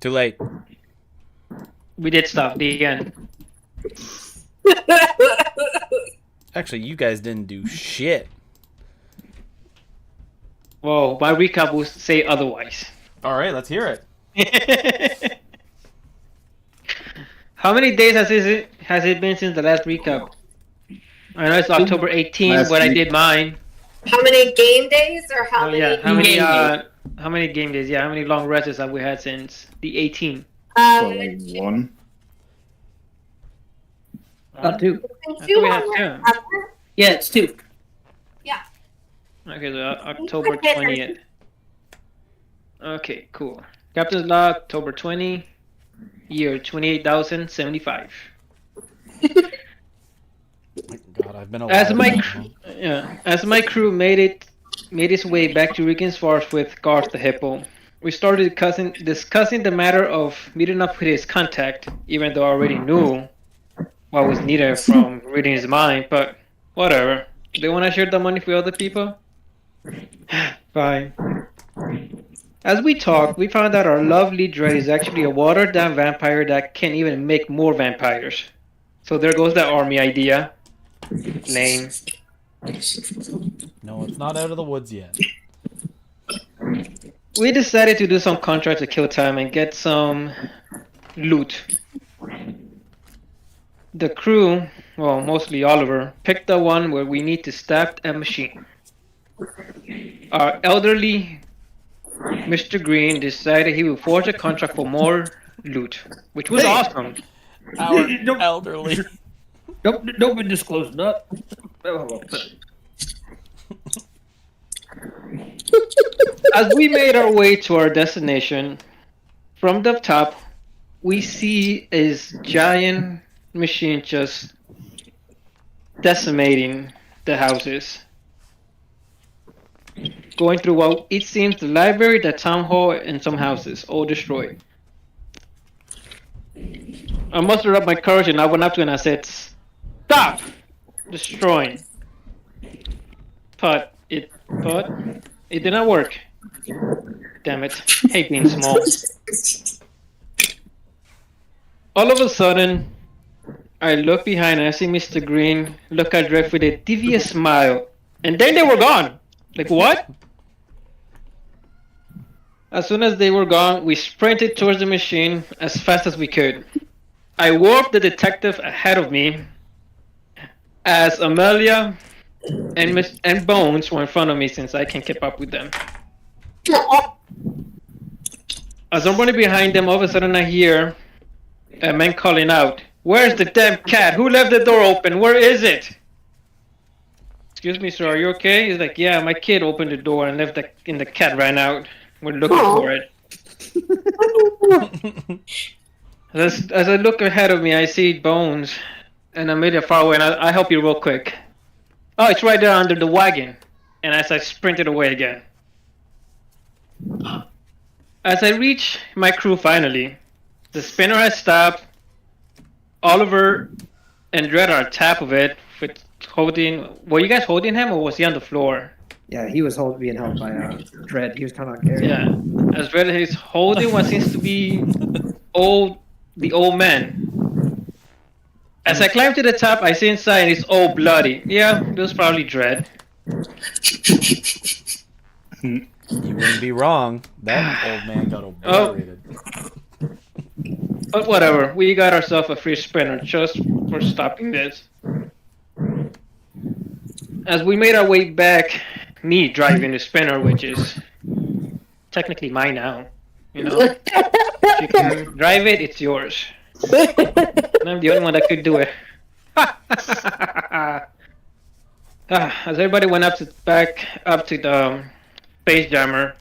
Too late. We did stop the end. Actually, you guys didn't do shit. Well, my recap will say otherwise. All right, let's hear it. How many days has it been since the last recap? I know it's October 18th when I did mine. How many game days or how many? Yeah, game days? how many game days? Yeah, how many long rests have we had since the 18th? One. Two. Two we had on two. there, hasn't it? Yeah, it's 2. Yeah. Okay, so October 20th. Okay, cool. Captain's log, October 20, year 28,075. God, I've been alive. As my crew made its way back to Riggins Forest with Garth the Hippo, we started discussing the matter of meeting up with his contact, even though I already knew what was needed from reading his mind, but whatever. They want to share the money for other people? Fine. As we talked, we found out our lovely Dread is actually a watered-down vampire that can even make more vampires. So there goes that army idea. Lame. No, it's not out of the woods yet. We decided to do some contracts to kill time and get some loot. The crew, well, mostly Oliver, picked the one where we need to staff a machine. Our elderly Mr. Green decided he would forge a contract for more loot, which was awesome. Our elderly. Don't be disclosing that. As we made our way to our destination, from the top, we see this giant machine just decimating the houses. Going through what it seems the library, the town hall, and some houses, all destroyed. I mustered up my courage and I went up to it and I said, "Stop destroying." But it did not work. Damn it. Hate being small. All of a sudden, I look behind and I see Mr. Green look at Reef with a devious smile. And then they were gone. Like, what? As soon as they were gone, we sprinted towards the machine as fast as we could. I warped the detective ahead of me as Amelia and Bones were in front of me since I can keep up with them. As I'm running behind them, all of a sudden I hear a man calling out, "Where's the damn cat? Who left the door open? Where is it?" "Excuse me, sir, are you okay?" He's like, "Yeah, my kid opened the door and left the cat ran out. We're looking for it." As I look ahead of me, I see Bones and Amelia far away, and I help you real quick. Oh, it's right there under the wagon. And as I sprinted away again. As I reach my crew finally, the spinner has stopped. Oliver and Dredd are on top of it, with holding. Were you guys holding him, or was he on the floor? Yeah, he was being held by Dread. He was kind of carrying. Yeah, as Dredd is holding what seems to be the old man. As I climb to the top, I see inside and it's all bloody. Yeah, it was probably Dredd. You wouldn't be wrong. That old man got obliterated. But whatever, we got ourselves a free spinner just for stopping this. As we made our way back, me driving the spinner, which is technically mine now. You know, if you can drive it, it's yours. And I'm the only one that could do it. As everybody went up to the space jammer,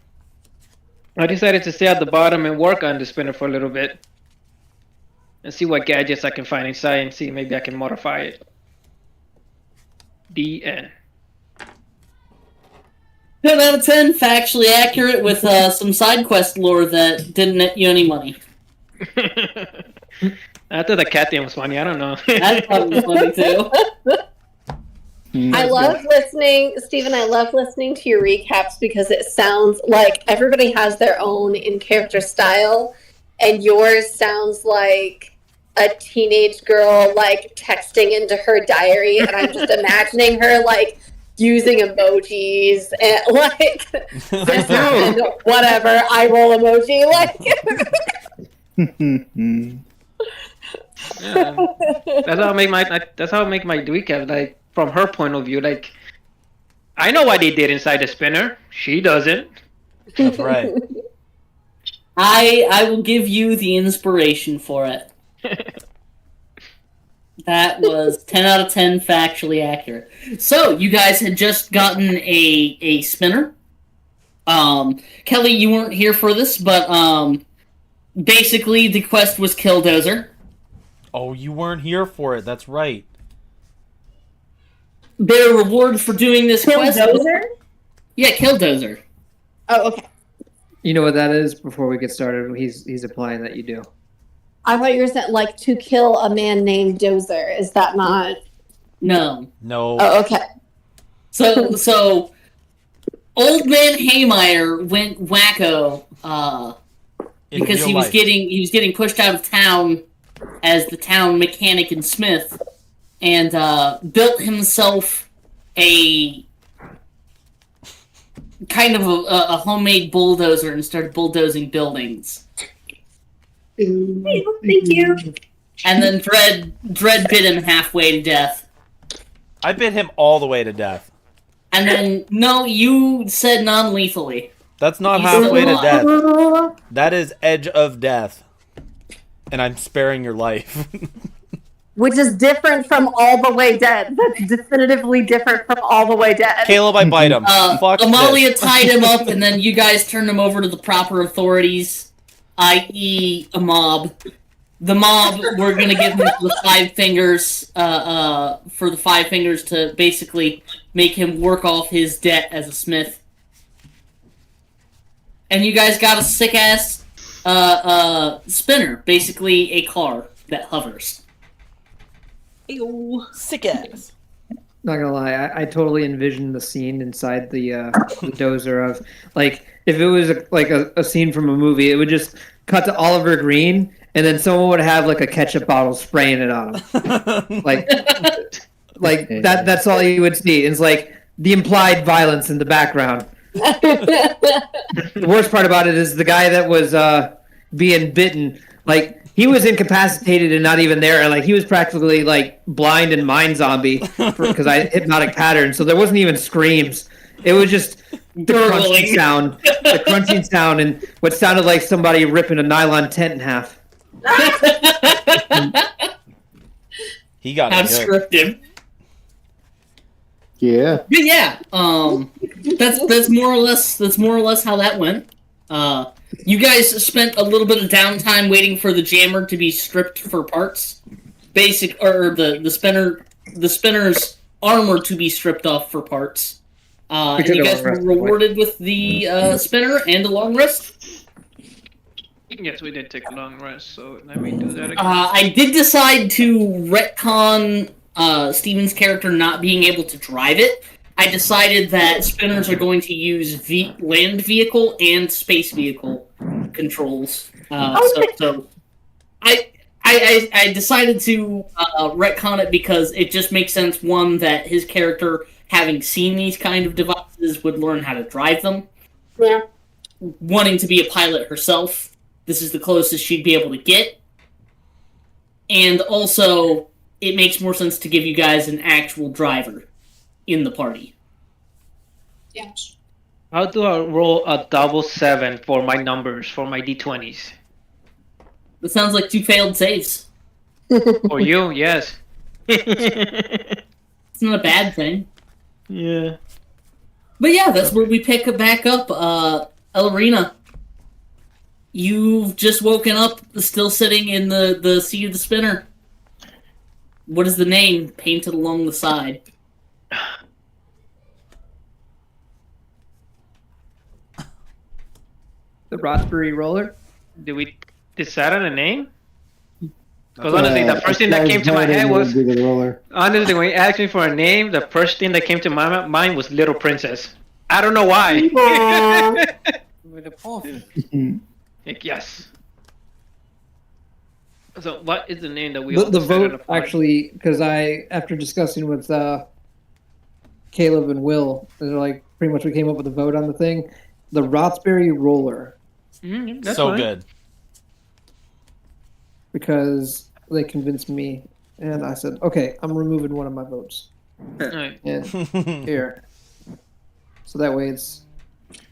I decided to stay at the bottom and work on the spinner for a little bit and see what gadgets I can find inside and see maybe I can modify it. The end. 10 out of 10, factually accurate with some side quest lore that didn't net you any money. I thought the cat thing was funny. I don't know. I thought it was funny too. I love listening, Stephen. I love listening to your recaps because it sounds like everybody has their own in-character style, and yours sounds like a teenage girl like texting into her diary, and I'm just imagining her like using emojis and like this happened, whatever, eye roll emoji, like. Yeah. That's how I make my recap. Like from her point of view, like I know what they did inside the spinner. She doesn't. That's right. I will give you the inspiration for it. That was 10 out of 10 factually accurate. So, you guys had just gotten a spinner. Kelly, you weren't here for this, but basically the quest was Killdozer. Oh, you weren't here for it. That's right. Their reward for doing this quest... Killdozer? Yeah, Killdozer. Oh, okay. You know what that is? Before we get started, he's applying that you do. I thought you were saying like to kill a man named Dozer. Is that not? No. No. Oh, okay. So Old Man Haymeyer went wacko In because real he was life. getting pushed out of town as the town mechanic and smith, and built himself a kind of a homemade bulldozer and started bulldozing buildings. Thank you. And then Dread bit him halfway to death. I bit him all the way to death. And then, no, you said non-lethally. That's not He's halfway to still death. That is edge of death. And I'm sparing your life. Which is different from all the way dead. That's definitively different from all the way dead. Caleb, I bite him. Fuck Amalia this. tied him up, and then you guys turned him over to the proper authorities, i.e. a mob. The mob, we're gonna give him the 5 fingers, for the 5 fingers to basically make him work off his debt as a smith. And you guys got a sick-ass, spinner. Basically a car that hovers. Ew. Sick ass. Not gonna lie, I totally envisioned the scene inside the dozer of, like, if it was a scene from a movie, it would just cut to Oliver Green, and then someone would have like a ketchup bottle spraying it on him, like that's all you would see. It's like the implied violence in the background. The worst part about it is the guy that was being bitten, like, he was incapacitated and not even there, and like he was practically like blind and mind zombie because I hypnotic pattern. So there wasn't even screams. It was just the crunching sound, and what sounded like somebody ripping a nylon tent in half. He got How it good. descriptive. Yeah. But yeah, that's more or less how that went. You guys spent a little bit of downtime waiting for the jammer to be stripped for parts, the spinner's armor to be stripped off for parts. And you guys were rewarded with the spinner and a long rest. Yes, we did take a long rest, so let me do that again. I did decide to retcon Steven's character not being able to drive it. I decided that spinners are going to use land vehicle and space vehicle controls. So I decided to retcon it because it just makes sense, one, that his character, having seen these kind of devices, would learn how to drive them. Yeah. Wanting to be a pilot herself, this is the closest she'd be able to get. And also, it makes more sense to give you guys an actual driver in the party. Yeah. How do I roll a 7 for my numbers, for my d20s? That sounds like 2 failed saves. For you, yes. It's not a bad thing. Yeah. But yeah, that's where we pick it back up. Ellerina, you've just woken up, still sitting in the seat of the spinner. What is the name painted along the side? The Roxbury roller. Did we decide on a name? Because honestly, the first thing that came to my head was... Be the roller. Honestly, when you asked me for a name, the first thing that came to my mind was Little Princess. I don't know why. With a puff. Yes. So what is the name that we The all the decided vote upon? actually, because after discussing with Caleb and Will, they're like pretty much we came up with a vote on the thing. The Rotsberry Roller, That's so fine. good. because they convinced me, and I said, okay, I'm removing one of my votes. Alright. And here, so that way it's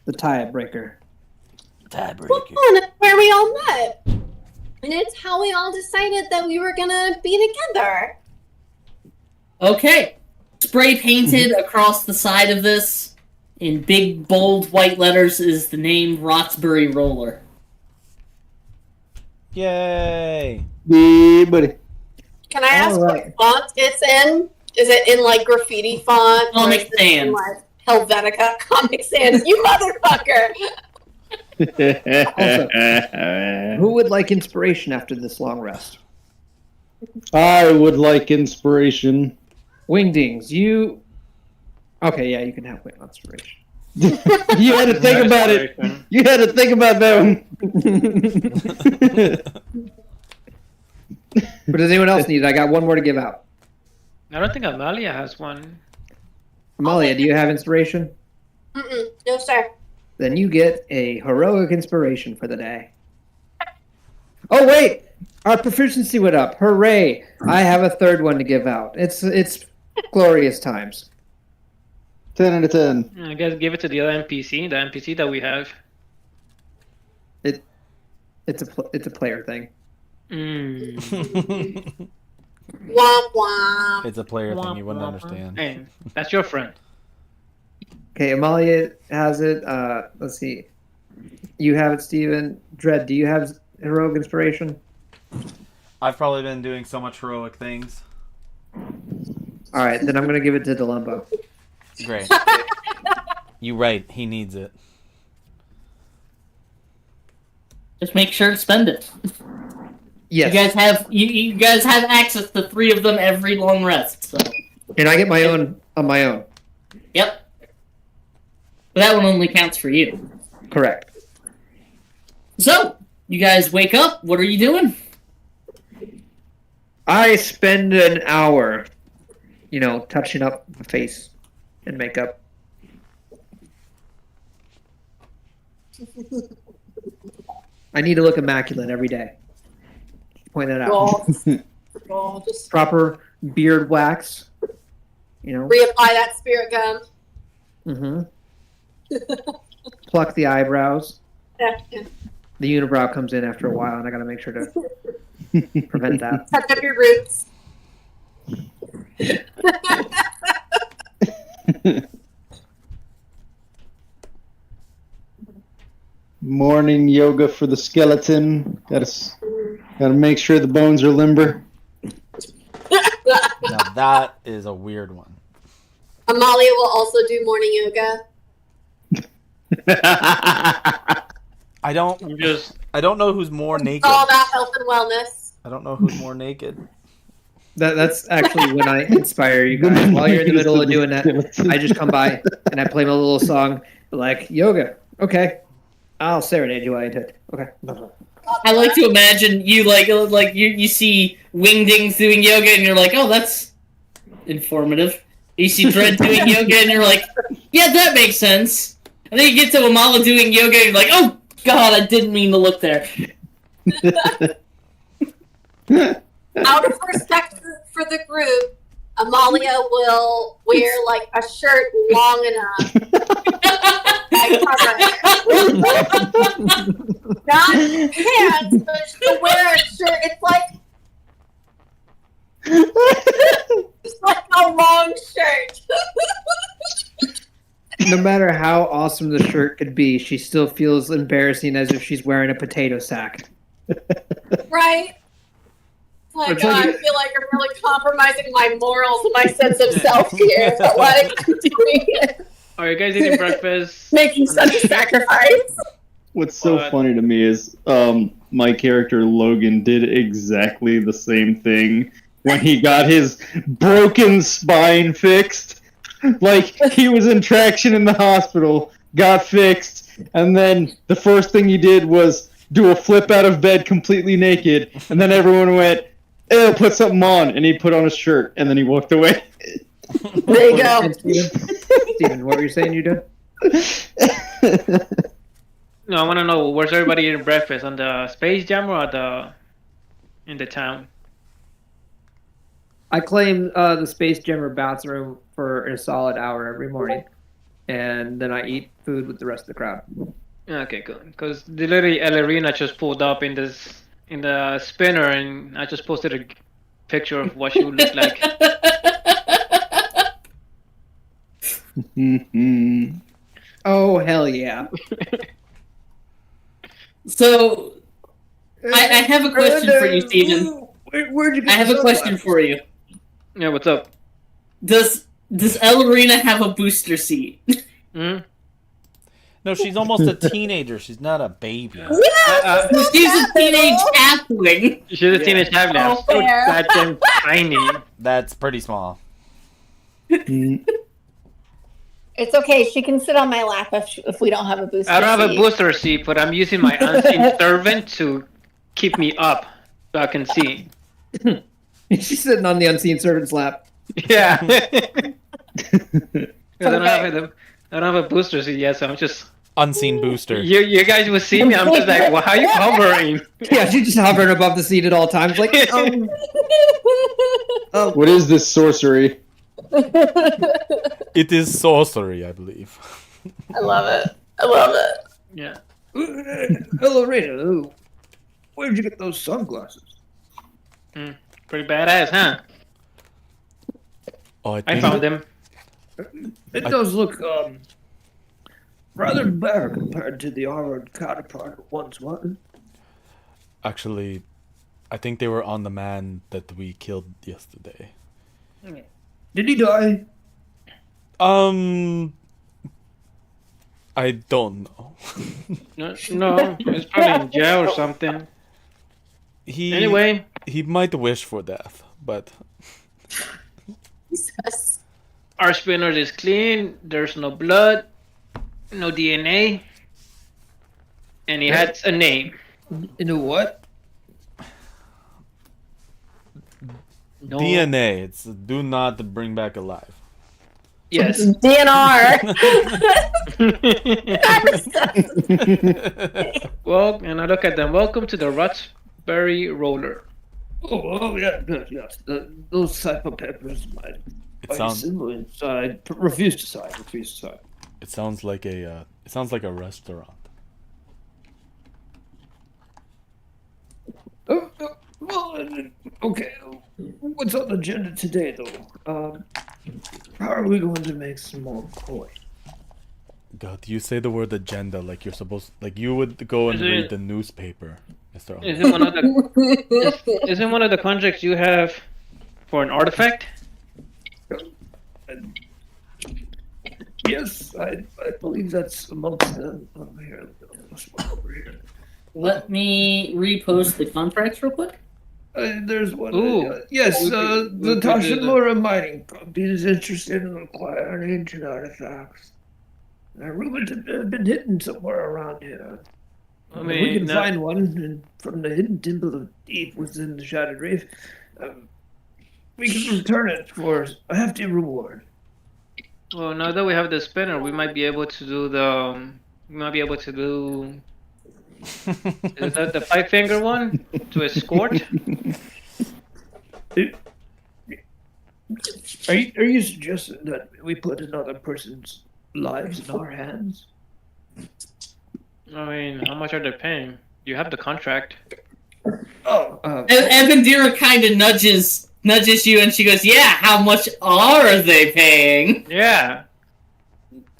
the tiebreaker. Tiebreaker. Oh, and it's where we all met. And it's how we all decided that we were gonna be together. Okay. Spray painted across the side of this in big, bold, white letters is the name Roxbury Roller. Yay! Yeah, buddy. Can I ask Alright. what font it's in? Is it in like graffiti font? or Comic is it in, Sans. like Helvetica Comic Sans? You motherfucker! Who would like inspiration after this long rest? I would like inspiration. Wingdings, you. Okay, yeah, you can have inspiration. You had to think about it. You had to think about that one. But does anyone else need it? I got one more to give out. I don't think Amalia has one. Amalia, do you have inspiration? No, sir. Then you get a heroic inspiration for the day. Oh wait, our proficiency went up. Hooray! I have a third one to give out. It's glorious times. 10 out of 10. I guess give it to the other NPC, the NPC that we have. It's a player thing. Mm. Womp womp. It's a player thing you wouldn't Womp womp. understand. Hey, that's your friend. Okay, Amalia has it. Let's see. You have it, Steven. Dread, do you have heroic inspiration? I've probably been doing so much heroic things. All right, then I'm gonna give it to Delumbo. Great. You right. He needs it. Just make sure to spend it. Yes, You guys have access to 3 of them every long rest. So, and I get my own on my own. yep. But that one only counts for you. Correct. So, you guys wake up. What are you doing? I spend an hour, touching up the face and makeup. I need to look immaculate every day. Point that out. Roll. Just Proper beard wax. reapply that spirit gum. Mm-hmm. Pluck the eyebrows. Yeah. The unibrow comes in after a while, and I gotta make sure to prevent that. Touch up your roots. Morning yoga for the skeleton. Gotta make sure the bones are limber. Now that is a weird one. Amalia will also do morning yoga. I don't know who's more naked. It's all about health and wellness. I don't know who's more naked. That's actually when I inspire you guys. While you're in the middle of doing that, I just come by and I play my little song like yoga. Okay, I'll serenade you while you do it. Okay. I like to imagine you you see Wingdings doing yoga and you're like, oh, that's informative. You see Dread doing yoga and you're like, yeah, that makes sense. And then you get to Amala doing yoga and you're like, oh god, I didn't mean to look there. Out of respect for the group, Amalia will wear like a shirt long enough. I cover it. Not pants, but she'll wear a shirt. It's like a long shirt. No matter how awesome the shirt could be, she still feels embarrassing as if she's wearing a potato sack. Right? Like, It's like I feel like I'm really compromising my morals and my sense of self here, but like I'm doing it, Are you guys eating breakfast? making such a sacrifice. What's so What? funny to me is my character Logan did exactly the same thing when he got his broken spine fixed. Like, he was in traction in the hospital, got fixed, and then the first thing he did was do a flip out of bed completely naked, and then everyone went, "Ew, put something on," and he put on a shirt, and then he walked away. There you go. Steven, what were you saying you did? No, I want to know where's everybody eating breakfast on the Space Jam or in the town? I claim the Space Jammer bathroom for a solid hour every morning, and then I eat food with the rest of the crowd. Okay, good. Because literally, Ellerina just pulled up in the spinner, and I just posted a picture of what she would look like. Oh hell yeah! So, I have a question for you, Steven. Where'd you get I have a question for you. Yeah, what's up? Does Ellerina have a booster seat? Hmm? No, she's almost a teenager. She's not a baby. She's a teenage halfling. She's a teenage halfling. I'm so fair. goddamn tiny. That's pretty small. It's okay. She can sit on my lap if we don't have a booster. I don't have a seat. booster seat, but I'm using my unseen servant to keep me up so I can see. She's sitting on the unseen servant's lap. Yeah. 'Cause I don't have a booster seat yet, so I'm just. Unseen booster. You guys will see me. I'm just like, well, how are you hovering? Yeah, she's just hovering above the seat at all times, like. What is this sorcery? It is sorcery, I believe. I love it. I love it. Yeah. Hello, Rita. Where'd you get those sunglasses? Pretty badass, huh? Oh, I think found them. It does look rather bare compared to the armored counterpart it once was. Actually, I think they were on the man that we killed yesterday. Did he die? I don't know. No, it's probably in jail or something. Anyway, he might wish for death, but Jesus. our spinner is clean. There's no blood, no DNA, and he has a name. You know what? No. DNA. It's do not bring back alive. Yes. DNR. Well, and I look at them. Welcome to the Raspberry Roller. Oh yeah, yes. Those type of peppers might It sounds. symbol inside. Refuse to sign. Refuse to sign. It sounds like a. It sounds like a restaurant. Okay. What's on the agenda today, though? How are we going to make some more coin? God, you say the word agenda like you're supposed. Like you would go and Is it- read the newspaper, Mr. Oliver. Isn't one of the contracts you have for an artifact? Yes, I believe that's amongst them over here. Over here. Let me repost the contracts real quick. There's one. Ooh. Yes, We the could do Tashimura Mining Company is interested in acquiring ancient artifacts. They're rumored to have been hidden somewhere around here. I If mean, we can no- find one from the hidden temple of Deep within the Shattered Reef, we can return it for a hefty reward. Well, now that we have the spinner, we might be able to do the. We might be able to do. Is that the 5-finger one to escort? Are you suggesting that we put another person's lives in our hands? I mean, how much are they paying? You have the contract. Oh, Evandira kind of nudges you, and she goes, "Yeah, how much are they paying?" Yeah.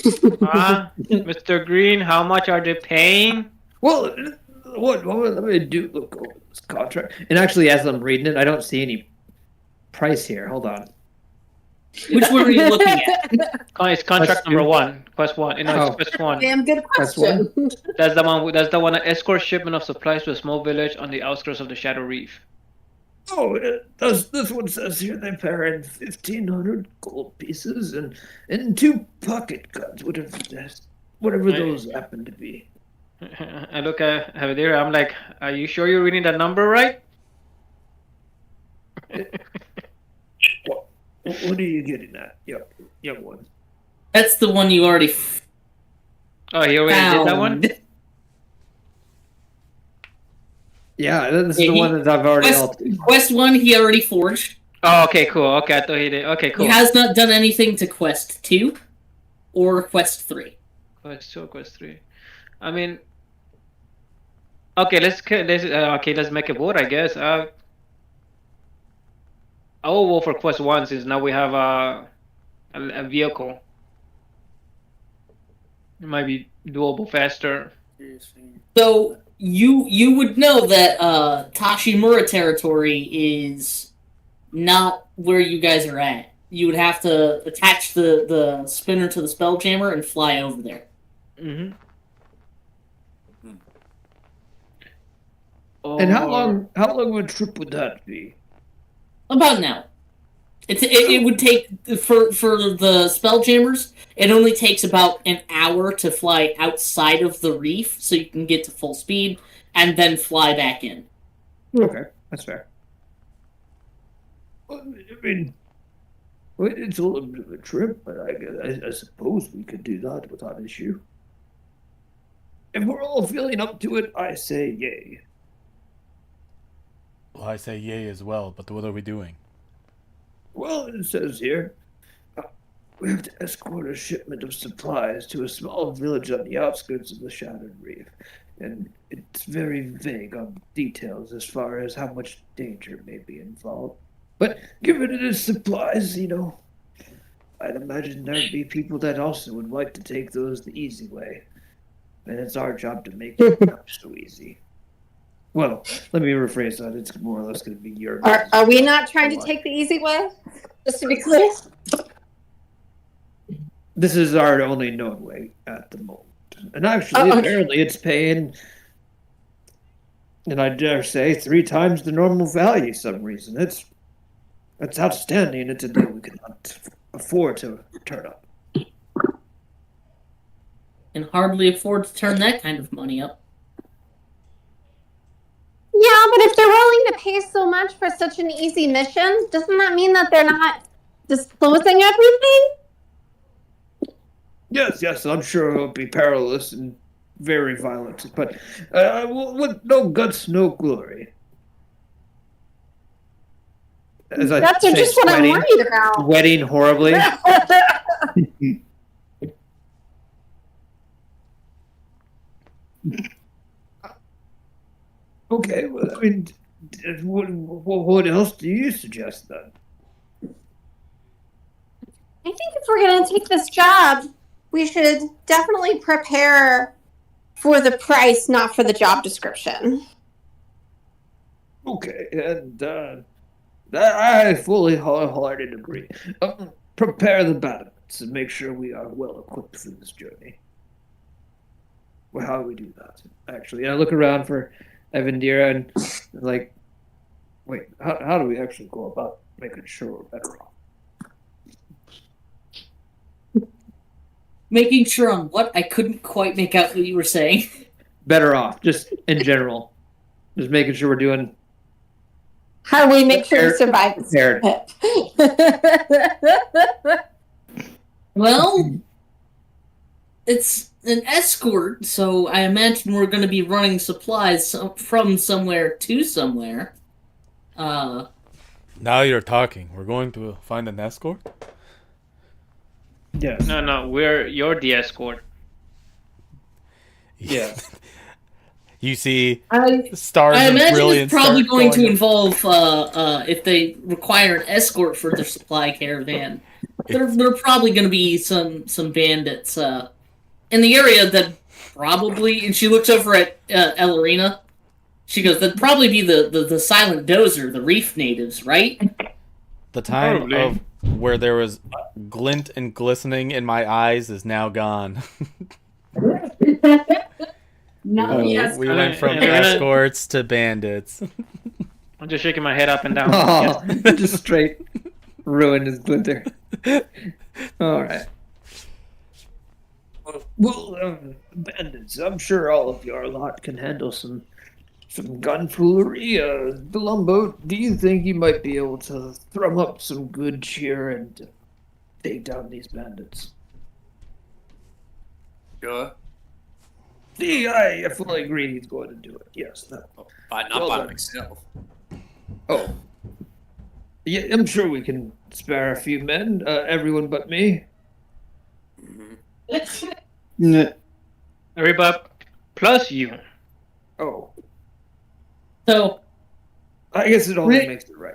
Mr. Green, how much are they paying? well, what let me do? Look over this contract. And actually, as I'm reading it, I don't see any price here. Hold on. Which one are you looking at? Oh, it's contract Quest number two. 1. Quest 1. No, Oh. it's quest 1. Damn good That's question. That's the one. That's the one that escorts shipment of supplies to a small village on the outskirts of the Shadow Reef. Oh, this one says here they pair in 1,500 gold pieces and 2 pocket guns, whatever those happen to be. I look at Javier. I'm like, are you sure you're reading that number right? What are you getting at, young one? That's the one you already Oh, he already did that one? found. Yeah, this is Yeah, the he- one that I've already Quest, altered. Quest 1, he already forged. Oh, okay, cool. Okay, I thought he did. Okay, cool. He has not done anything to Quest 2 or Quest 3. Quest 2, Quest 3. I mean, okay, let's make a vote, I guess. I will vote for Quest 1 since now we have a vehicle. It might be doable faster. So you would know that Tashimura territory is not where you guys are at. You would have to attach the spinner to the spelljammer and fly over there. Mm-hmm. And how long of a trip would that be? About now. It would take for the spelljammers. It only takes about an hour to fly outside of the reef, so you can get to full speed and then fly back in. Okay, that's fair. Well, I mean, it's a little bit of a trip, but I suppose we could do that without issue. If we're all feeling up to it, I say yay. Well, I say yay as well, but what are we doing? Well, it says here, we have to escort a shipment of supplies to a small village on the outskirts of the Shattered Reef. And it's very vague on details as far as how much danger may be involved. But given it is supplies, I'd imagine there'd be people that also would like to take those the easy way. And it's our job to make it not so easy. Well, let me rephrase that. It's more or less going to be your... Are we not trying to take the easy way? Just to be clear. This is our only known way at the moment. And actually, apparently it's paying, and I dare say, 3 times the normal value for some reason. That's outstanding. It's a deal we cannot afford to turn up. Can hardly afford to turn that kind of money up. Yeah, but if they're willing to pay so much for such an easy mission, doesn't that mean that they're not disclosing everything? Yes, I'm sure it'll be perilous and very violent, but with no guts, no glory. As I That's say, just what I'm worried about. sweating horribly. Okay, well, I mean, what else do you suggest then? I think if we're going to take this job, we should definitely prepare for the price, not for the job description. Okay, and I fully wholeheartedly agree. Prepare the bandits and make sure we are well equipped for this journey. Well, how do we do that? Actually, I look around for Evandira and like, wait, how do we actually go about making sure we're better off? Making sure on what? I couldn't quite make out what you were saying. Better off, just in general. Just making sure we're doing... How do we make sure we survive this Prepared. trip? Well, it's an escort, so I imagine we're going to be running supplies from somewhere to somewhere. Now you're talking. We're going to find an escort? Yes. No, you're the escort. Yeah. You see I stars of imagine brilliance it's probably start going to up. involve, if they require an escort for their supply caravan, there are probably going to be some bandits in the area that probably, and she looks over at Ellerina, she goes, that'd probably be the Silent Dozer, the Reef natives, right? The time Probably. of where there was glint and glistening in my eyes is now gone. No, yes. We went from and we're gonna- escorts to bandits. I'm just shaking my head up and down. Oh, just straight ruined his glitter. All right. Bandits. I'm sure all of your lot can handle some gunfoolery. Columbo, do you think you might be able to thrum up some good cheer and take down these bandits? Sure. I fully agree he's going to do it. Yes. Not by done. myself. Oh. Yeah, I'm sure we can spare a few men. Everyone but me. Nah. Everybody plus you. Oh. So I guess it only makes it right.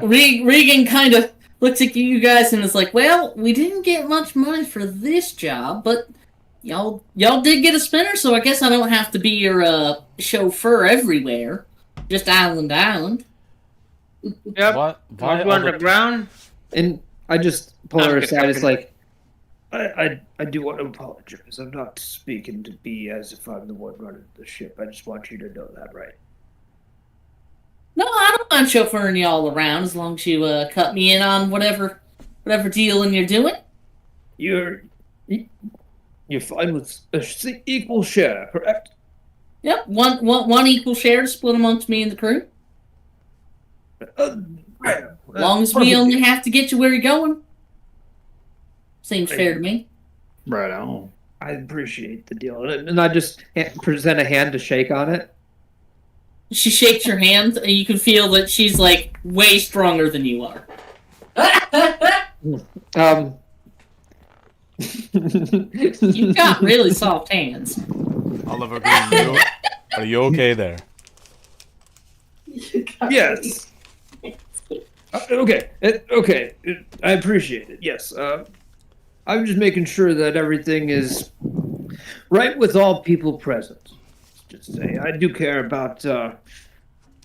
Regan kind of looks at you guys and is like, "Well, we didn't get much money for this job, but y'all did get a spinner, so I guess I don't have to be your chauffeur everywhere, just island to island." Yep. Why I'll go underground. And I just pull her I'm aside. It's kidding. like, I do want to apologize. I'm not speaking to be as if I'm the one running the ship. I just want you to know that, right? No, I don't mind chauffeuring y'all around as long as you cut me in on whatever dealing you're doing. You're fine with equal share, correct? Yep, one equal share to split amongst me and the crew. As long as we only have to get you where you're going. Seems fair to me. Right on. I appreciate the deal, and I just present a hand to shake on it. She shakes your hand, and you can feel that she's like way stronger than you are. You've got really soft hands. Oliver Green, are you okay there? Yes. Okay. I appreciate it. Yes. I'm just making sure that everything is right with all people present. Just say I do care about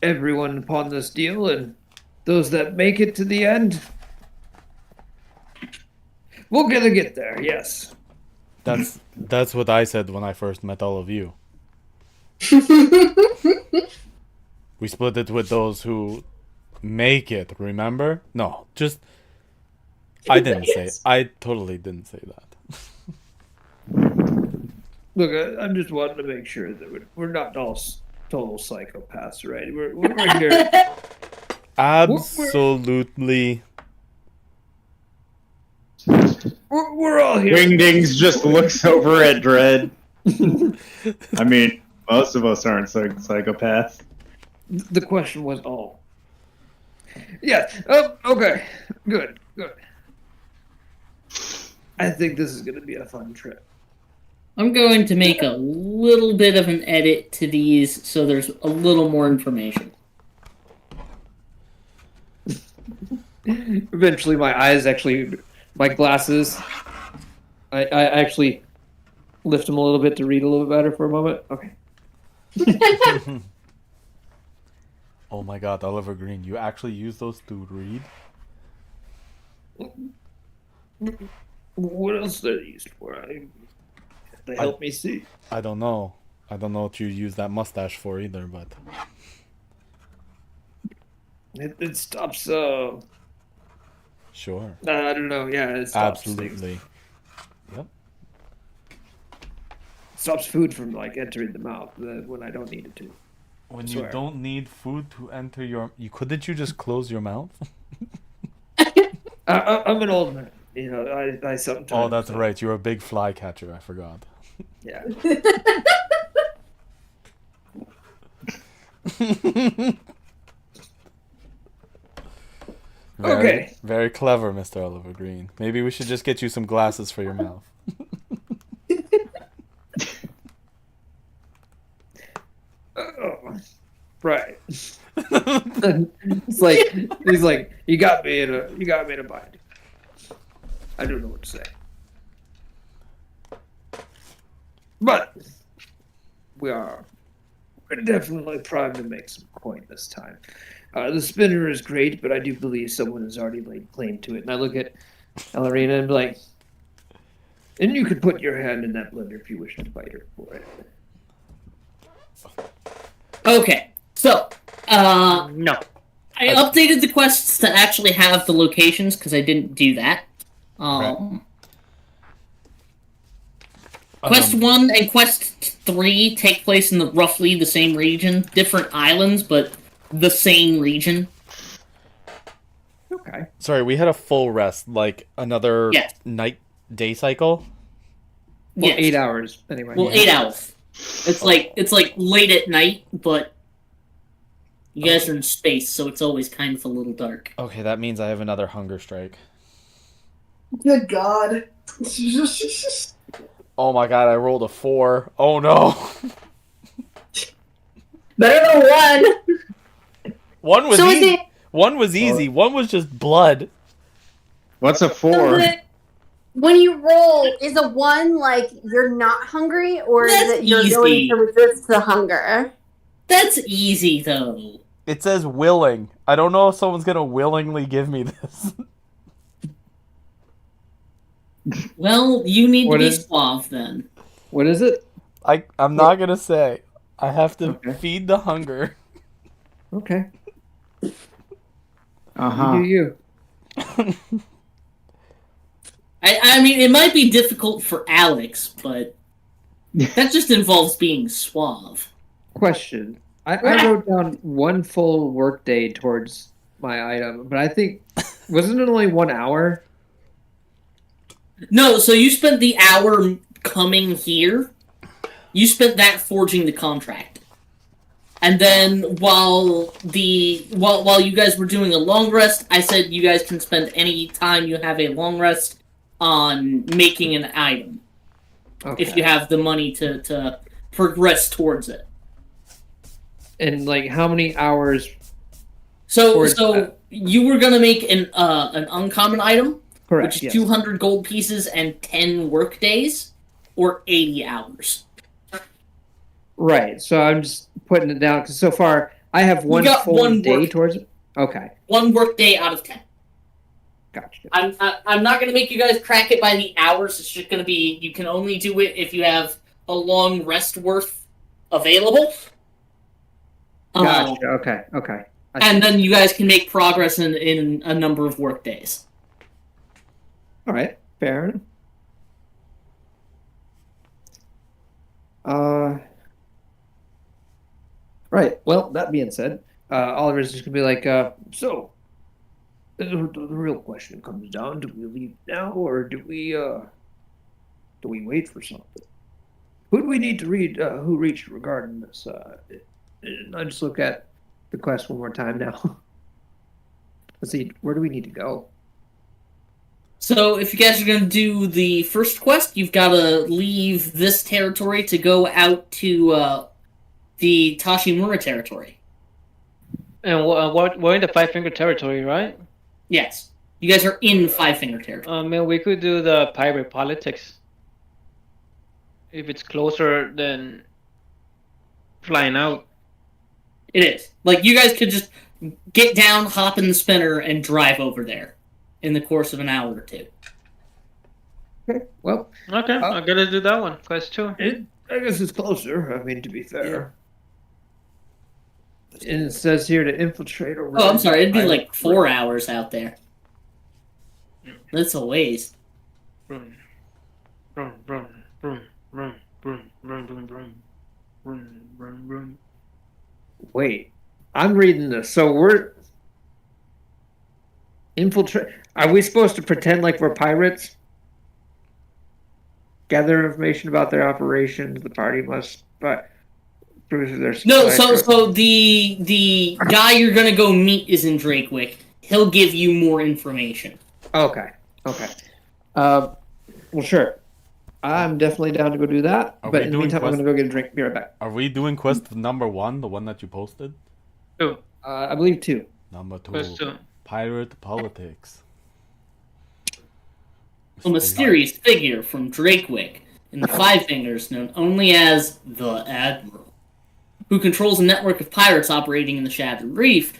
everyone upon this deal, and those that make it to the end. We're gonna get there. Yes. That's what I said when I first met all of you. We split it with those who make it, remember? No, just I didn't say it. I totally didn't say that. Look, I'm just wanting to make sure that we're not all total psychopaths, right? We're here. Absolutely. We're all here. Wingdings just looks over at Dread. I mean, most of us aren't psychopaths. The question was all. Yeah. Oh, okay. Good. I think this is going to be a fun trip. I'm going to make a little bit of an edit to these so there's a little more information. Eventually, my glasses, I actually lift them a little bit to read a little bit better for a moment. Okay. Oh my god, Oliver Green, you actually use those to read? What else are they used for? They help me see. I don't know. I don't know what you use that mustache for either, but It stops. sure. I don't know. Yeah, it stops things. Absolutely. Yep. Stops food from entering the mouth when I don't need it to. When I you swear. don't need food to enter couldn't you just close your mouth? I'm an old man. You know, I sometimes. Oh, that's right. You're a big fly catcher. I forgot. Yeah. Okay. Very clever, Mr. Oliver Green. Maybe we should just get you some glasses for your mouth. Right. It's like he's like, you got me in a bind. I don't know what to say. But we're definitely primed to make some coin this time. The spinner is great, but I do believe someone has already laid claim to it. And I look at Ellerina and be like, and you could put your hand in that blender if you wish to fight her for it. Okay, so, No. I updated the quests to actually have the locations, because I didn't do that. Quest 1 and Quest 3 take place in roughly the same region. Different islands, but the same region. Okay. Sorry, we had a full rest, like another Yes. night-day cycle. Well, Yes. 8 hours anyway. Well, 8 hours. It's like late at night, but you guys are in space, so it's always kind of a little dark. Okay, that means I have another hunger strike. Good God. Oh my god, I rolled a 4. Oh no. Better than one. One was So is easy. it- One was easy. One was just blood. What's a So 4? when you roll, is a 1 like you're not hungry, or is That's it you're easy. willing to resist the hunger? That's easy, though. It says willing. I don't know if someone's gonna willingly give me this. Well, you need What to be is- suave, then. What is it? I'm not gonna say. I have to Okay. feed the hunger. Okay. Uh-huh. You do you. I mean, it might be difficult for Alex, but that just involves being suave. Question. I wrote down 1 full workday towards my item, but I think wasn't it only 1 hour? No, so you spent the hour coming here. You spent that forging the contract. And then while you guys were doing a long rest, I said you guys can spend any time you have a long rest on making an item. Okay. If you have the money to progress towards it. And like how many hours? So Towards that. you were gonna make an uncommon item, Correct. which is Yes. 200 gold pieces and 10 work days, or 80 hours. Right. So I'm just putting it down because so far I have one got full one day work- towards it. Okay. 1 work day out of 10. Gotcha. I'm not gonna make you guys crack it by the hours. It's just gonna be you can only do it if you have a long rest worth available. Gotcha. Okay. Okay. I see. And then you guys can make progress in a number of work days. All right. Fair enough. Right. Well, that being said, Oliver's just gonna be like, so the real question comes down: do we leave now, or do we wait for something? Who do we need to read? Who reached regarding this? And I just look at the quest one more time now. Let's see. Where do we need to go? So if you guys are going to do the first quest, you've got to leave this territory to go out to the Tashimura territory. And we're in the Five Finger territory, right? Yes. You guys are in Five Finger territory. Man, we could do the pirate politics. If it's closer than flying out. It is. Like, you guys could just get down, hop in the spinner, and drive over there in the course of an hour or two. Okay. Well, Okay, I gotta do that one. Quest 2. I guess it's closer. I mean, to be fair. And it says here to infiltrate or. Oh, I'm sorry. It'd be like 4 hours out there. That's a ways. Vroom, vroom, vroom, vroom, vroom, vroom, vroom, vroom, vroom, vroom, vroom, vroom. Wait, I'm reading this. So we're infiltrate. Are we supposed to pretend like we're pirates? Gather information about their operations. The party must, but prove their. No, supply so the guy you're gonna go meet is in Drakewick. He'll give you more information. Okay. Okay. Well, sure. I'm definitely down to go do that. Are But we in the doing meantime, I'm quest- going to go get a drink. Be right back. Are we doing quest number 1, the one that you posted? 2. I believe 2. Number 2, Quest 2. pirate politics. A mysterious figure from Drakewick in the Five Fingers, known only as the Admiral, who controls a network of pirates operating in the Shattered Reef.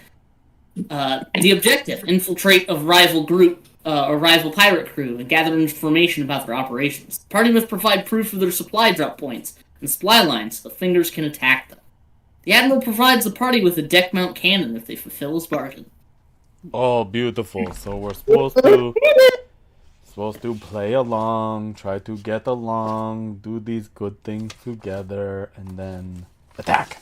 The objective: infiltrate a rival group, a rival pirate crew, and gather information about their operations. The party must provide proof of their supply drop points and supply lines so the Fingers can attack them. The Admiral provides the party with a deck mount cannon if they fulfill his bargain. Oh, beautiful. So we're supposed to Supposed to play along, try to get along, do these good things together, and then attack.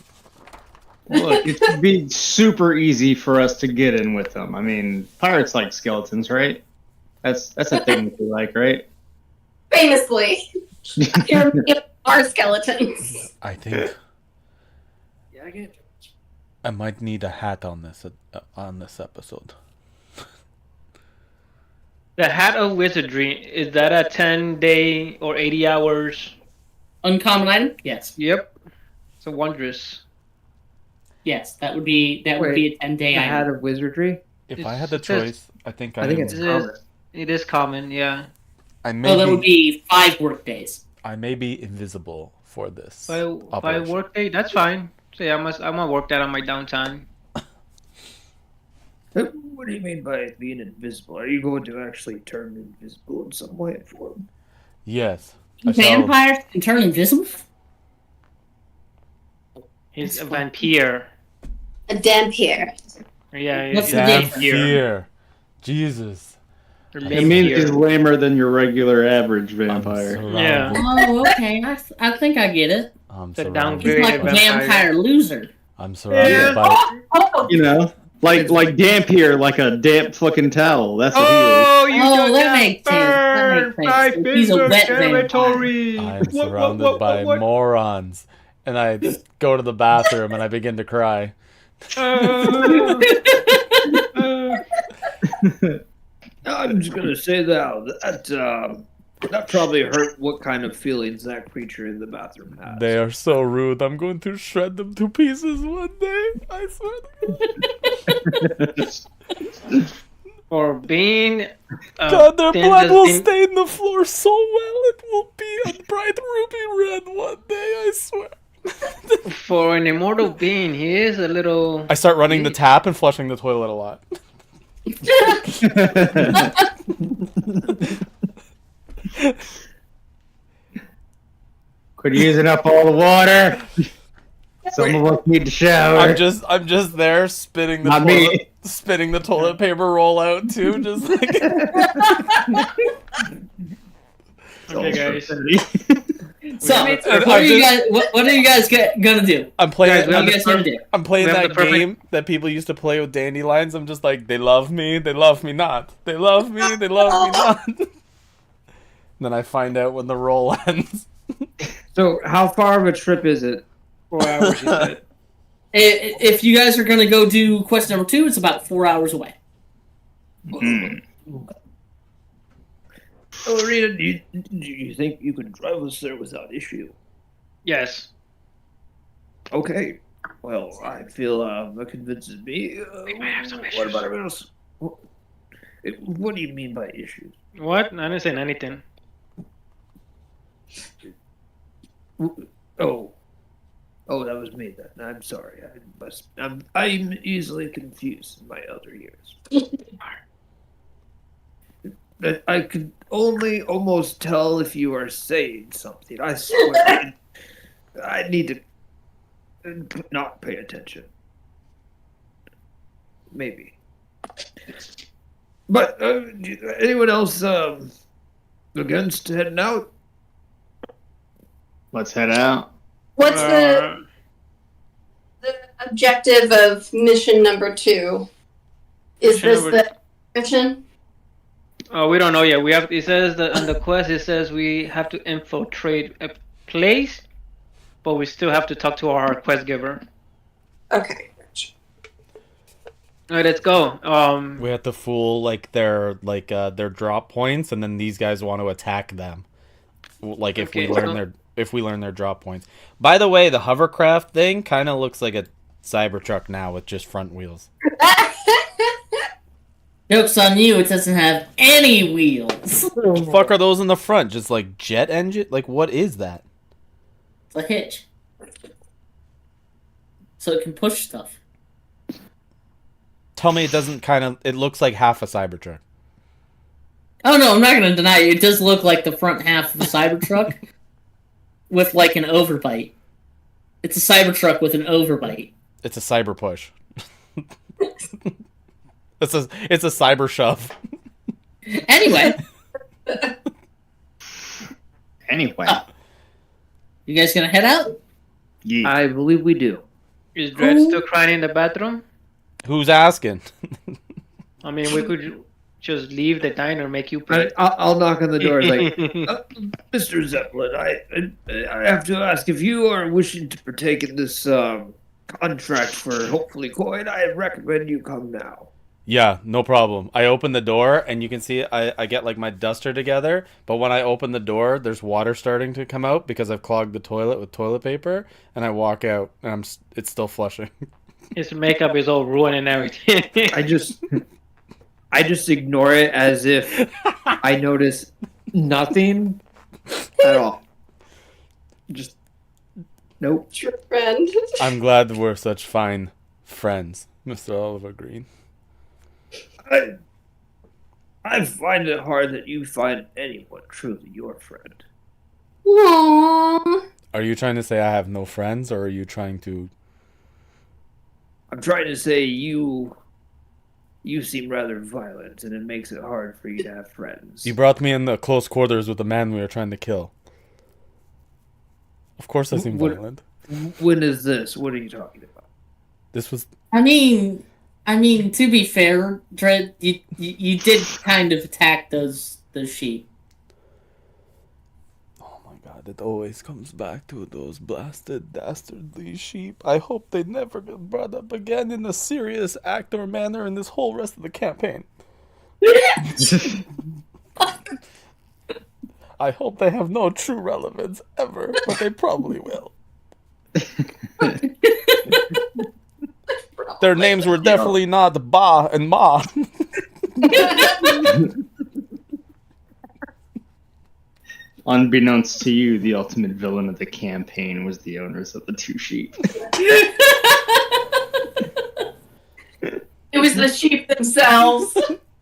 Look, it should be super easy for us to get in with them. I mean, pirates like skeletons, right? That's a thing that you like, right? Famously, are skeletons. I think Yeah, I get. I might need a hat on this episode. The Hat of Wizardry, is that a 10-day or 80 hours? Uncommon item? Yes. Yep. So wondrous. Yes, that would be a 10-day The item. Hat of Wizardry. If It's I had the just- choice, I think I think it's It is- common. It is common, yeah. I Oh, may that would be, be 5 work days. I may be invisible for this. By operation. work day, that's fine. So yeah, I'm gonna work that on my downtime. What do you mean by being invisible? Are you going to actually turn invisible in some way and form? Yes. I shall- Vampires can turn invisible? He's a vampire. A dampier. Yeah, What's he's the a Damn difference? vampire. fear. Jesus. Or It means he's vampire. lamer than your regular average I'm vampire. surrounded. Yeah. Oh, okay. I think I get it. I'm The surrounded. He's downgrade. like a Vampire. vampire loser. I'm surrounded by. Oh, You know, like dampier, like a damp fucking towel. That's what Oh, you Oh, got that makes sense. That burned makes by sense. He's a finger wet territory. I'm surrounded by morons. And I go to the bathroom and I begin to cry. Uh, I'm just gonna say that probably hurt what kind of feelings that creature in the bathroom has. They are so rude. I'm going to shred them to pieces one day. I swear to God. for being God, their thin blood as will thin- stain the floor so well. It will be a bright ruby red one day, I swear. for an immortal being. He is a little. I start running the tap and flushing the toilet a lot. Quit using up all the water. Some of us need to shower. I'm just there spinning the Not toilet, me. spinning the toilet paper roll out too, just like Okay, guys. So, made- what are you guys? What are you guys gonna do? I'm playing. Guys, we What are have you the guys gonna do? I'm playing we have that the perfect- game that people used to play with dandelions. I'm just like, they love me not. They love me not. Then I find out when the roll ends. So, how far of a trip is it? 4 hours, he said. If you guys are gonna go do quest number 2, it's about 4 hours away. Oh, Rita, do you think you can drive us there without issue? Yes. Okay. Well, I feel that convinces me. might have some what issues. about everyone else? What do you mean by issues? What? I didn't say anything. Oh, that was me then. I'm sorry. I'm easily confused in my other years. I could only almost tell if you are saying something. I swear. I need to not pay attention. Maybe. But anyone else against heading out? Let's head out. what's the objective of mission number 2? Is Mission this number- the mission? Oh, we don't know yet. We have. It says that on the quest. It says we have to infiltrate a place, but we still have to talk to our quest giver. Okay. All right, let's go. We have to fool their drop points, and then these guys want to attack them. Like if Okay, we learn so- their drop points. By the way, the hovercraft thing kind of looks like a Cybertruck now with just front wheels. Joke's on you, it doesn't have any wheels. What the fuck are those in the front? Just like jet engine? Like what is that? It's a hitch. So it can push stuff. Tell me it doesn't it looks like half a Cybertruck. Oh no, I'm not gonna deny it. It does look like the front half of a Cybertruck with like an overbite. It's a Cybertruck with an overbite. It's a cyber push. It's a cyber shove. Anyway, Anyway. You guys gonna head out? Yeah. I believe we do. Is Dredd still crying in the bathroom? Who's asking? I mean, we could just leave the diner, make you pay. I'll knock on the door. Like, Mr. Zeppelin, I have to ask if you are wishing to partake in this contract for hopefully coin. I recommend you come now. Yeah, no problem. I open the door and you can see I get like my duster together, but when I open the door, there's water starting to come out because I've clogged the toilet with toilet paper, and I walk out and it's still flushing. His makeup is all ruined and everything. I just ignore it as if I notice nothing at all. Just nope. True friend. I'm glad we're such fine friends, Mr. Oliver Green. I find it hard that you find anyone truly your friend. Aww. Are you trying to say I have no friends, or are you trying to... I'm trying to say you seem rather violent, and it makes it hard for you to have friends. You brought me in the close quarters with the man we were trying to kill. Of course I seem violent. When is this? What are you talking about? This was... I mean, to be fair, Dredd, you did kind of attack those sheep. Oh my god, it always comes back to those blasted, dastardly sheep. I hope they never get brought up again in a serious act or manner in this whole rest of the campaign. I hope they have no true relevance ever, but they probably will. Their names were definitely not Ba and Ma. Unbeknownst to you, the ultimate villain of the campaign was the owners of the two sheep. It was the sheep themselves.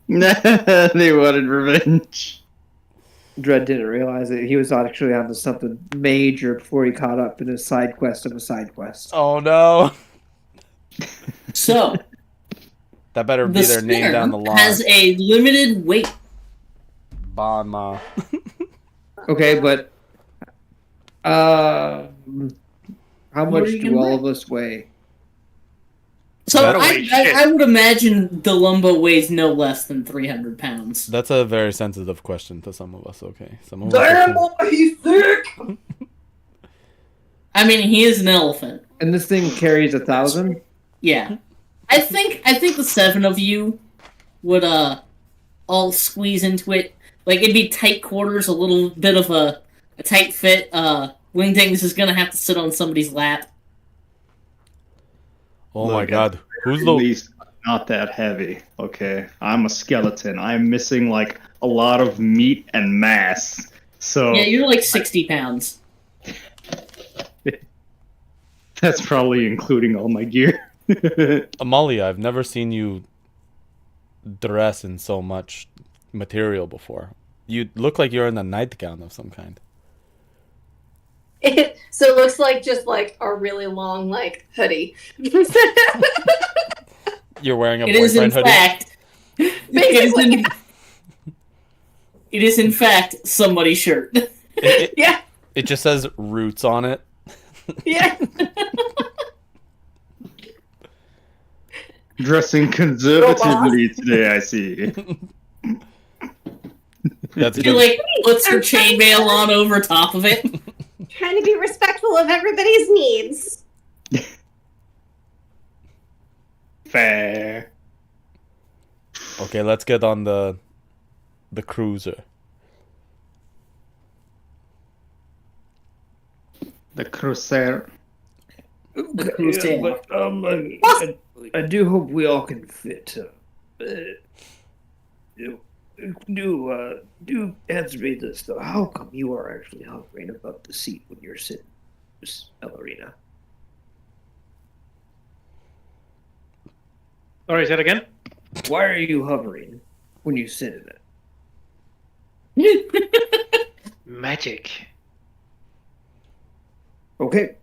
They wanted revenge. Dredd didn't realize it. He was actually onto something major before he caught up in his side quest of a side quest. Oh no. So, That better be the their name spinner down the line. has a limited weight. Ba and Ma. Okay, but how What much are you do gonna all weigh? of us weigh? So That'll I would imagine Delumba weighs no less than 300 pounds. That's a very sensitive question to some of us, okay? Some of us Damn, boy, he's thick. I mean, he is an elephant. And this thing carries 1,000. Yeah. I think the seven of you would all squeeze into it. Like, it'd be tight quarters, a little bit of a tight fit. Wingdings is gonna have to sit on somebody's lap. Oh my Look, god. Who's At the... least not that heavy, okay? I'm a skeleton. I'm missing, like, a lot of meat and mass. So Yeah, you're like 60 pounds. that's probably including all my gear. Amalia, I've never seen you dress in so much material before. You look like you're in a nightgown of some kind. So it looks like just like a really long like hoodie. You're wearing a It is in boyfriend hoodie? fact. Basically. It is in fact somebody's shirt. Yeah, It just says roots on it. yeah. Dressing conservatively today, I see. That's She good. like puts her chainmail on over top of it. Trying to be respectful of everybody's needs. Fair. Okay, let's get on the cruiser. The cruiser. Crusader. But I do hope we all can fit. Do answer me this though. How come you are actually hovering above the seat when you're sitting, Miss Ellerina? Sorry, say it again. Why are you hovering when you sit in it? Magic. Okay,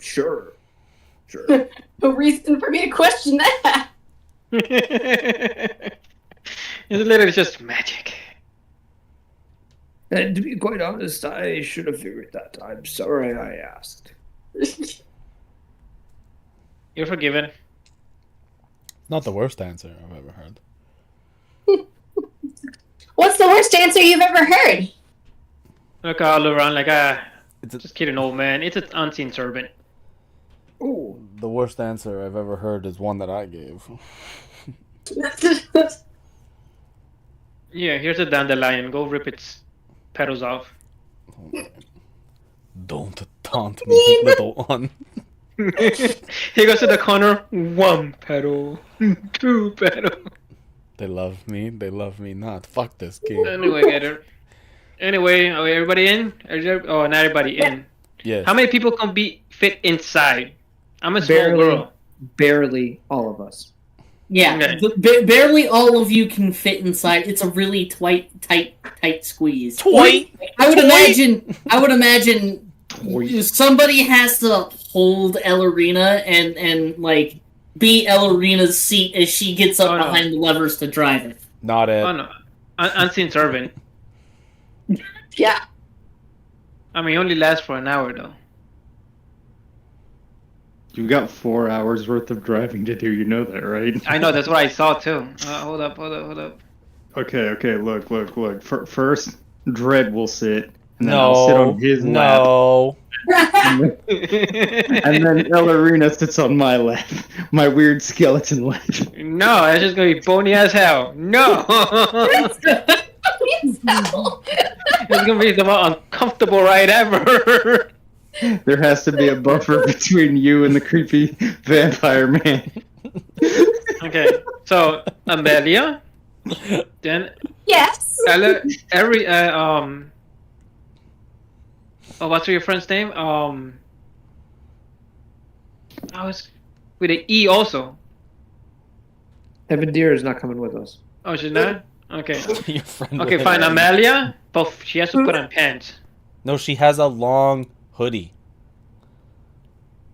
sure. No reason for me to question that. It's literally just magic. And to be quite honest, I should have figured that. I'm sorry I asked. You're forgiven. Not the worst answer I've ever heard. What's the worst answer you've ever heard? Look all around like, It's a, just kidding, old man. It's an unseen servant. Oh, the worst answer I've ever heard is one that I gave. Yeah, here's a dandelion. Go rip its petals off. Don't taunt me, little one. He goes to the corner. 1 petal. 2 petal. They love me not. Fuck this game. Anyway, get it. Anyway, are everybody in? Oh, not everybody in. Yes. How many people can fit inside? I'm a small barely, girl. barely all of us. Yeah, Okay. barely all of you can fit inside. It's a really tight squeeze. Toy. I would imagine somebody has to hold Ellerina and like be Ellerina's seat as she gets up behind the levers to drive it. Not it. Oh no, unseen servant. Yeah. I mean, it only lasts for an hour though. You've got 4 hours worth of driving to do. You know that, right? I know, that's what I saw too. Hold up. Okay. Look. First, Dread will sit, and then I'll sit on his lap, No. and then Ellerina sits on my lap, my weird skeleton lap. No, that's just gonna be bony as hell. No. It's gonna be the most uncomfortable ride ever. There has to be a buffer between you and the creepy vampire man. Okay, so Amelia, then Yes. Ella, oh, what's your friend's name? I was with an E also. Evan Deere is not coming with us. Oh, she's not. Okay. Your friend Okay, with fine. it. Amelia, but she has to put on pants. No, she has a long hoodie.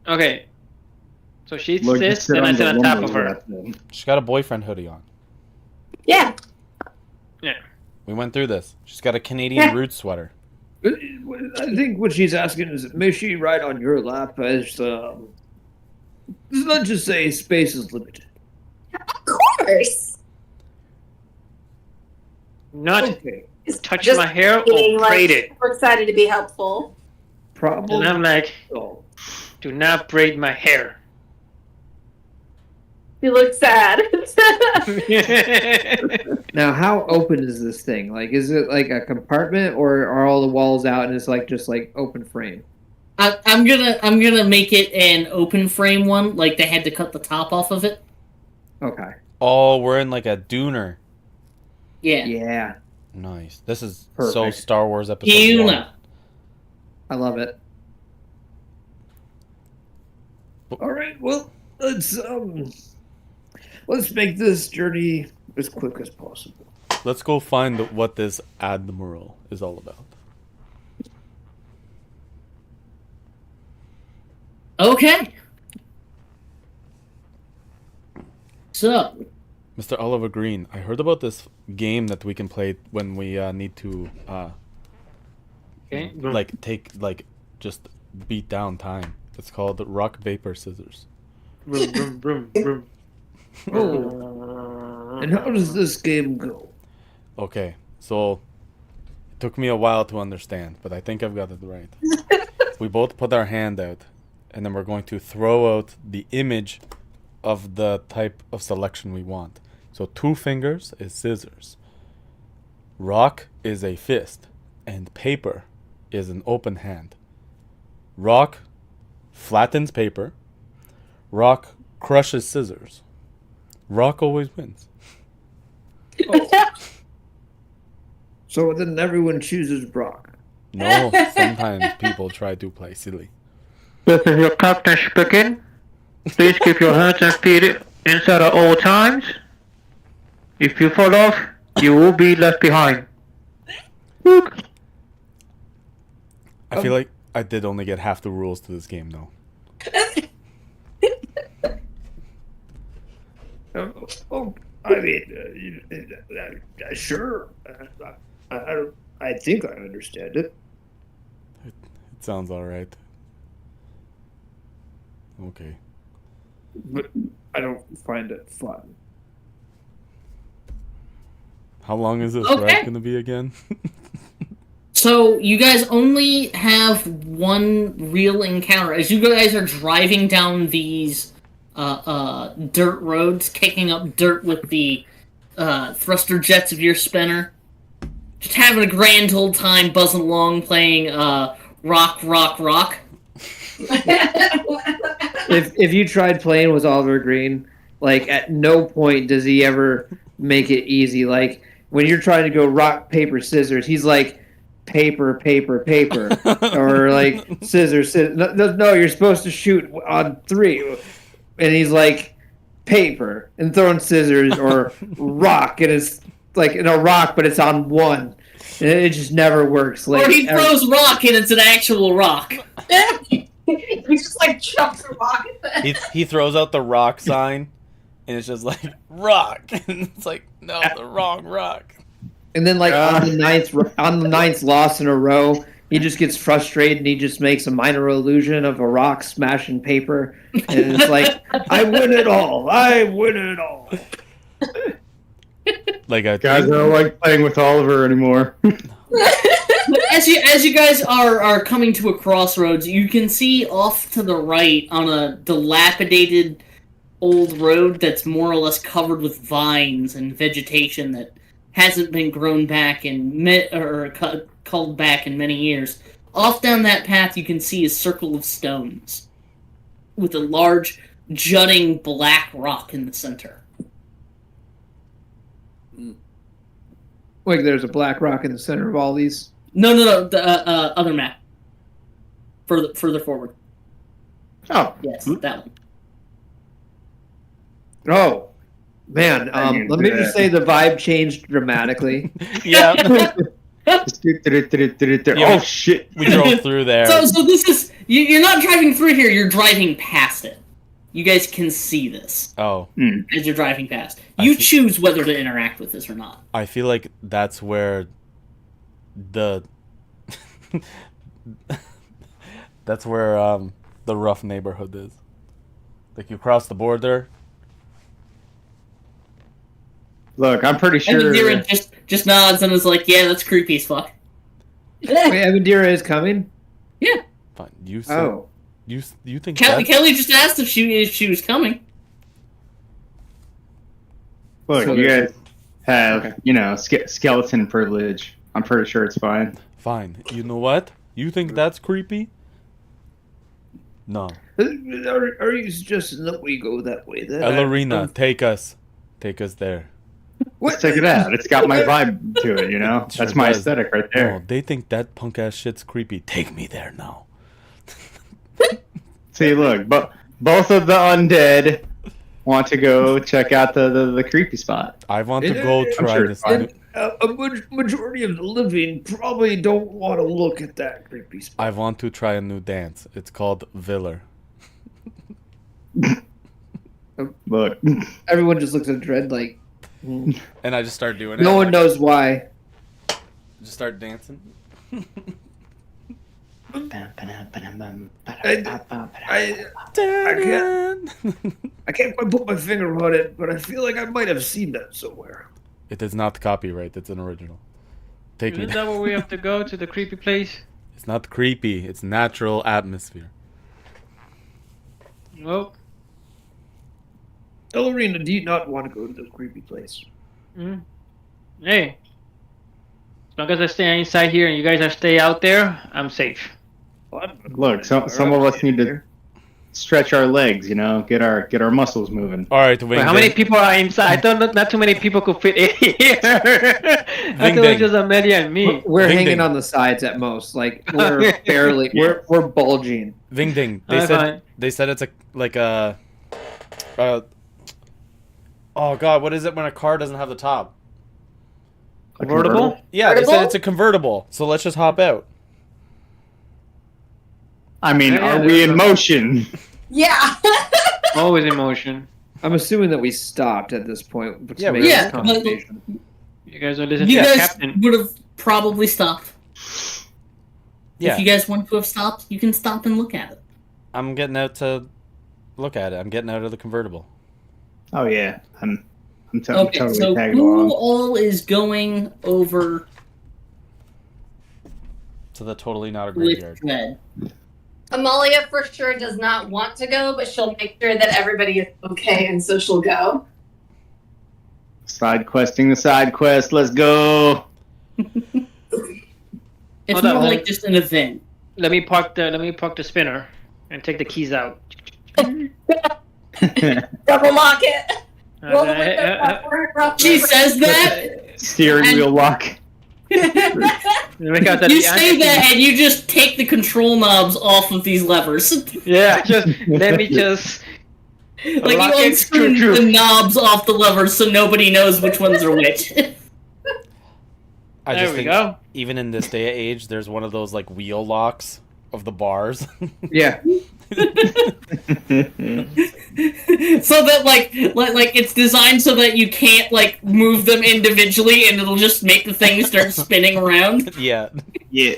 Okay. So she Look, sits, sit and I on sit the on top lumber of her. lap then. She's got a boyfriend hoodie on. Yeah. We went through this. She's got a Canadian roots sweater. I think what she's asking is, may she ride on your lap as, let's just say space is limited. Of course. Not Okay. touch Just my hair being, or like, braid it. We're excited to be helpful. Problem. And I'm like, solved. do not braid my hair. You look sad. Now, how open is this thing? Like, is it like a compartment, or are all the walls out and it's like just like open frame? I'm gonna make it an open frame one. Like they had to cut the top off of it. Okay. Oh, we're in like a dooner. Yeah. Yeah, Nice. This is so Perfect. Star Wars episode You 1. know. I love it. All right. Well, let's make this journey as quick as possible. Let's go find what this Admiral is all about. Okay. So, Mr. Oliver Green, I heard about this game that we can play when we need to Okay. just beat down time. It's called Rock Vapor Scissors. Vroom. Oh, and how does this game go? Okay, so it took me a while to understand, but I think I've got it right. We both put our hand out, and then we're going to throw out the image of the type of selection we want. So 2 fingers is scissors. Rock is a fist, and paper is an open hand. Rock flattens paper. Rock crushes scissors. Rock always wins. So then everyone chooses Brock. No, sometimes people try to play silly. This is your captain speaking. Please keep your hands and feet inside at all times. If you fall off, you will be left behind. I feel like I did only get half the rules to this game, though. I mean, sure. I think I understand it. It sounds all right. Okay. But I don't find it fun. How long is this Okay. ride going to be again? So you guys only have one real encounter as you guys are driving down these dirt roads, kicking up dirt with the thruster jets of your spinner, just having a grand old time buzzing along, playing rock, rock, rock. If you tried playing with Oliver Green, like at no point does he ever make it easy. Like when you're trying to go rock, paper, scissors, he's like paper, paper, paper, or like scissors, scissors. No, you're supposed to shoot on 3, and he's like paper and throwing scissors or rock, and it's like in a rock, but it's on 1. And it just never works. Like Or he throws rock and it's an actual rock. He just like chucks a rock at them. He throws out the rock sign, and it's just like, rock! And it's like, no, the wrong rock. And then, like on the ninth loss in a row, he just gets frustrated and he just makes a minor illusion of a rock smashing paper, and it's like, I win it all. I win it all. Like a Guys, I don't like playing with Oliver anymore. As you guys are coming to a crossroads, you can see off to the right on a dilapidated old road that's more or less covered with vines and vegetation that hasn't been grown back culled back in many years. Off down that path, you can see a circle of stones with a large jutting black rock in the center. Like there's a black rock in the center of all these. No, the other map. Further forward. Oh, Yes, that one. Oh, man. Let me just say the vibe changed dramatically. yeah, oh shit! we drove through there. So this is you're not driving through here. You're driving past it. You guys can see this Oh, as you're driving past. You choose whether to interact with this or not. I feel like that's where the the rough neighborhood is. Like you cross the border. Look, I'm pretty And sure. Indira just nods and is like, "Yeah, that's creepy as fuck." Wait, Avendira is coming? Fine, you said, Oh. you think Kelly that? just asked if she was coming. Look, So you there's- guys have, Okay. skeleton privilege. I'm pretty sure it's fine. Fine. You know what? You think that's creepy? No. Are you suggesting that we go that way then? Ellerina, take us there. Let's check it out. It's got my vibe to it, That's Sure my does. aesthetic right Oh, there. they think that punk ass shit's creepy. Take me there now. See, look, but both of the undead want to go check out the creepy spot. I want to go I'm try sure this. it's fine. A majority of the living probably don't want to look at that creepy spot. I want to try a new dance. It's called Viller. Look, Everyone just looks at Dread like, And I just start doing it. no one knows why. Just start dancing. I can't quite put my finger on it, but I feel like I might have seen that somewhere. It is not copyright. It's an original. Take me Isn't there. that where we have to go to the creepy place? It's not creepy. It's natural atmosphere. Nope. Ellerina, do you not want to go to the creepy place? Mm. Hey. As long as I stay inside here and you guys are stay out there, I'm safe. look. Some of us need to stretch our legs. Get our muscles moving. All right, But how many people are inside? I thought not too many people could fit in here. I thought it was just Amelia and me. We're Ding, hanging ding. on the sides at most. Like we're barely we're bulging. Ving Ding. Fine. They said it's a oh god, what is it when a car doesn't have the top? Convertible? Yeah, they said Convertible? it's a convertible. So let's just hop out. I mean, Yeah, are we there's in a- motion? Yeah. Always in motion. I'm assuming that we stopped at this point. To Yeah, make we- this Yeah, but- conversation. You guys are listening You to the guys captain. would have probably stop. Yeah, If you guys want to have stopped, you can stop and look at it. I'm getting out to look at it. I'm getting out of the convertible. Oh yeah, I'm Okay, totally so tagging who along. all is going over To the totally not a with graveyard. Dread? Amalia for sure does not want to go, but she'll make sure that everybody is okay, and so she'll go. Side questing the side quest. Let's go. It's Hold on, more let like me- just an event. Let me park the spinner and take the keys out. Double lock it. Roll the window up. She says that. Steering And- wheel lock. Make out that You the say that, and you just take the control knobs off of these levers. Yeah, just let me just. Like Lock you it, unscrew true. the knobs off the levers so nobody knows which ones are which. I There just we think go. even in this day and age, there's one of those like wheel locks of the bars. Yeah. So that like it's designed so that you can't like move them individually, and it'll just make the thing start spinning around. Yeah. Yeah.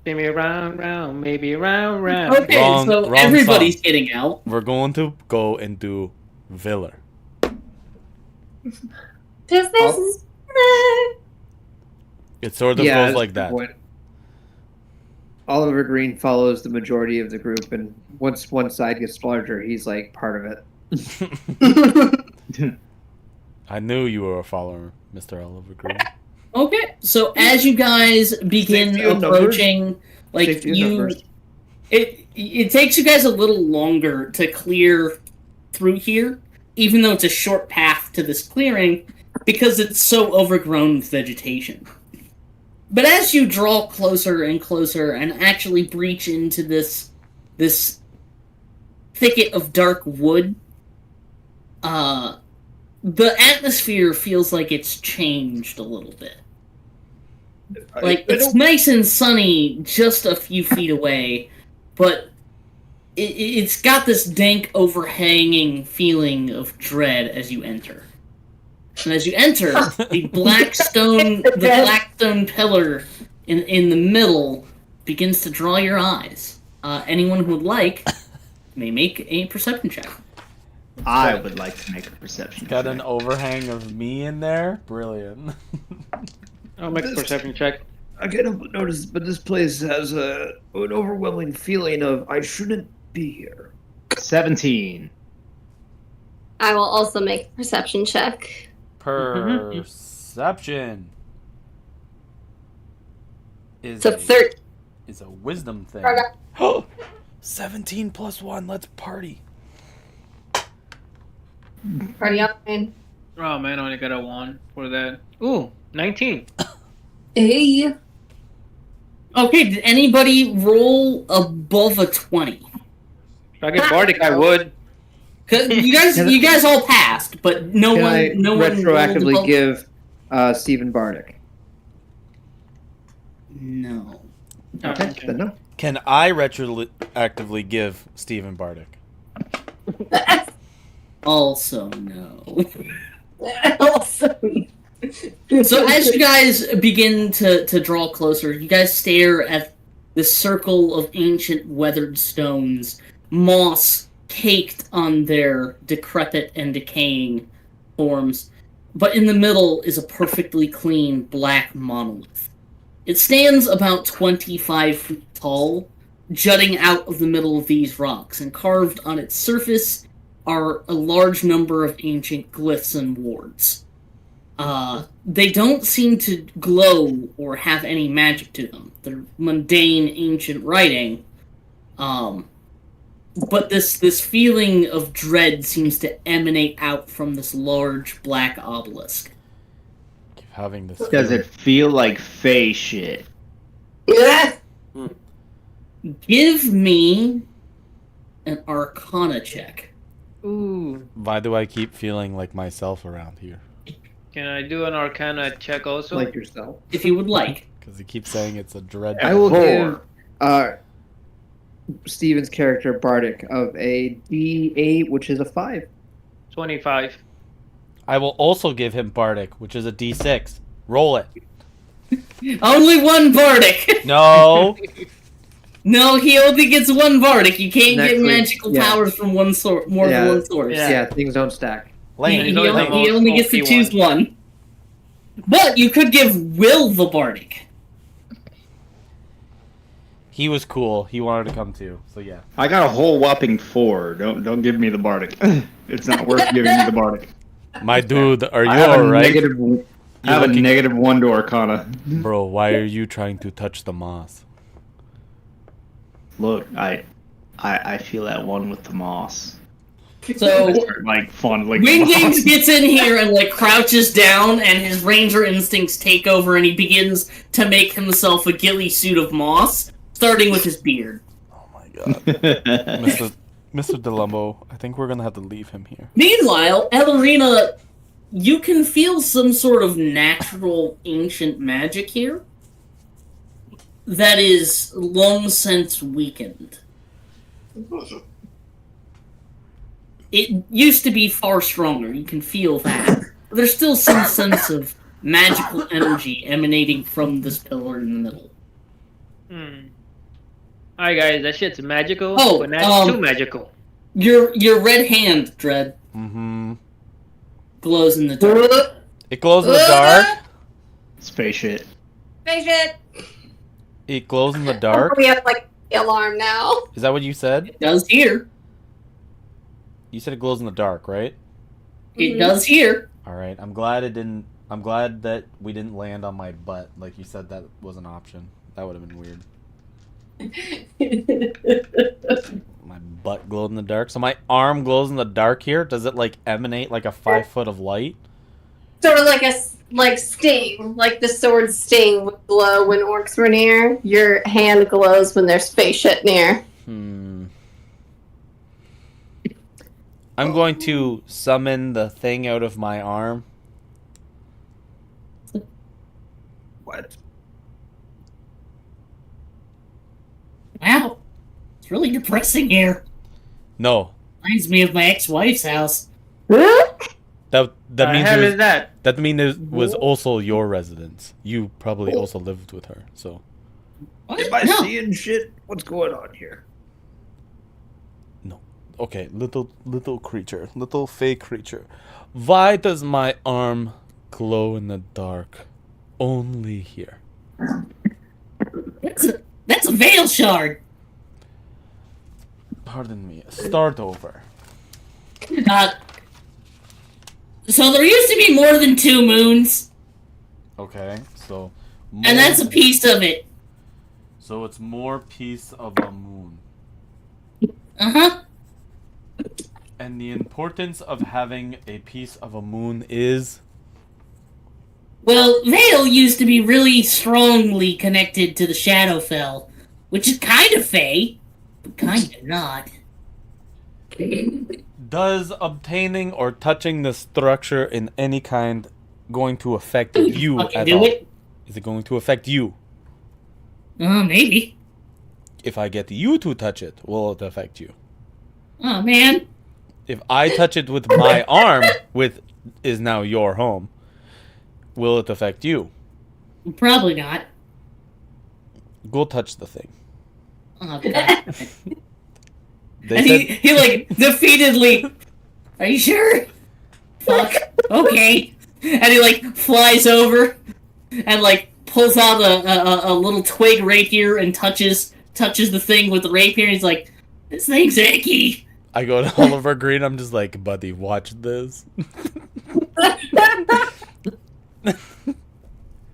Maybe round, round, maybe round, round. Okay, Wrong- so wrong everybody's song. getting out. We're going to go and do Viller. This is. It sort of Yeah, goes that's like the that. point. Oliver Green follows the majority of the group, and once one side gets larger, he's like part of it. I knew you were a follower, Mr. Oliver Green. Okay, so as you guys begin Safety in approaching, like Safety in you, numbers. it takes you guys a little longer to clear through here, even though it's a short path to this clearing, because it's so overgrown with vegetation. But as you draw closer and closer and actually breach into this thicket of dark wood, the atmosphere feels like it's changed a little bit. Like, it's nice and sunny just a few feet away, but it's got this dank, overhanging feeling of dread as you enter. And as you enter, the black stone pillar in the middle begins to draw your eyes. Anyone who would like may make a perception check. I would like to make a perception Got check. an overhang of me in there. Brilliant. I'll make a perception check. I can't notice, but this place has an overwhelming feeling of I shouldn't be here. 17. I will also make a perception check. Perception is So 13. is a wisdom thing. Okay. 17 plus 1, let's party. Party on. Oh man, I only got a 1 for that. Ooh, 19. Hey. Okay, did anybody roll above a 20? If I get Bardic, I would. 'Cause you guys all passed, but no Can one I rolled retroactively above- give Stephen Bardick? No. Okay, then no. Can I retroactively give Stephen Bardick? Also no. Also. So as you guys begin to draw closer, you guys stare at this circle of ancient weathered stones, moss caked on their decrepit and decaying forms. But in the middle is a perfectly clean black monolith. It stands about 25 feet tall, jutting out of the middle of these rocks, and carved on its surface are a large number of ancient glyphs and wards. They don't seem to glow or have any magic to them. They're mundane ancient writing. But this feeling of dread seems to emanate out from this large black obelisk. Keep having this. Does it feel like Fey shit? Yeah. Give me an Arcana check. Ooh. Why do I keep feeling like myself around here? Can I do an Arcana check also? Like yourself. If you would like. Because he keeps saying it's a dread. I will Four. give Steven's character Bardick of a D8, which is a 5. 25. I will also give him Bardic, which is a D6. Roll it. Only one bardic. No. No, he only gets one bardic. You can't Next get week, magical yeah. powers from more than one source. Yeah, things don't stack. Lane. He always the he only most gets to OP choose one. But you could give Will the bardic. He was cool. He wanted to come too. So yeah. I got a whole whopping 4. Don't give me the bardic. It's not worth giving me the bardic. My dude, are you I have a alright? I have a -1 to Arcana. Bro, why are you trying to touch the moss? Look, I feel at one with the moss. So Like fun, like Wingdings gets in here and like crouches down, and his ranger instincts take over, and he begins to make himself a ghillie suit of moss, starting with his beard. Oh my god. Mr. DeLumbo, I think we're gonna have to leave him here. Meanwhile, Ellerina, you can feel some sort of natural ancient magic here that is long since weakened. It used to be far stronger, you can feel that. But there's still some sense of magical energy emanating from this pillar in the middle. Alright, guys, that shit's magical, Oh, but not too magical. Your red hand, Dread, Mm-hmm. glows in the dark. It glows in the dark. Space shit. Spaceship. It glows in the dark. We have like the alarm now. Is that what you said? It does here. You said it glows in the dark, right? It does here. Alright. I'm glad it didn't. I'm glad that we didn't land on my butt. Like you said, that was an option. That would have been weird. My butt glowed in the dark. So my arm glows in the dark here. Does it like emanate like a 5 foot of light? Sort of like Sting, like the sword Sting would glow when orcs were near. Your hand glows when there's space shit near. I'm going to summon the thing out of my arm. What? Wow. It's really depressing here. No, Reminds me of my ex-wife's house. that means hell it is was, that? that means it was also your residence. You probably also lived with her. So What? Am I No. seeing shit? What's going on here? okay, little creature, little fake creature. Why does my arm glow in the dark? Only here. That's a veil shard. Pardon me. Start over. So there used to be more than 2 moons, Okay, so and that's a piece of it. So it's more piece of a moon. Uh-huh. And the importance of having a piece of a moon is Well, Vale used to be really strongly connected to the Shadowfell, which is kind of fey, but kind of not. does obtaining or touching the structure in any kind going to affect you Okay, at do all? it. Is it going to affect you? Maybe. If I get you to touch it, will it affect you? Oh, man. If I touch it with my arm, with is now your home, will it affect you? Probably not. Go touch the thing. Oh, God. They And said, he like defeatedly, are you sure? Fuck. Okay. And he like flies over and like pulls out a little twig rapier and touches the thing with the rapier. He's like, this thing's icky. I go to Oliver Green. I'm just like, buddy, watch this.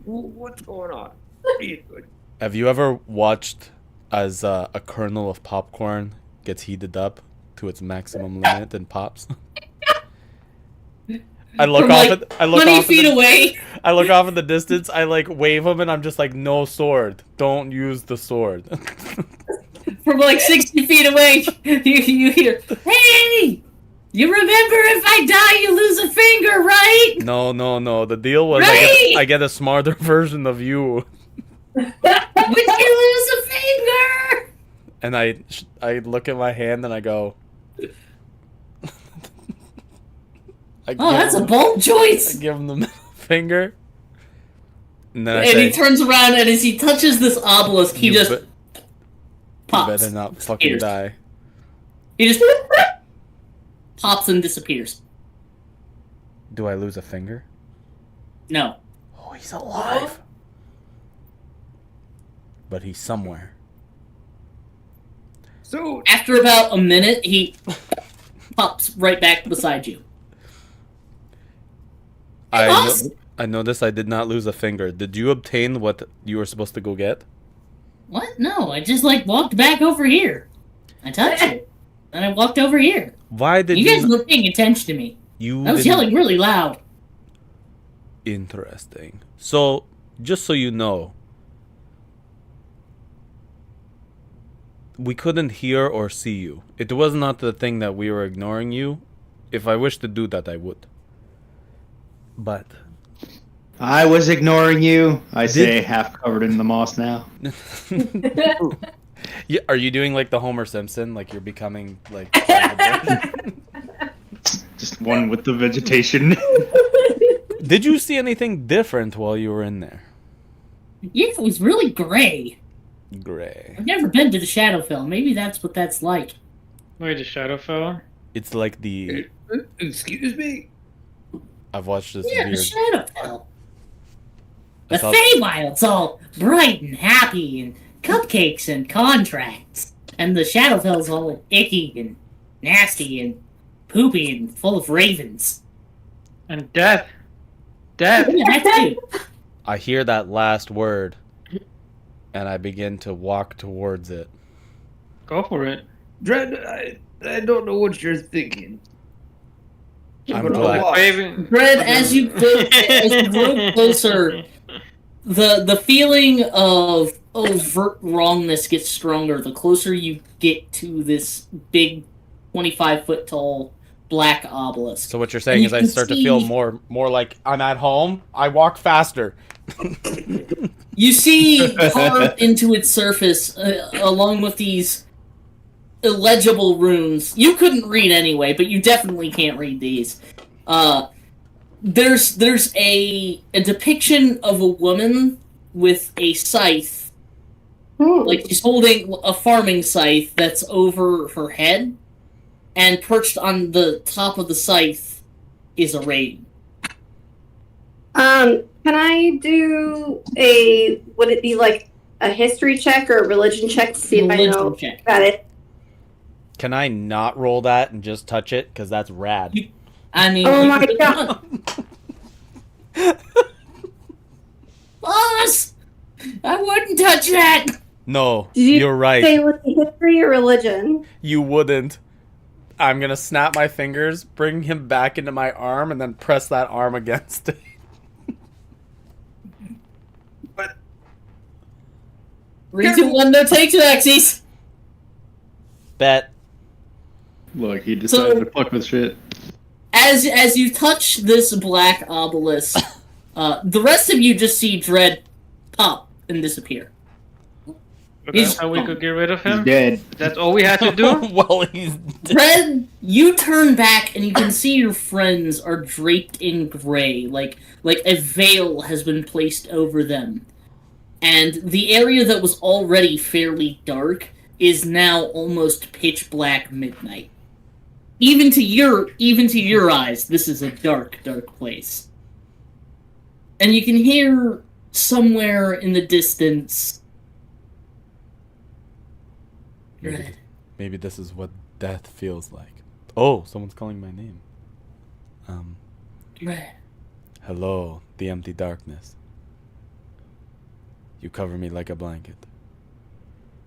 What's going on? What are you doing? Have you ever watched as a kernel of popcorn gets heated up to its maximum limit and pops? I look From, off. like, I look 20 off. feet away. I look off in the distance. I like wave him, and I'm just like, no sword. Don't use the sword. From like 60 feet away, you hear, hey! You remember if I die, you lose a finger, right? No. The deal was Right! I get a smarter version of you, But you lose a finger! and I look at my hand and I go. Oh, that's a bold I choice. give him the middle finger. And then I And say, he turns around, and as he touches this obelisk, he "You just you pops. better not fucking Disappears. die." He just pops and disappears. Do I lose a finger? No. Oh, he's alive. But he's somewhere. So After about a minute, he pops right back beside you. I noticed I did not lose a finger. Did you obtain what you were supposed to go get? What? No, I just walked back over here. I touched it. And I walked over here. Why did You you? guys weren't paying attention to me. You I was didn't- yelling really loud. Interesting. So, just so you know, we couldn't hear or see you. It was not the thing that we were ignoring you. If I wished to do that, I would. But I was ignoring you. I say half covered in the moss now. yeah, are you doing like the Homer Simpson? Like you're becoming like. Just one with the vegetation. Did you see anything different while you were in there? Yeah, it was really gray. Gray. I've never been to the Shadowfell. Maybe that's what that's like. Wait, the Shadowfell? It's like the. excuse me. I've watched this Yeah, the weird. Shadowfell. The I thought- Feywild's all bright and happy and cupcakes and contracts. And the Shadowfell's all icky and nasty and poopy and full of ravens. And death. Death. Yeah, that too. I hear that last word, and I begin to walk towards it. Go for it. Dread, I don't know what you're thinking. I'm But glad. I'll- Waving. Fred, as you grow closer, the feeling of overt wrongness gets stronger the closer you get to this big 25-foot tall black obelisk. So what you're saying You is I can start to feel see- more like I'm at home. I walk faster. You see carved into its surface, along with these illegible runes. You couldn't read anyway, but you definitely can't read these. There's a depiction of a woman with a scythe, like she's holding a farming scythe that's over her head, and perched on the top of the scythe is a raven. Can I do would it be like a history check or a religion check to see if I know Religion check. about it? Can I not roll that and just touch it? Because that's rad. I mean, Oh you my could- God. Boss! I wouldn't touch that! No, Did you you're right. say with the history or religion? You wouldn't. I'm gonna snap my fingers, bring him back into my arm, and then press that arm against it. 3, 2, 1, no take two axes! Bet. Look, he decided So- to fuck with shit. As you touch this black obelisk, the rest of you just see Dread pop and disappear. But He's that's how we could get rid of He's him? dead. That's all we had to do? Well, he's dead. Dread, you turn back and you can see your friends are draped in gray, like a veil has been placed over them. And the area that was already fairly dark is now almost pitch black midnight. Even to your eyes, this is a dark, dark place. And you can hear somewhere in the distance, Dread. Maybe this is what death feels like. Oh, someone's calling my name. Dread. Hello, the empty darkness. You cover me like a blanket.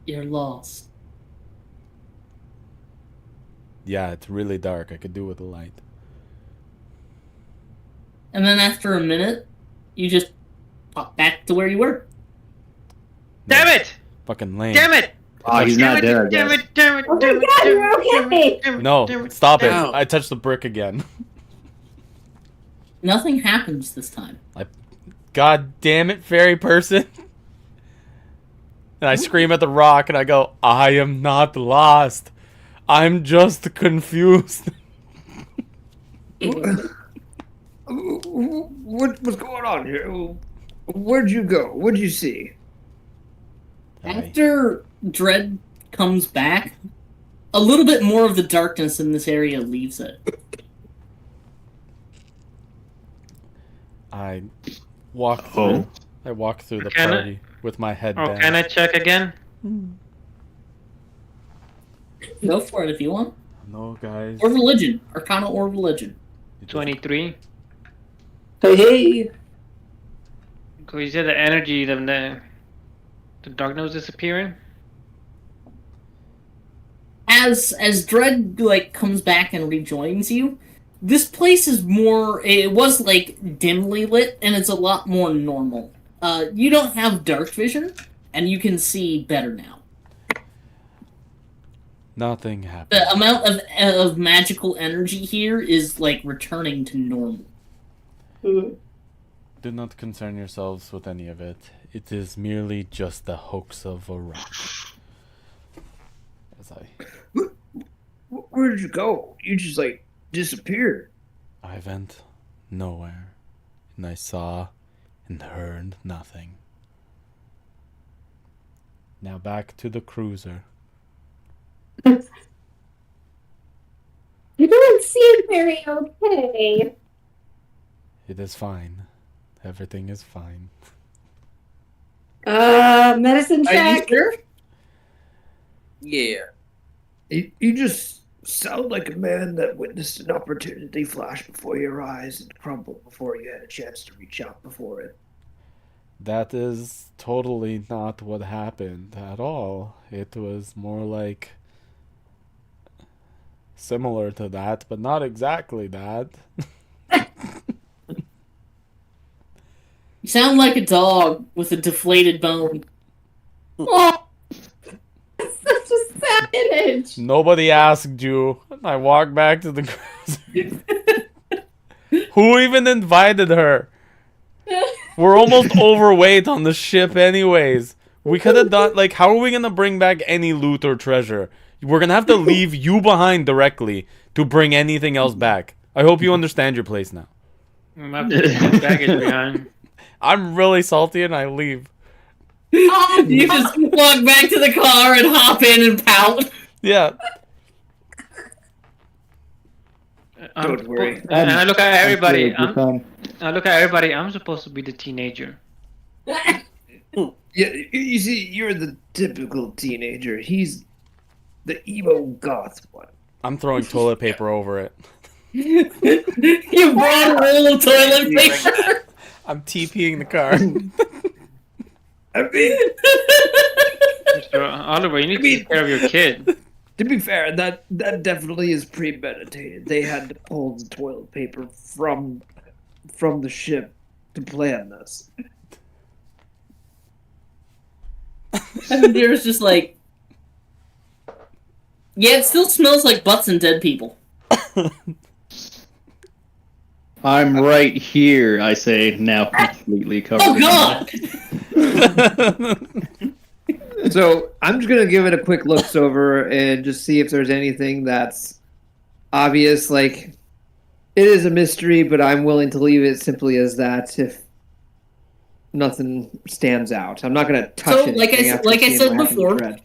You're lost. Yeah, it's really dark. I could do with a light. And then after a minute, you just pop back to where you were. Damn it! Fucking lame. Damn it! Oh, he's not dead, I Damn guess. it! Damn it! Oh my Damn it! God, damn you're it, damn okay. it, damn it, No, damn it, stop it. damn I touched the brick again. Nothing happens this time. God damn it, fairy person. And I scream at the rock and I go, I am not lost. I'm just confused. What's going on here? Where'd you go? What'd you see? After Dread comes back, a little bit more of the darkness in this area leaves it. I walk Oh. through. I walk through the Can I- party with my head Oh, down. can I check again? Go for it if you want. No, guys. Or religion. Arcana or religion. 23. Hey. So you said the energy, the darkness was disappearing? As Dread comes back and rejoins you, this place is more. It was dimly lit, and it's a lot more normal. You don't have dark vision, and you can see better now. Nothing happened. The amount of magical energy here is returning to normal. Mm. Do not concern yourselves with any of it. It is merely just the hoax of a rock. As Where did you go? You just disappeared. I went nowhere, and I saw and heard nothing. Now back to the cruiser. You don't seem very okay. It is fine. Everything is fine. Medicine Are you check. sure? Yeah. You just sound like a man that witnessed an opportunity flash before your eyes and crumble before you had a chance to reach out before it. That is totally not what happened at all. It was more like similar to that, but not exactly that. You sound like a dog with a deflated bone. Oh, such a sad image. Nobody asked you. I walk back to the cruiser. Who even invited her? We're almost overweight on the ship anyways. We could have done, how are we going to bring back any loot or treasure? We're going to have to leave you behind directly to bring anything else back. I hope you understand your place now. I'm gonna have to leave this baggage behind. I'm really salty and I leave. You just walk back to the car and hop in and pout. Yeah. Don't worry. And I look at everybody. I'm I look at everybody. I'm supposed to be the teenager. Yeah, you see, you're the typical teenager. He's the emo goth one. I'm throwing toilet paper over it. You brought a roll of toilet paper. I'm TPing the car. I mean, Mr. Oliver, you need to take care of your kid. to be fair, that definitely is premeditated. They had to pull the toilet paper from the ship to plan this. And Beer's just yeah, it still smells like butts and dead people. I'm right here, I say, now completely covered. Oh in god! So I'm just gonna give it a quick looks over and just see if there's anything that's obvious. It is a mystery, but I'm willing to leave it simply as that if nothing stands out. I'm not gonna touch So, anything. after like I seeing said what happened to before, Dread.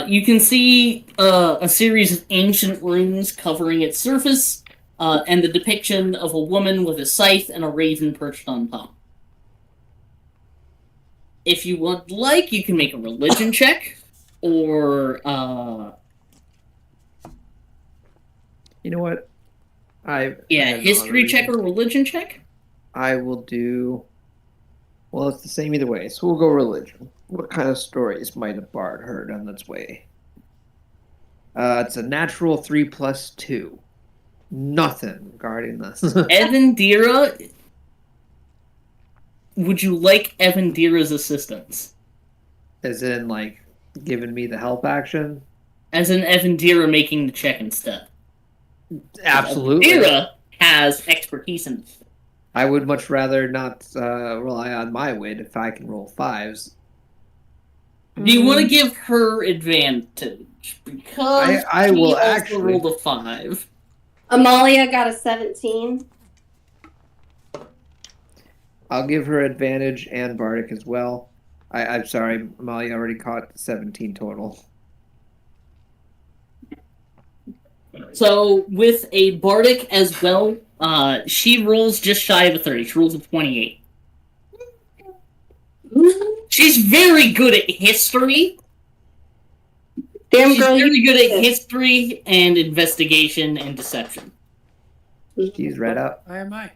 you can see a series of ancient runes covering its surface, and the depiction of a woman with a scythe and a raven perched on top. If you would like, you can make a religion check, or You know what? I have history check or reason. religion check. I will do. Well, it's the same either way, so we'll go religion. What kind of stories might a bard heard on its way? It's a natural 3+2. Nothing regarding this. Evandira, would you like Evandira's assistance? As in, giving me the help action? As in Evandira making the check instead. Absolutely. Evandira has expertise in this. I would much rather not rely on my wit if I can roll 5s. Do you want to give her advantage? Because I she will also actually- rolled a 5. Amalia got a 17. I'll give her advantage and Bardic as well. I'm sorry, Molly already caught 17 total. So with a Bardic as well, she rolls just shy of a 30. She rolls a 28. She's very good at history. Damn She's girl, very you good at history and investigation and deception. She's read up. Where am I?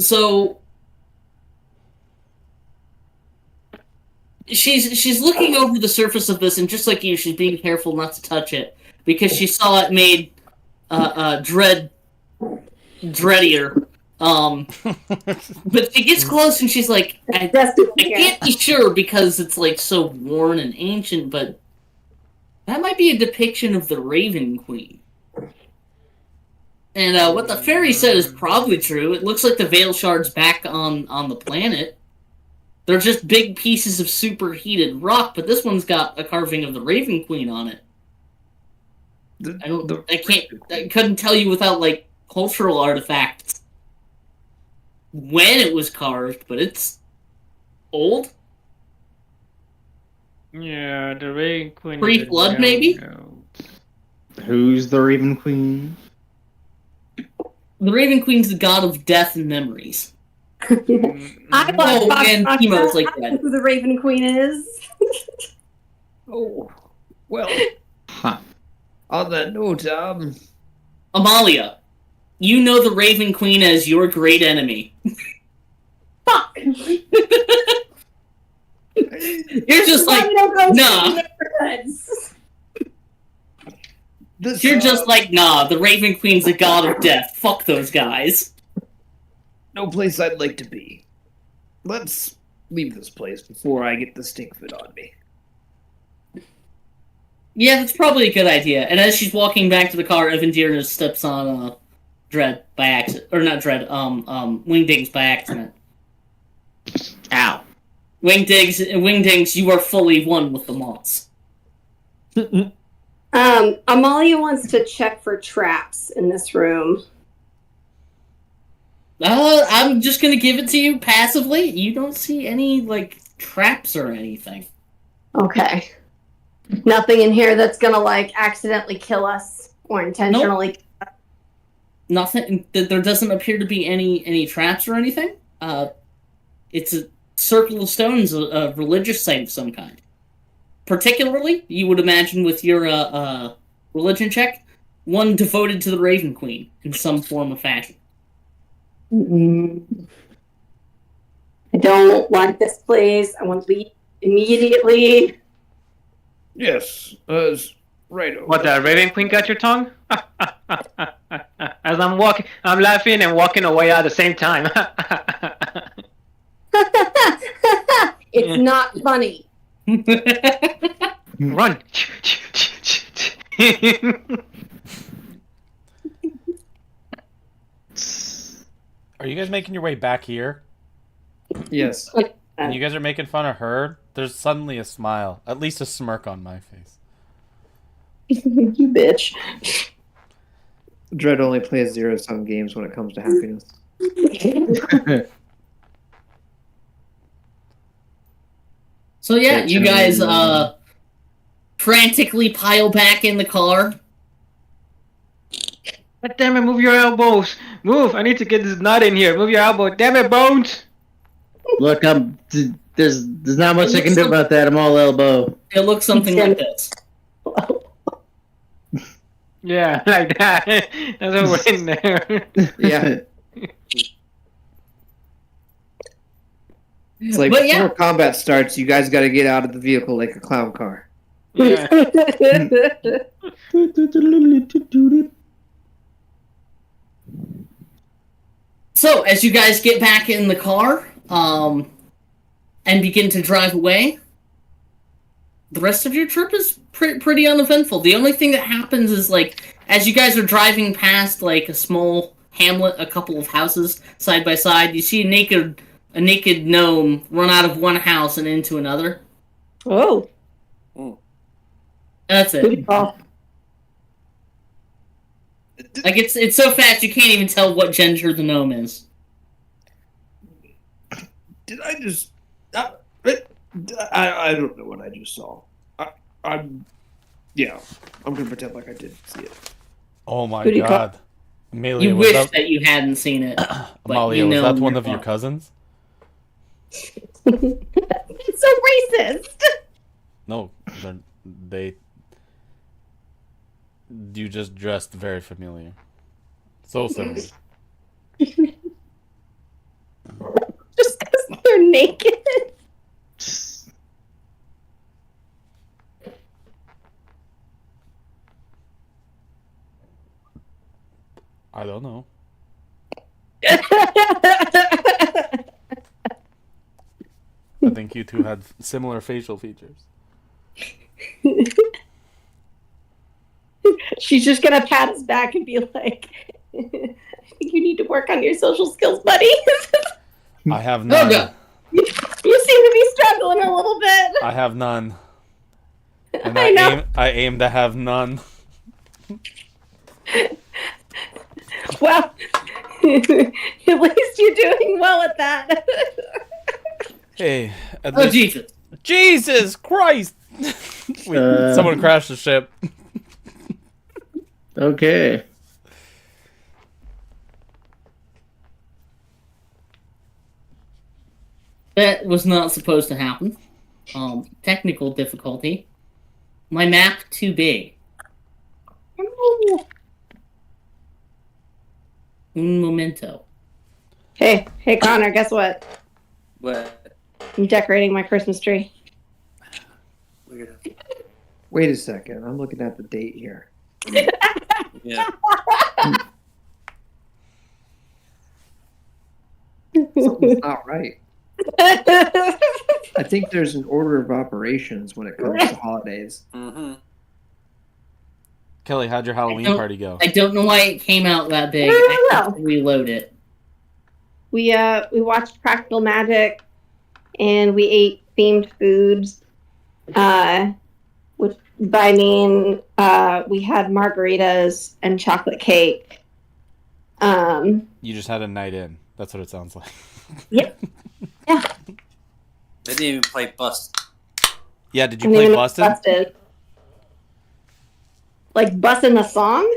So she's looking over the surface of this, and just like you, she's being careful not to touch it because she saw it made dreadier. But she gets close and she's like, I can't be sure because it's like so worn and ancient, but that might be a depiction of the Raven Queen. And what the fairy said is probably true. It looks like the Veil Shard's back on the planet. They're just big pieces of superheated rock, but this one's got a carving of the Raven Queen on it. I couldn't tell you without like cultural artifacts when it was carved, but it's old. Yeah, the Raven Queen. Pre-flood, maybe? Who's the Raven Queen? The Raven Queen's the god of death and memories. I want and Chemo's like that. who the Raven Queen is. Oh, well. Huh. On that note, Amalia, you know the Raven Queen as your great enemy. Fuck. You're just like, nah. You're just like, nah, the Raven Queen's the god of death. Fuck those guys. no place I'd like to be. Let's leave this place before I get the stink fit on me. Yeah, that's probably a good idea. And as she's walking back to the car, Evandir steps on Dread by accident. Or not Dread, Wingdings by accident. Ow. Wingdings, you are fully one with the moths. Amalia wants to check for traps in this room. I'm just gonna give it to you passively. You don't see any, like, traps or anything. Okay. Nothing in here that's gonna, like, accidentally kill us or intentionally. Nope. Nothing. There doesn't appear to be any traps or anything. It's a circle of stones, a religious site of some kind. Particularly, you would imagine with your religion check, one devoted to the Raven Queen in some form or fashion. I don't like this place. I want to leave immediately. Yes, right over. What, the Raven Queen got your tongue? As I'm walking, I'm laughing and walking away at the same time. It's not funny. Run. Are you guys making your way back here? Yes. And you guys are making fun of her? There's suddenly a smile. At least a smirk on my face. You bitch. Dread only plays zero-sum games when it comes to happiness. So yeah, you guys frantically pile back in the car. God damn it, move your elbows. Move, I need to get this nut in here. Move your elbow. Damn it, Bones. Look, there's not much I can do about that. I'm all elbow. It looks something like this. Yeah, like that. That's what we're in there. Yeah. It's like But yeah. before combat starts, you guys got to get out of the vehicle like a clown car. Yeah. So as you guys get back in the car, and begin to drive away, the rest of your trip is pretty uneventful. The only thing that happens is, like, as you guys are driving past, like, a small hamlet, a couple of houses side by side, you see a naked gnome run out of one house and into another. Oh. That's it. Oh. Like, it's so fast you can't even tell what gender the gnome is. Did I just? I don't know what I just saw. I'm gonna pretend like I didn't see it. Oh my Who do you call- god. Amelia, You was wish that, that you hadn't seen it. But Amalia, you was know that one you're of your wrong. cousins? It's so racist. No, they. You just dressed very familiar. So similar. Just because they're naked. I don't know. I think you two had similar facial features. She's just gonna pat us back and be like, I think you need to work on your social skills, buddy. I have No, none. no. You seem to be struggling a little bit. I have none. And I know. I aim to have none. Well, at least you're doing well at that. Hey, at Oh, least... Jesus. Jesus Christ! Wait, someone crashed the ship. Okay. That was not supposed to happen. Technical difficulty. My map too big. Un momento. Hey, Connor, guess what? What? I'm decorating my Christmas tree. Weird. Wait a second. I'm looking at the date here. Yeah. Something's not right. I think there's an order of operations when it comes to holidays. Mm-hmm. Kelly, how'd your Halloween don't- party go? I don't know why it came out that big. I don't I have to reload it. We watched Practical Magic, and we ate themed foods. Which by mean we had margaritas and chocolate cake. You just had a night in. That's what it sounds like. Yeah. They didn't even play Bust. Yeah, did you and play then Busted? Busted. Like busting the song?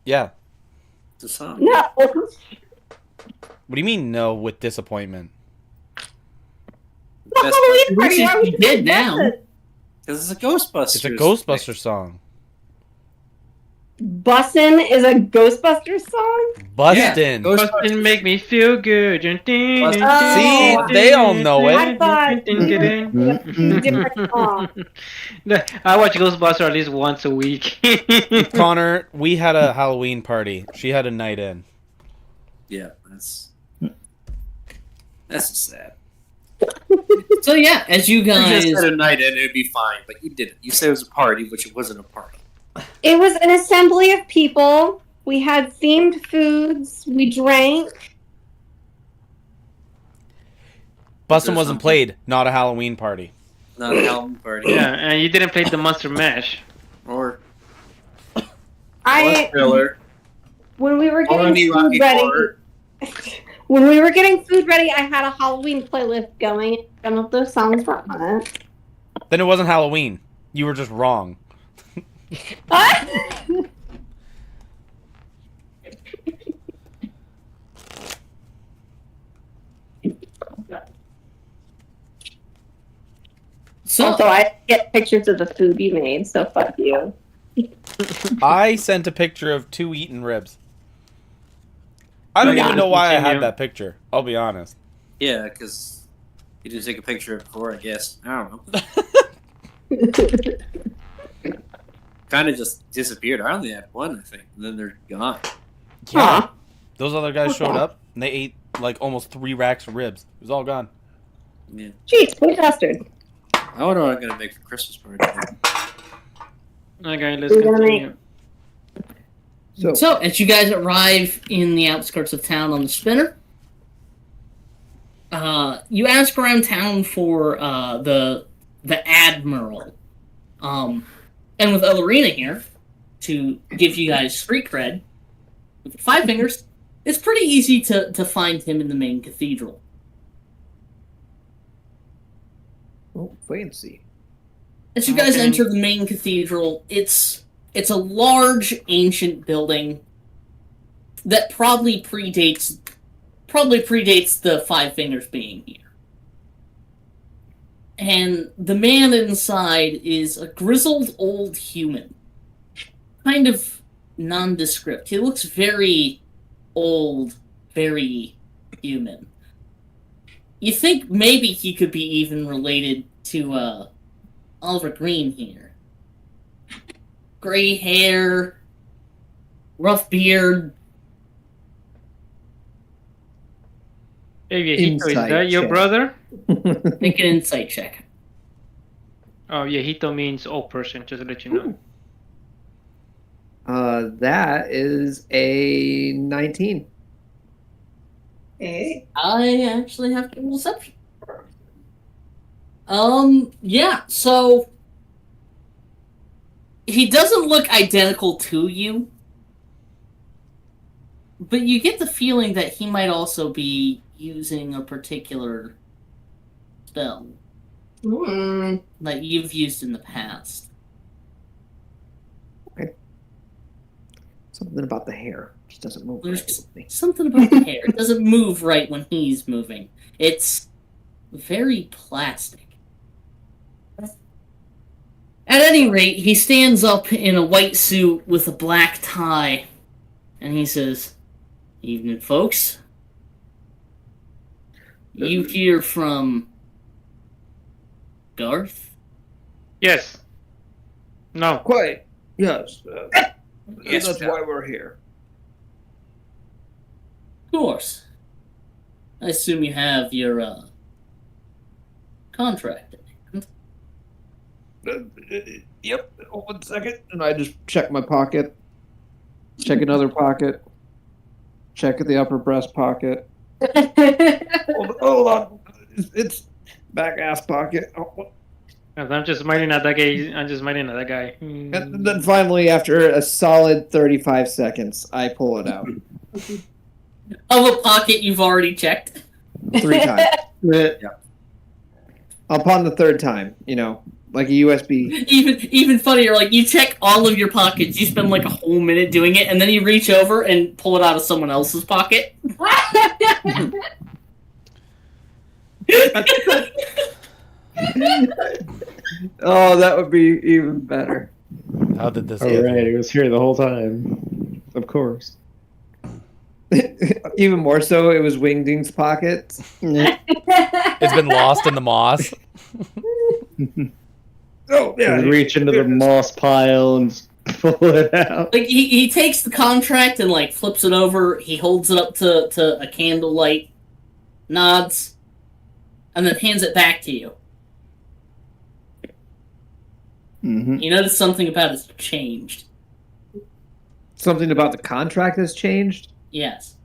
Yeah. The song. No. What do you mean no with disappointment? The Best Halloween party. Which Why would you you did do now. Busted? Because it's a Ghostbusters. It's a Ghostbuster song. Bussin' is a Ghostbusters song? Bustin'. Bustin' make me feel good. See, they all know I it. thought different song. I watch Ghostbusters at least once a week. Connor, we had a Halloween party. She had a night in. Yeah, that's sad. So yeah, as you You guys, just said a night and it'd be fine, but you didn't. You said it was a party, which it wasn't a party. It was an assembly of people. We had themed foods. We drank. Bustin' There's wasn't something. played. Not a Halloween party. Not a Halloween party. Yeah, and you didn't play the Monster Mash. Or I thriller. when we were Or getting any food Rocky ready. Horror. When we were getting food ready, I had a Halloween playlist going. Some of those songs were on it. Then it wasn't Halloween. You were just wrong. so Also, I get pictures of the food you made, so fuck you. I sent a picture of 2 eaten ribs. I don't Yeah, even know why I had continue. that picture. I'll be honest. Yeah, because you didn't take a picture of it before, I guess. I don't know. Kind of just disappeared. I only had one, I think, and then they're gone. Yeah. Huh. Those other guys showed up and they ate like almost 3 racks of ribs. It was all gone. Yeah. Jeez, poor bastard. I wonder what I'm gonna make for Christmas party. Okay, let's We're gonna continue. So, as you guys arrive in the outskirts of town on the spinner, you ask around town for the Admiral, and with Ellerina here to give you guys street cred with 5 fingers, it's pretty easy to find him in the main cathedral. Oh, fancy. As you guys Okay. enter the main cathedral, it's a large ancient building that probably predates the Five Fingers being here. And the man inside is a grizzled old human. Kind of nondescript. He looks very old, very human. You think maybe he could be even related to Oliver Green here. Gray hair, rough beard. Hey, Viejito, is Insight that your check. brother? Make an insight check. Oh, Viejito means old person, just to let you know. That is a 19. Hey. I actually have to roll deception. Yeah, so he doesn't look identical to you, but you get the feeling that he might also be using a particular spell that you've used in the past. Something about the hair just doesn't move. There's right with me. something about the hair. It doesn't move right when he's moving. It's very plastic. At any rate, he stands up in a white suit with a black tie, and he says, "Evening, folks. You hear from Garth?" Yes. No. Quite. Yes. Yes, That's sir. why we're here. Of course. I assume you have your contract in hand. Yep. 1 second. And I just check my pocket. Check another pocket. Check the upper breast pocket. Hold on. It's back ass pocket. Oh, I'm just smiling at that guy. I'm just smiling at that guy. and then finally, after a solid 35 seconds, I pull it out. Of a pocket you've already checked. 3 times. Upon the third time, like a USB. Even funnier, like you check all of your pockets, you spend like a whole minute doing it, and then you reach over and pull it out of someone else's pocket. Oh, that would be even better. How did this All get right, here? it was here the whole time. Of course. Even more so, it was Wingding's pocket. It's been lost in the moss. Oh, yeah. Reach into the moss pile and just pull it out. Like he takes the contract and like flips it over, he holds it up to a candlelight, nods, and then hands it back to you. Mm-hmm. You notice something about it's changed. Something about the contract has changed? Yes.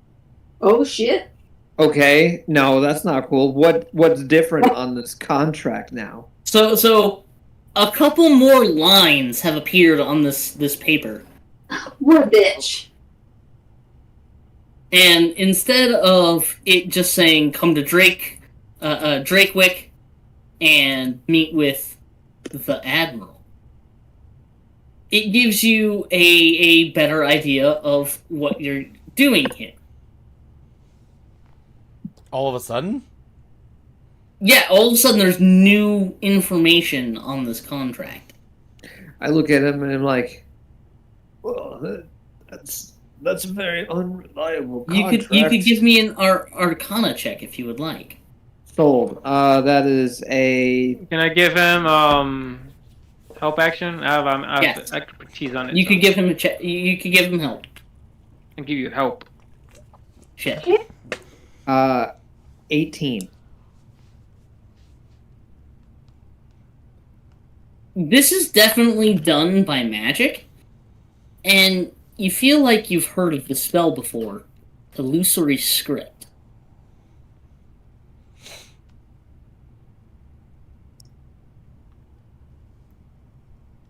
Oh shit. Okay, no, that's not cool. What's different on this contract now? So a couple more lines have appeared on this paper. What a bitch. And instead of it just saying "come to Drakewick and meet with the Admiral," it gives you a better idea of what you're doing here. All of a sudden? Yeah, all of a sudden there's new information on this contract. I look at him and I'm like, well, that's a very unreliable contract. You could give me an Arcana check if you would like. Sold. That is a... Can I give him help action? I have Yes. expertise on it. You so could give him a check. You could give him help. I can give you help. Shit. 18. This is definitely done by magic, and you feel like you've heard of the spell before. Illusory script.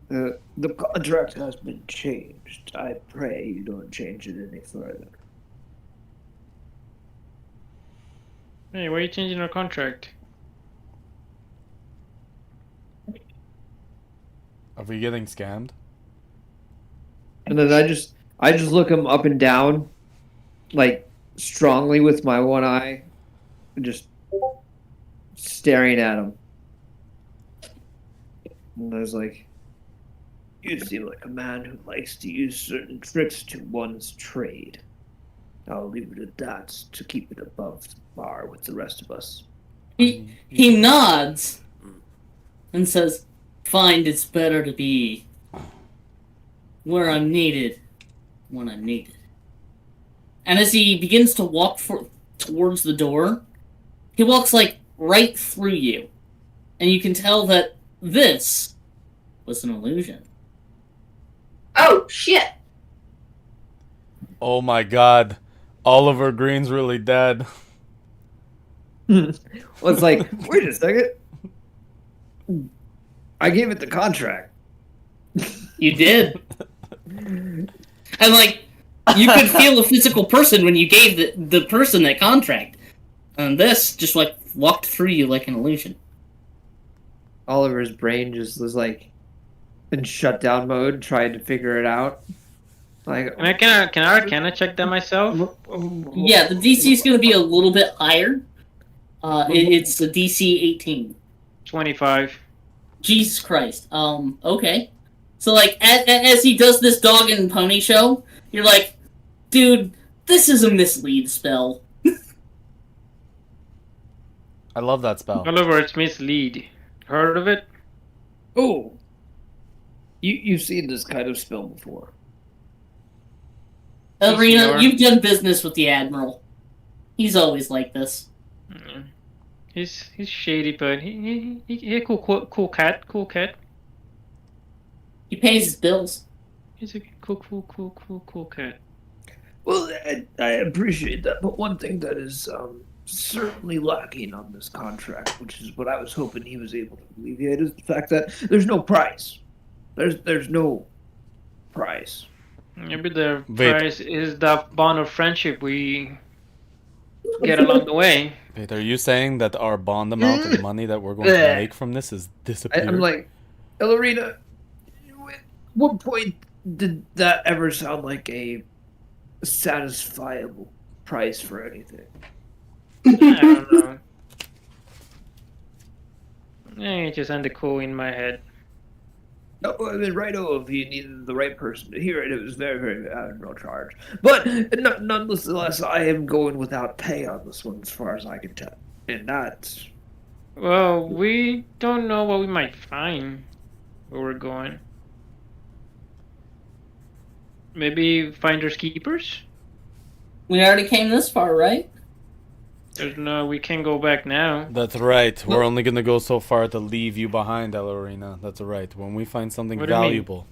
The contract has been changed. I pray you don't change it any further. Hey, why are you changing our contract? Are we getting scammed? And then I just look him up and down, like strongly with my one eye, just staring at him. And I was like, "You seem like a man who likes to use certain tricks to one's trade. I'll leave it at that to keep it above par with the rest of us." He nods and says, "Find it's better to be where I'm needed when I'm needed." And as he begins to walk towards the door, he walks like right through you. And you can tell that this was an illusion. Oh, shit. Oh my god. Oliver Green's really dead. Well, it's like, wait a second. I gave it the contract. You did. And like, you could feel a physical person when you gave the person that contract. And this just like walked through you like an illusion. Oliver's brain just was like in shutdown mode, trying to figure it out. Like, Can I Arcana check that myself? Yeah, the DC is going to be a little bit higher. It's a DC 18. 25. Jesus Christ. Okay. So like, as he does this dog and pony show, you're like, dude, this is a mislead spell. I love that spell. Oliver, it's mislead. Heard of it? oh, you've seen this kind of spell before. Arena, Sure. you've done business with the Admiral. He's always like this. Mm. He's shady, but he a cool cat. He pays his bills. He's a cool cat. Well, I appreciate that, but one thing that is certainly lacking on this contract, which is what I was hoping he was able to alleviate, is the fact that there's no price. There's no price. Maybe the Wait. price is the bond of friendship we get along the way. Wait, are you saying that our bond amount of money that we're going to Bleh. make from this is disappeared? I'm like, Ellerina, what point did that ever sound like a satisfiable price for anything? I don't know. It just sounded cool in my head. No, I mean, righto, if you needed the right person to hear it, it was very, very no charge. But nonetheless, I am going without pay on this one, as far as I can tell. And that's... Well, we don't know what we might find where we're going. Maybe finders keepers? We already came this far, right? There's no, we can't go back now. That's right. We're only going to go so far to leave you behind, Elorina. That's right. When we find something What do you mean? valuable.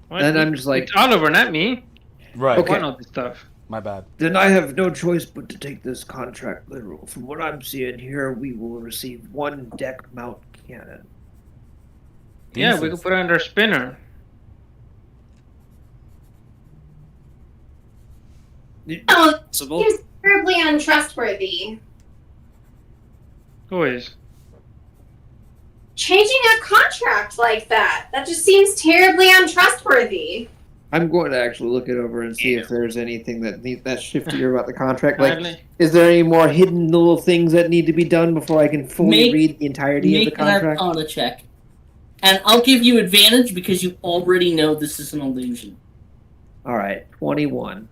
What? And I'm just like- It's Oliver, not me. Right. Okay. I know this stuff. My bad. Then I have no choice but to take this contract literal. From what I'm seeing here, we will receive one deck mount cannon. Yeah, we Jesus. could put it under spinner. Oh, Possible. seems terribly untrustworthy. Who is? Changing a contract like that. That just seems terribly untrustworthy. I'm going to actually look it over and see if there's anything that's shiftier about the contract. Like, Bradley? is there any more hidden little things that need to be done before I can fully read the entirety of the Make an contract? Arcana check. And I'll give you advantage because you already know this is an illusion. All right, 21.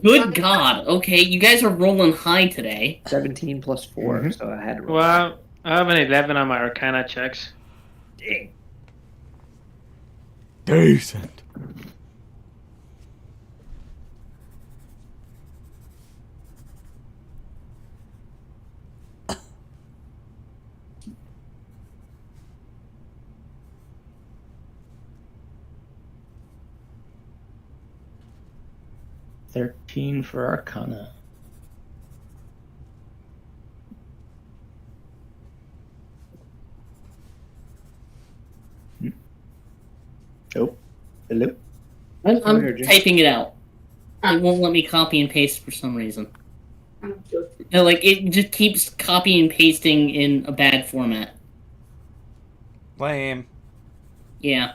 Good God. Okay, you guys are rolling high today. 17 plus 4, so I had to roll. Well, I have an 11 on my Arcana checks. Dang. Decent. $13 for Arcana. Oh, hello. I'm heard you. typing it out. It won't let me copy and paste for some reason. No, like, it just keeps copy and pasting in a bad format. Lame. Yeah.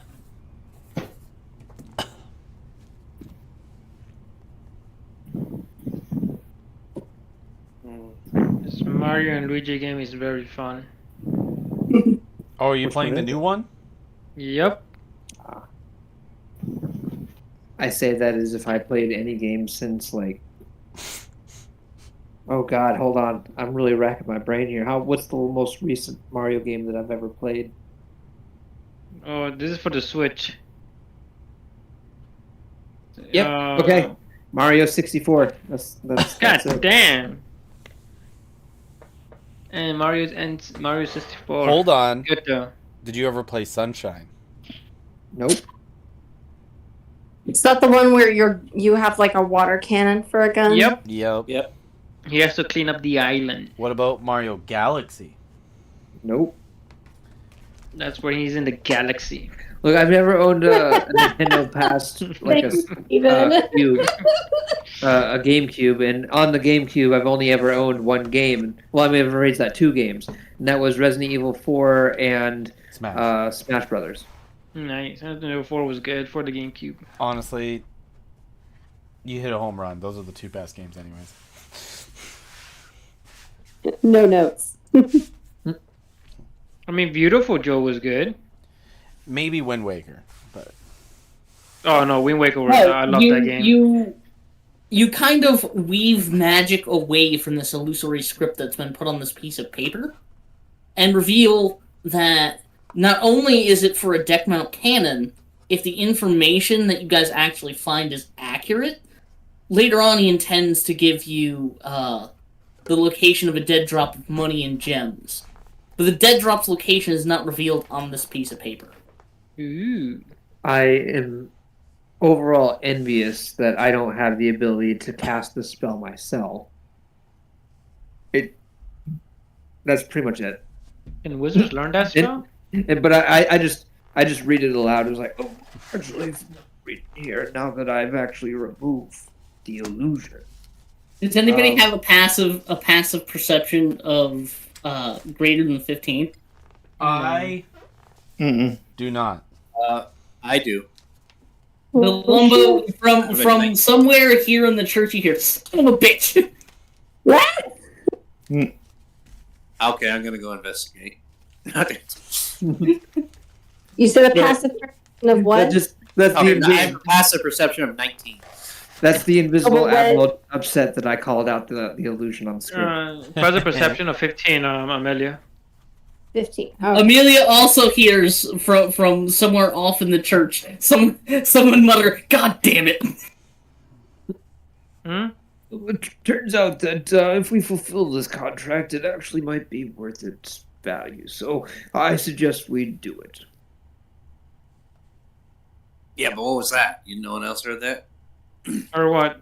This Mario and Luigi game is very fun. Oh, are you Which playing one the is new it? one? Yep. I say that as if I played any game since like. Oh God, hold on. I'm really racking my brain here. What's the most recent Mario game that I've ever played? Oh, this is for the Switch. Yep. Okay. Mario 64. That's God it. damn. And Mario 64. Hold on. Good though. Did you ever play Sunshine? Nope. Is that the one where you have like a water cannon for a gun? Yep. Yep. Yep. He has to clean up the island. What about Mario Galaxy? Nope. That's where he's in the galaxy. Look, I've never owned a Nintendo past like Thanks, Steven. cube, a GameCube, and on the GameCube, I've only ever owned one game. Well, I mean, I've raised that 2 games, and that was Resident Evil 4 and Smash. Smash Brothers. Nice. Resident Evil 4 was good for the GameCube. Honestly, you hit a home run. Those are the 2 best games, anyways. No notes. I mean, Beautiful Joe was good. Maybe Wind Waker, but Oh no, Wind Waker was. No, I love that game. You kind of weave magic away from this illusory script that's been put on this piece of paper, and reveal that not only is it for a deck mount cannon, if the information that you guys actually find is accurate, later on he intends to give you the location of a dead drop of money and gems. But the dead drop's location is not revealed on this piece of paper. Ooh. I am overall envious that I don't have the ability to cast the spell myself. That's pretty much it. Can wizards learn that spell? But I just read it aloud. It was like, oh, actually, read here now that I've actually removed the illusion. Does anybody have a passive perception of greater than 15? I Mm-mm. do not. I do. The Lumbo from Everything. somewhere here in the church, you hear, son of a bitch. What? Okay, I'm gonna go investigate. You said a passive perception of what? That's Okay, the I have a passive perception of 19. that's the invisible Oh, but what- admiral upset that I called out the illusion on the screen. Passive perception of 15, Amelia. 15. Oh. Amelia also hears from somewhere off in the church, someone mutter, "God damn it!" Hmm? It turns out that if we fulfill this contract, it actually might be worth its value. So I suggest we do it. Yeah, but what was that? No one else heard that? Or what?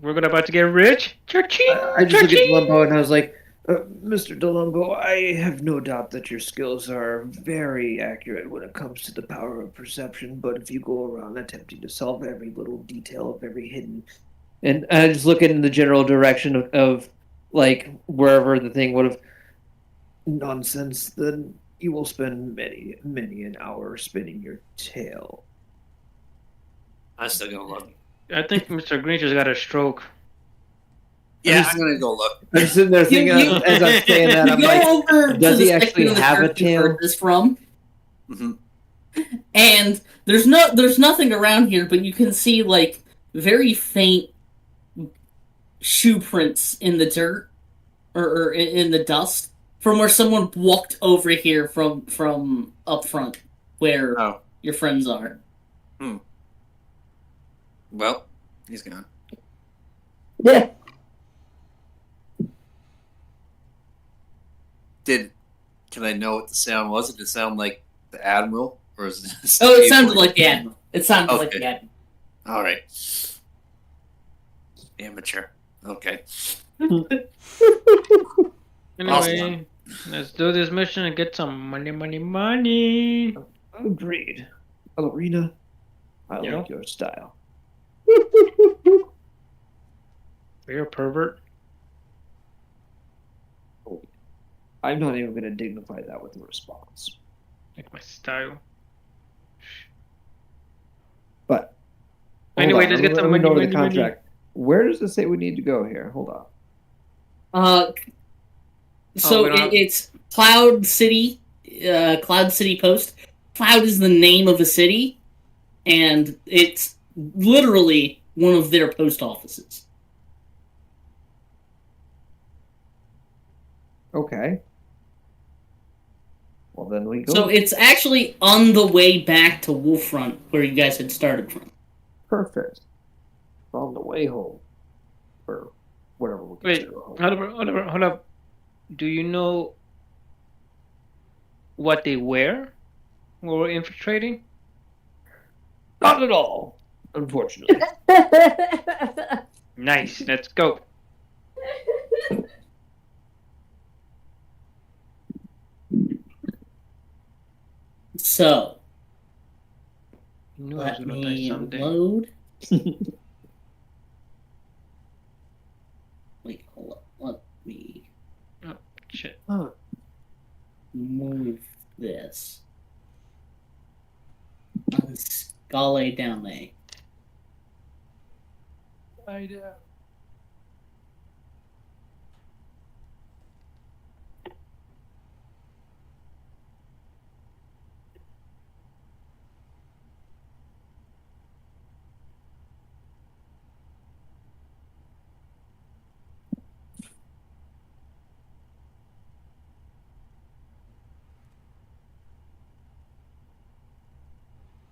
We're about to get rich? Cha-ching! I just looked at Cha-ching! Lumbo and I was like, Mr. DeLumbo, I have no doubt that your skills are very accurate when it comes to the power of perception, but if you go around attempting to solve every little detail of every hidden... And I just look in the general direction of like, wherever the thing would have... Nonsense, then you will spend many, many an hour spinning your tail. I'm still gonna look. I think Mr. Green just got a stroke. Yeah, I'm gonna go look. I'm sitting there thinking, as I'm saying that, I'm you like, go over does to he the actually section of the have a church you tail? heard this from, Mhm. and there's nothing around here, but you can see like very faint shoe prints in the dirt or in the dust from where someone walked over here from up front where Oh. your friends are. Well, he's gone. Yeah. Can I know what the sound was? Did it sound like the Admiral? Or is it just Oh, it people? sounded like the Admiral. It sounded like Okay. the Admiral. Alright. Amateur. Okay. Anyway, let's do this mission and get some money, money, money. Agreed. Arena, I Yeah. like your style. You're a pervert. I'm not even going to dignify that with a response. Like my style. But Anyway, hold on, let's get some let me money, know the money, money. contract. Where does it say we need to go here? Hold on. So we don't- it's Cloud City, Cloud City Post. Cloud is the name of a city, and it's literally one of their post offices. Okay. Well, then we go. So it's actually on the way back to Wolfront, where you guys had started from. Perfect. On the way home. Or whatever we Wait, consider home. hold up. Do you know what they wear when we're infiltrating? Not at all, unfortunately. Nice. Let's go. So, You knew I was let gonna die me someday. load. Wait, hold up. Let me Oh shit. move this. Unscale down there.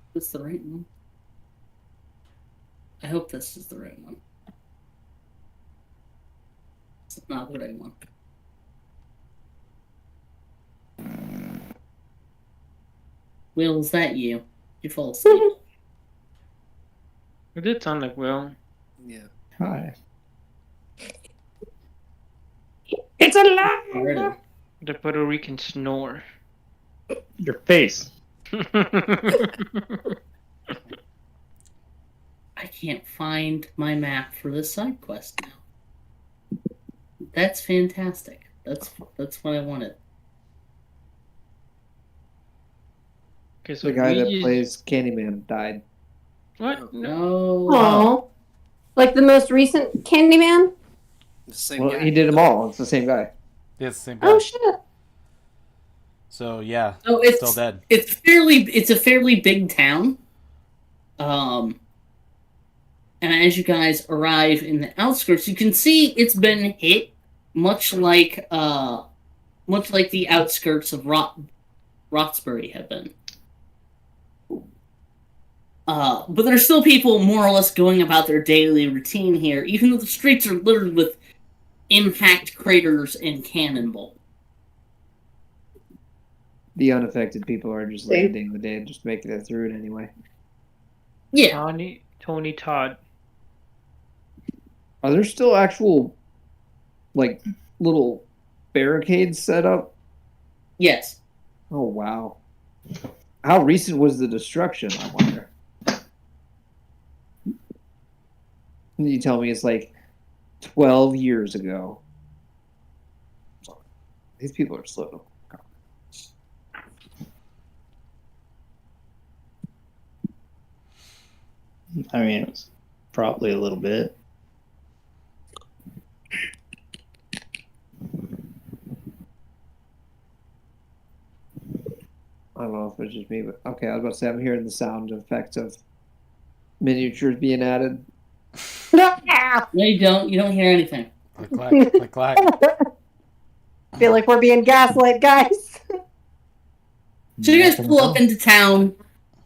Is this the right one? I hope this is the right one. It's not the right one. Will, is that you? You fall asleep. It did sound like Will. Yeah. Hi. It's a lie. Already. The Puerto Rican snore. Your face. I can't find my map for this side quest now. That's fantastic. That's what I wanted. Okay, so The guy that Luigi's- plays Candyman died. What? No. No. Oh, like the most recent Candyman? The same Well, guy. he did them all. It's the same guy. Yeah, it's the same guy. Oh shit. So yeah, No, it's still dead. It's a fairly big town. And as you guys arrive in the outskirts, you can see it's been hit, much like the outskirts of Roxbury have been. But there's still people more or less going about their daily routine here, even though the streets are littered with impact craters and cannonball. The unaffected people are just living the day, just making it through it anyway. Yeah, Tony Todd. Are there still actual, like, little barricades set up? yes. Oh, wow. How recent was the destruction, I wonder? You tell me it's like 12 years ago. These people are slow. I mean, it was probably a little bit. I don't know if it's just me, but okay, I was about to say I'm hearing the sound effects of miniatures being added. No, you don't. You don't hear anything. Click, clack, click, clack. Feel like we're being gaslit, guys. So you guys pull up into town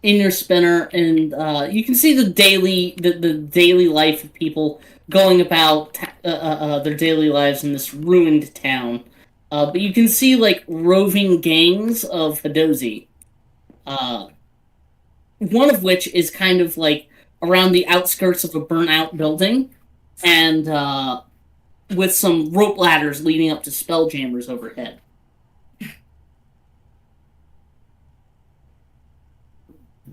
in your spinner, and you can see the daily life of people going about their daily lives in this ruined town. But you can see like roving gangs of Hadozi. One of which is kind of like around the outskirts of a burnt-out building, and with some rope ladders leading up to spelljammers overhead.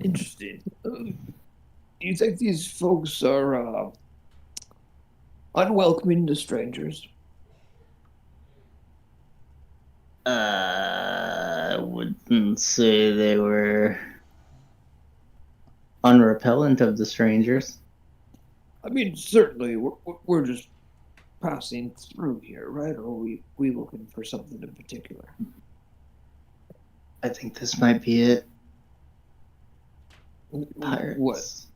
Interesting. Do you think these folks are unwelcoming to strangers? I wouldn't say they were unrepellent of the strangers. I mean, certainly, we're just passing through here, right? Or are we looking for something in particular? I think this might be it. Pirates.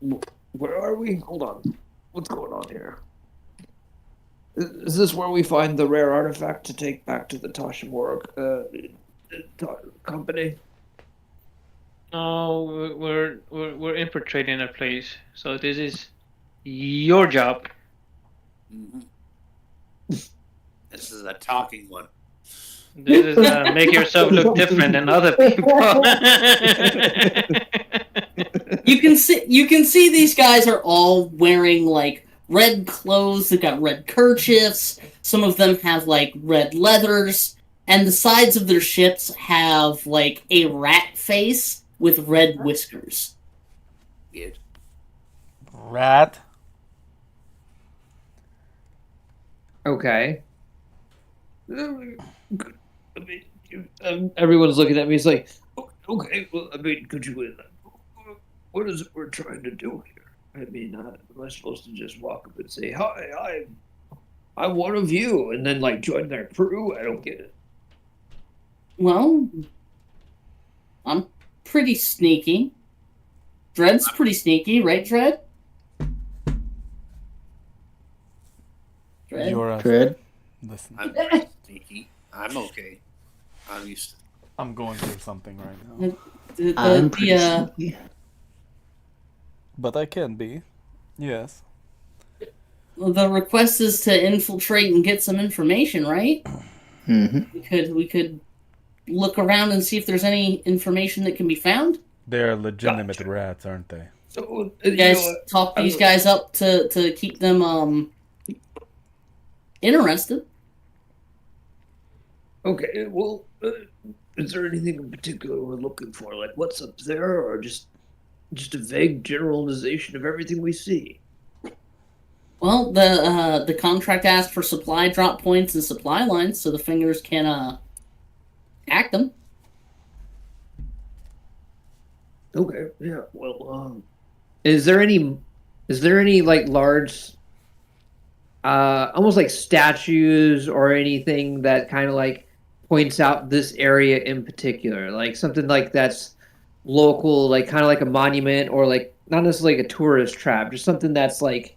What? Where are we? Hold on. What's going on here? Is this where we find the rare artifact to take back to the Toshimura company? Oh, we're infiltrating a place, so this is your job. Mhm. This is a talking one. This is make yourself look different than other people. You can see these guys are all wearing like red clothes. They've got red kerchiefs. Some of them have like red leathers, and the sides of their ships have like a rat face with red whiskers. Weird. Rat. Okay. Everyone's looking at me. It's like, okay, well, I mean, could you? What is it we're trying to do here? I mean, am I supposed to just walk up and say, "Hi, I'm one of you," and then like join their crew? I don't get it. Well, I'm pretty sneaky. Dread's pretty sneaky, right, Dread? Dread? You're a... Dread? Listen, I'm sneaky. I'm okay. I'm used to I'm going through something right now. I'm pretty sneaky. But I can be. Yes. The request is to infiltrate and get some information, right? Mm-hmm. We could look around and see if there's any information that can be found. They're legitimate rats, aren't they? So You guys talk these guys up to keep them interested. Okay, well, is there anything in particular we're looking for? Like, what's up there, or just a vague generalization of everything we see? Well, the contract asked for supply drop points and supply lines, so the fingers can hack them. Okay, yeah. Well, is there any like large, almost like statues or anything that kind of like points out this area in particular, like something like that's local, like kind of like a monument, or like not necessarily like a tourist trap, just something that's like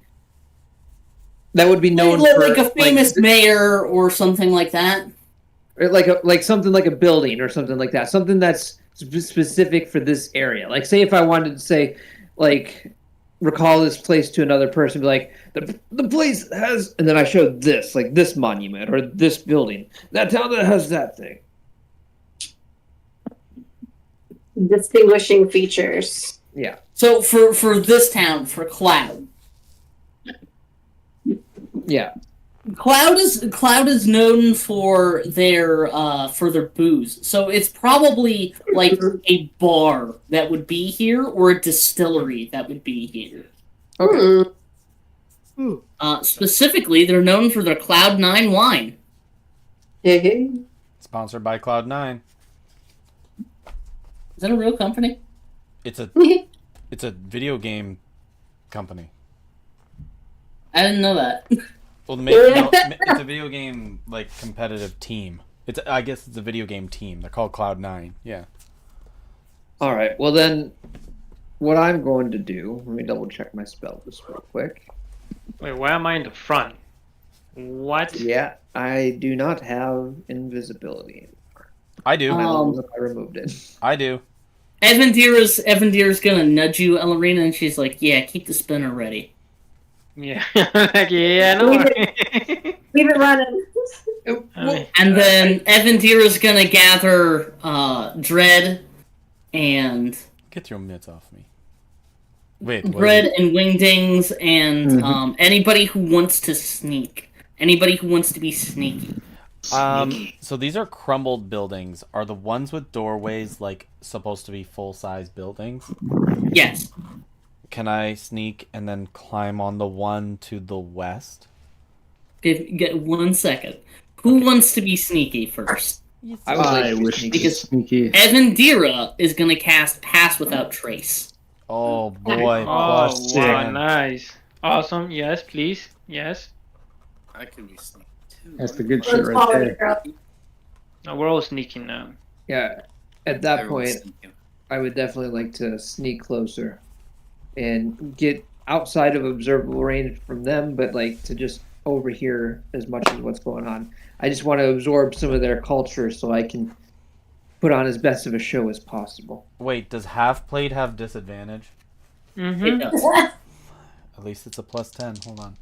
that would be known for like a famous mayor or something like that. or like something like a building or something like that, something that's specific for this area. Like, say if I wanted to say, like, recall this place to another person, be like, the place has, and then I showed this, like this monument or this building, that town that has that thing. Distinguishing features. Yeah. So for this town, for Cloud. Yeah. Cloud is known for their booze. So it's probably like a bar that would be here or a distillery that would be here. Okay. Specifically, they're known for their Cloud 9 wine. Sponsored by Cloud9. Is that a real company? It's a video game company. I didn't know that. Well, it's a video game like competitive team. I guess it's a video game team. They're called Cloud9. Yeah. All right. Well then, what I'm going to do? Let me double check my spell list real quick. Wait, why am I in the front? What? Yeah, I do not have invisibility anymore. I do. I removed it. I do. Evandira's gonna nudge you, Ellerina, and she's like, "Yeah, keep the spinner ready." Yeah. Like, yeah, no. Leave it running. And then Evandira's gonna gather Dread and Get your mitts off me. Wait. Dread and Wingdings and anybody who wants to sneak. Anybody who wants to be sneaky. So these are crumbled buildings. Are the ones with doorways like supposed to be full-size buildings? Yes. Can I sneak and then climb on the one to the west? Get 1 second. Who wants to be sneaky first? I would like I to be wish sneaky. to be sneaky. Evandira is gonna cast Pass Without Trace. Oh boy, Oh, plus wow, 10. nice. Awesome. Yes, please. Yes. I can be sneaky too. That's the good Let's shit right follow there. it, girl. No, we're all sneaking now. Yeah, at that Everyone's point, sneaking. I would definitely like to sneak closer and get outside of observable range from them, but like to just overhear as much as what's going on. I just want to absorb some of their culture so I can put on as best of a show as possible. Wait, does half plate have disadvantage? It Mm-hmm. does. At least it's a plus 10. Hold on.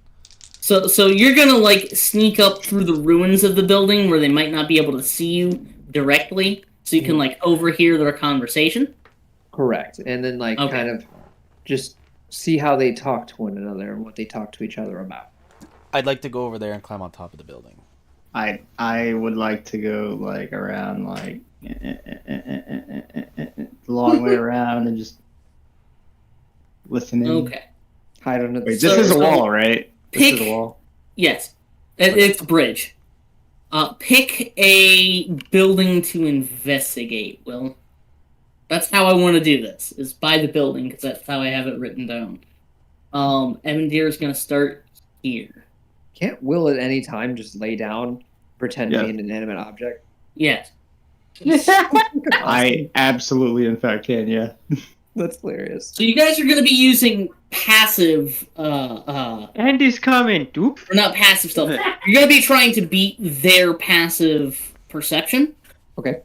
So you're gonna like sneak up through the ruins of the building where they might not be able to see you directly, so you can like overhear their conversation. Correct. And then like Okay. kind of just see how they talk to one another and what they talk to each other about. I'd like to go over there and climb on top of the building. I would like to go like around like the long way around and just listen in. Okay. Hide under the Wait, this is a wall, right? This Pick. is a wall. Yes, it's a bridge. Pick a building to investigate. Will. That's how I want to do this. Is by the building because that's how I have it written down. Evandir is gonna start here. Can't Will at any time just lay down, pretend to be an inanimate object? Yes. I absolutely, in fact, can. Yeah. That's hilarious. So you guys are going to be using passive, or Andy's coming. Doop. not passive stuff. You're going to be trying to beat their passive perception. Okay.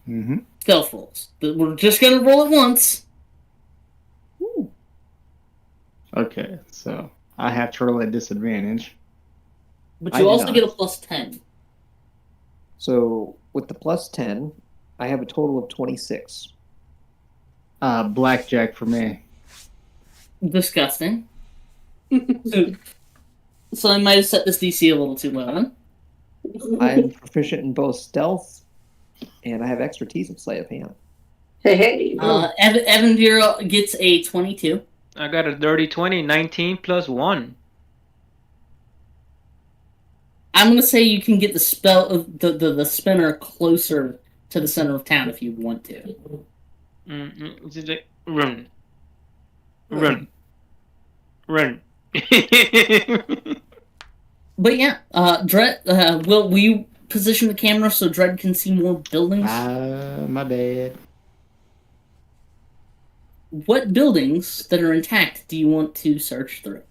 Mm-hmm. Stealth rolls. We're just going to roll it once. Okay, so I have to roll at disadvantage. But I you do also not. get a plus 10. So with the plus 10, I have a total of 26. Blackjack for me. Disgusting. So I might have set this DC a little too low. Huh? I'm proficient in both stealth, and I have expertise in sleight of hand. Hey. Evandira gets a 22. I got a dirty 20. 19 plus 1. I'm going to say you can get the spell of the spinner closer to the center of town if you want to. It's just like, run. Run. Run. But yeah, Dredd, will you position the camera so Dredd can see more buildings? My bad. What buildings that are intact do you want to search through?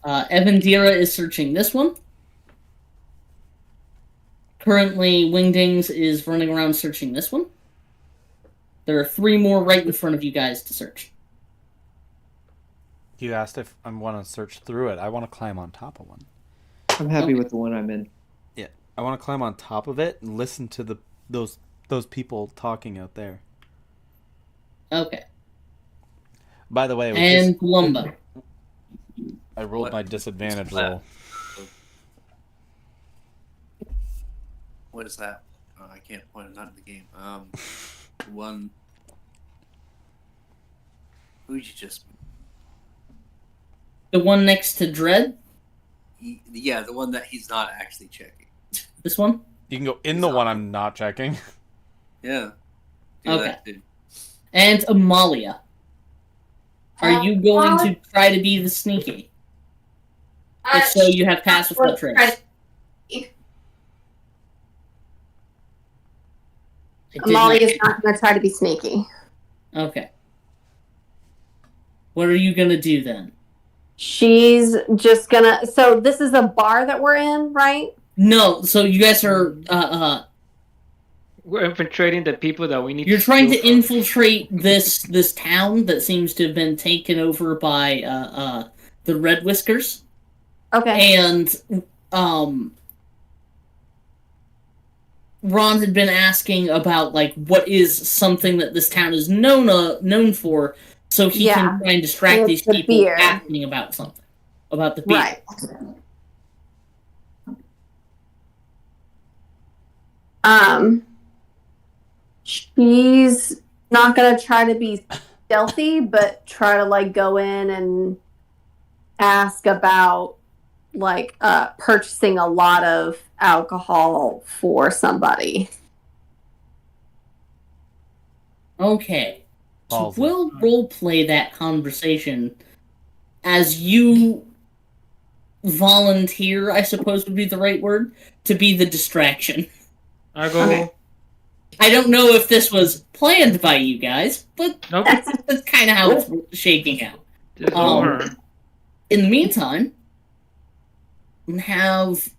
Evandira is searching this one. Currently, Wingdings is running around searching this one. There are 3 more right in front of you guys to search. You asked if I want to search through it. I want to climb on top of one. I'm happy Okay. with the one I'm in. Yeah, I want to climb on top of it and listen to those people talking out there. Okay. By the way, And Lumba. I rolled What? my disadvantage roll. What is that? I can't point it out in the game. One. Who'd you just? The one next to Dredd? Yeah, the one that he's not actually checking. This one? You can go in the one I'm not checking. Yeah. Do Okay. that too. And Amalia. Are you going to try to be the sneaky? If so, you have pass without trace. I did Molly not- is not going to try to be sneaky. Okay. What are you going to do then? She's just gonna. So this is a bar that we're in, right? No, so you guys are We're infiltrating the people that we need you're trying to steal from. infiltrate this town that seems to have been taken over by the Red Whiskers. Okay. And Ron had been asking about like what is something that this town is known for, so he Yeah. can try and distract It's these the people beer. asking about something, about the beer. Right. She's not gonna try to be stealthy, but try to like go in and ask about purchasing a lot of alcohol for somebody. Okay. So Ballsy. we'll roleplay that conversation as you volunteer, I suppose would be the right word, to be the distraction. I go. Okay. I don't know if this was planned by you guys, but Nope. that's kind of how it's shaking out. Just go her. In the meantime, have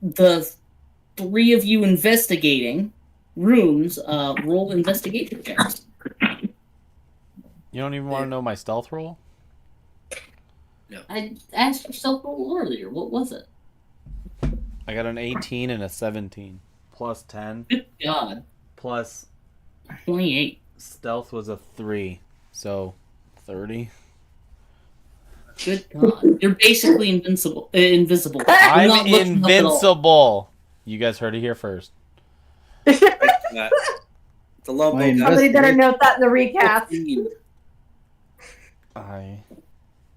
the three of you investigating rooms roll investigation checks. You don't even want to know my stealth roll? I asked yourself roll earlier. What was it? I got an 18 and a 17. Plus 10. Good God. Plus 28. stealth was a 3. So 30. Good God. You're basically invisible. You're I'm not looking up at all. invincible. You guys heard it here first. The Lobo Mine got Somebody better note that in the recap. 15. I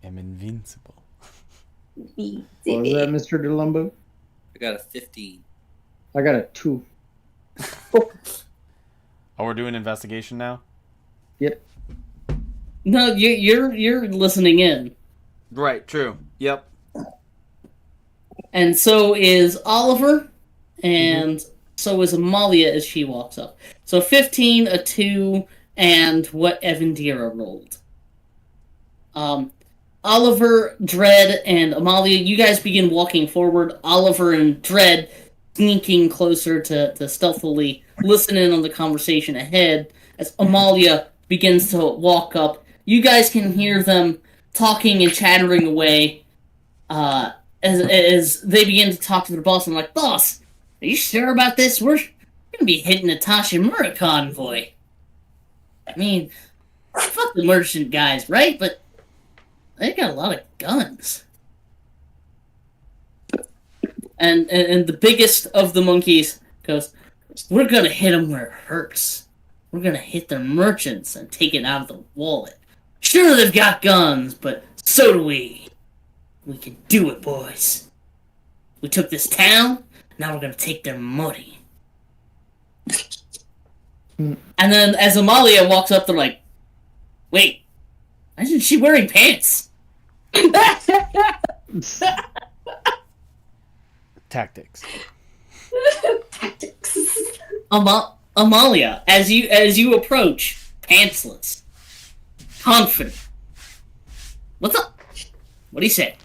am invincible. What was that, Mr. DeLumbo? I got a 15. I got a 2. Oh, we're doing investigation now? Yep. No, you're listening in. Right, true. Yep. And so is Oliver, and so is Amalia as she walks up. So 15, a 2, and what Evandira rolled. Oliver, Dread, and Amalia, you guys begin walking forward. Oliver and Dread sneaking closer to stealthily listen in on the conversation ahead as Amalia begins to walk up. You guys can hear them talking and chattering away as they begin to talk to their boss. I'm like, boss, are you sure about this? We're gonna be hitting a Tashimura convoy. I mean, fuck the merchant guys, right? But they got a lot of guns. And the biggest of the monkeys goes, we're gonna hit them where it hurts. We're gonna hit their merchants and take it out of the wallet. Sure, they've got guns, but so do we. We can do it, boys. We took this town, now we're gonna take their money. And then as Amalia walks up, they're like, wait, why isn't she wearing pants? Tactics. Tactics. Amalia, as you approach, pantsless, confident. What's up? What do you say?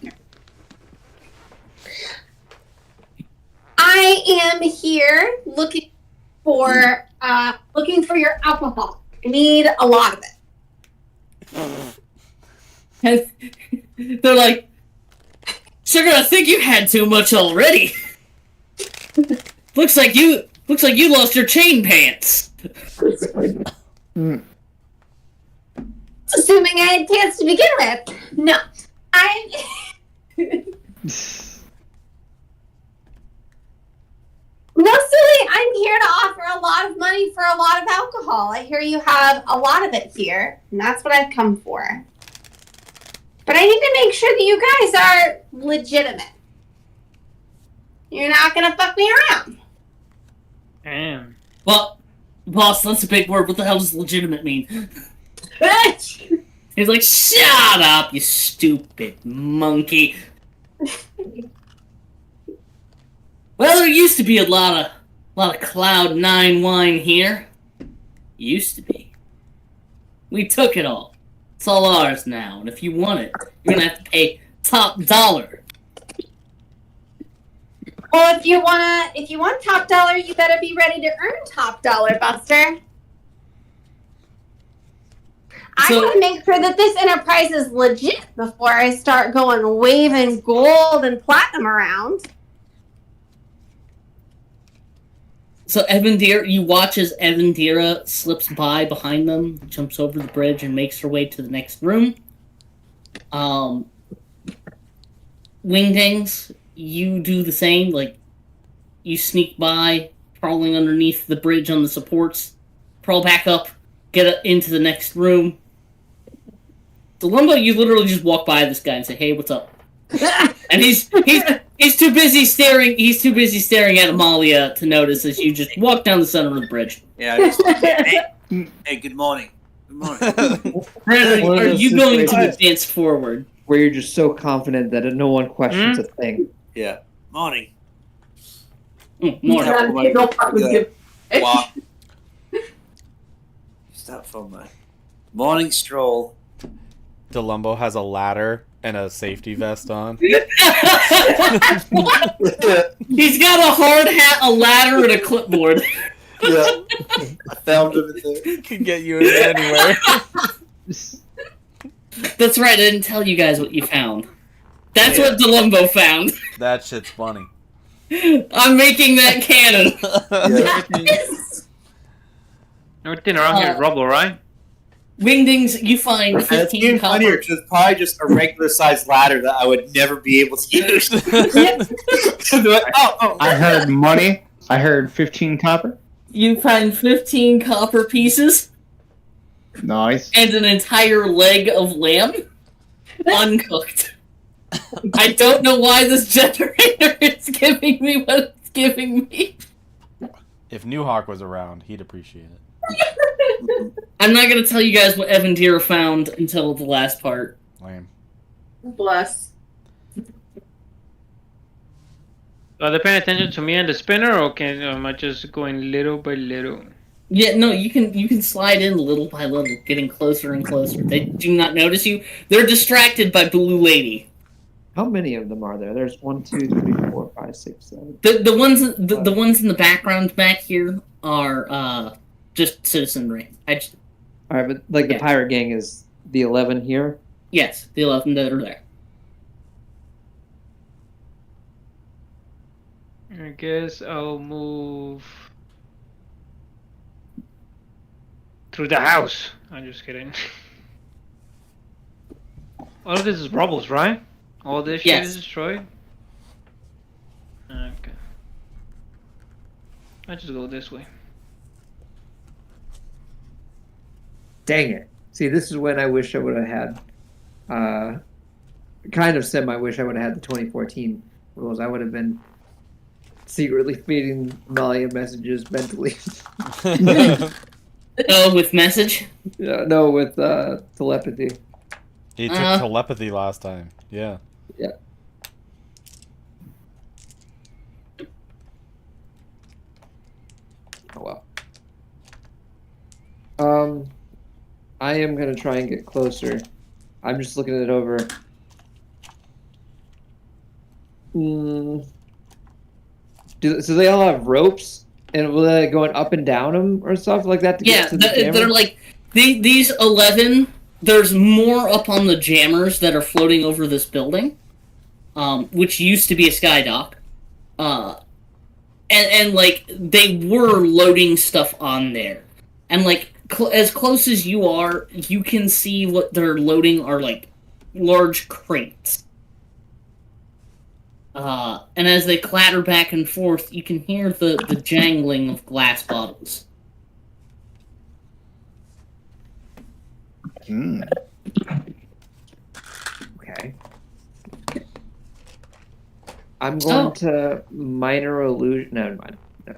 I am here looking for your alcohol. I need a lot of it. They're like, sugar, I think you had too much already. looks like you lost your chain pants. Assuming I had pants to begin with. No. No, silly. I'm here to offer a lot of money for a lot of alcohol. I hear you have a lot of it here, and that's what I've come for. But I need to make sure that you guys are legitimate. You're not gonna fuck me around. Damn. Well, boss, that's a big word. What the hell does legitimate mean? He's like, shut up, you stupid monkey. Well, there used to be a lot of Cloud 9 wine here. Used to be. We took it all. It's all ours now, and if you want it, you're gonna have to pay top dollar. Well, if you want top dollar, you better be ready to earn top dollar, Buster. I want to make sure that this enterprise is legit before I start going waving gold and platinum around. So you watch as Evandira slips by behind them, jumps over the bridge, and makes her way to the next room. Wingdings, you do the same. Like, you sneak by, crawling underneath the bridge on the supports, crawl back up, get into the next room. The Lumbo, you literally just walk by this guy and say, hey, what's up? And he's too busy staring. He's too busy staring at Amalia to notice as you just walk down the center of the bridge. Yeah, I just, hey, good morning. Good morning. Brandon, One of are those you going to situations- advance forward? Where you're just so confident that no one questions a thing. Yeah. Morning. Morning. Walk. Stop for my morning stroll. Delumbo has a ladder and a safety vest on. He's got a hard hat, a ladder, and a clipboard. Yeah. I found him in there. Can get you in anywhere. That's right, I didn't tell you guys what you found. That's what Delumbo found. That shit's funny. I'm making that canon. Everything around here is rubble, right? Wingdings, you find And it's 15 even funnier copper. because it's probably just a regular sized ladder that I would never be able to use. I heard money. I heard 15 copper. You find 15 copper pieces Nice. and an entire leg of lamb, uncooked. I don't know why this generator is giving me what it's giving me. If New Hawk was around, he'd appreciate it. I'm not gonna tell you guys what Evan Deer found until the last part. Lame. Bless. Are they paying attention to me and the spinner, or am I just going little by little? Yeah, no, you can slide in little by little, getting closer and closer. They do not notice you. They're distracted by Blue Lady. How many of them are there? There's 1, 2, 3, 4, 5, 6, 7. The ones in the background back here are just citizenry. All right, but like the Yeah. pirate gang is the 11 here. Yes, the 11 that are there. I guess I'll move through the house. I'm just kidding. All of this is rubbles, right? All this shit Yes. is destroyed? Okay. I just go this way. Dang it! See, this is when I wish I would have had. Kind of wish I would have had the 2014 rules. I would have been secretly feeding Malia messages mentally. Oh, with message? No, with telepathy. He took telepathy last time. Yeah. Yeah. Oh well. I am gonna try and get closer. I'm just looking it over. So they all have ropes, and will they going up and down them or stuff like that to Yeah, get to the jammer? they're like these 11. There's more up on the jammers that are floating over this building, which used to be a sky dock, and like they were loading stuff on there, and like as close as you are, you can see what they're loading are like large crates. And as they clatter back and forth, you can hear the jangling of glass bottles. Okay. I'm going to minor illusion. No, never mind. No.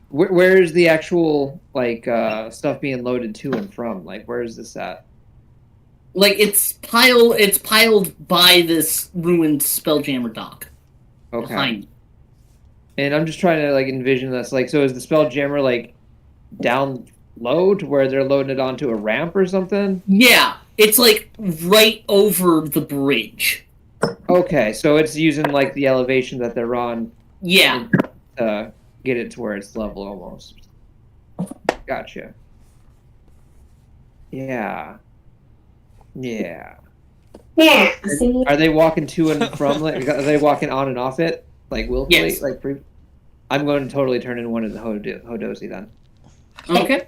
Where's the actual like stuff being loaded to and from? Like, where is this at? Like it's piled by this ruined Spelljammer dock. Okay. Behind you. And I'm just trying to like envision this. Like, so is the Spelljammer like down low to where they're loading it onto a ramp or something? Yeah, it's like right over the bridge. Okay, so it's using like the elevation that they're on Yeah. to get it to where it's level almost. Gotcha. Yeah. Yeah. Yeah. See? Are they walking to and from? Like, are they walking on and off it? Like willfully? Yes. Like I'm going to totally turn in one of the Hodozi then. Okay.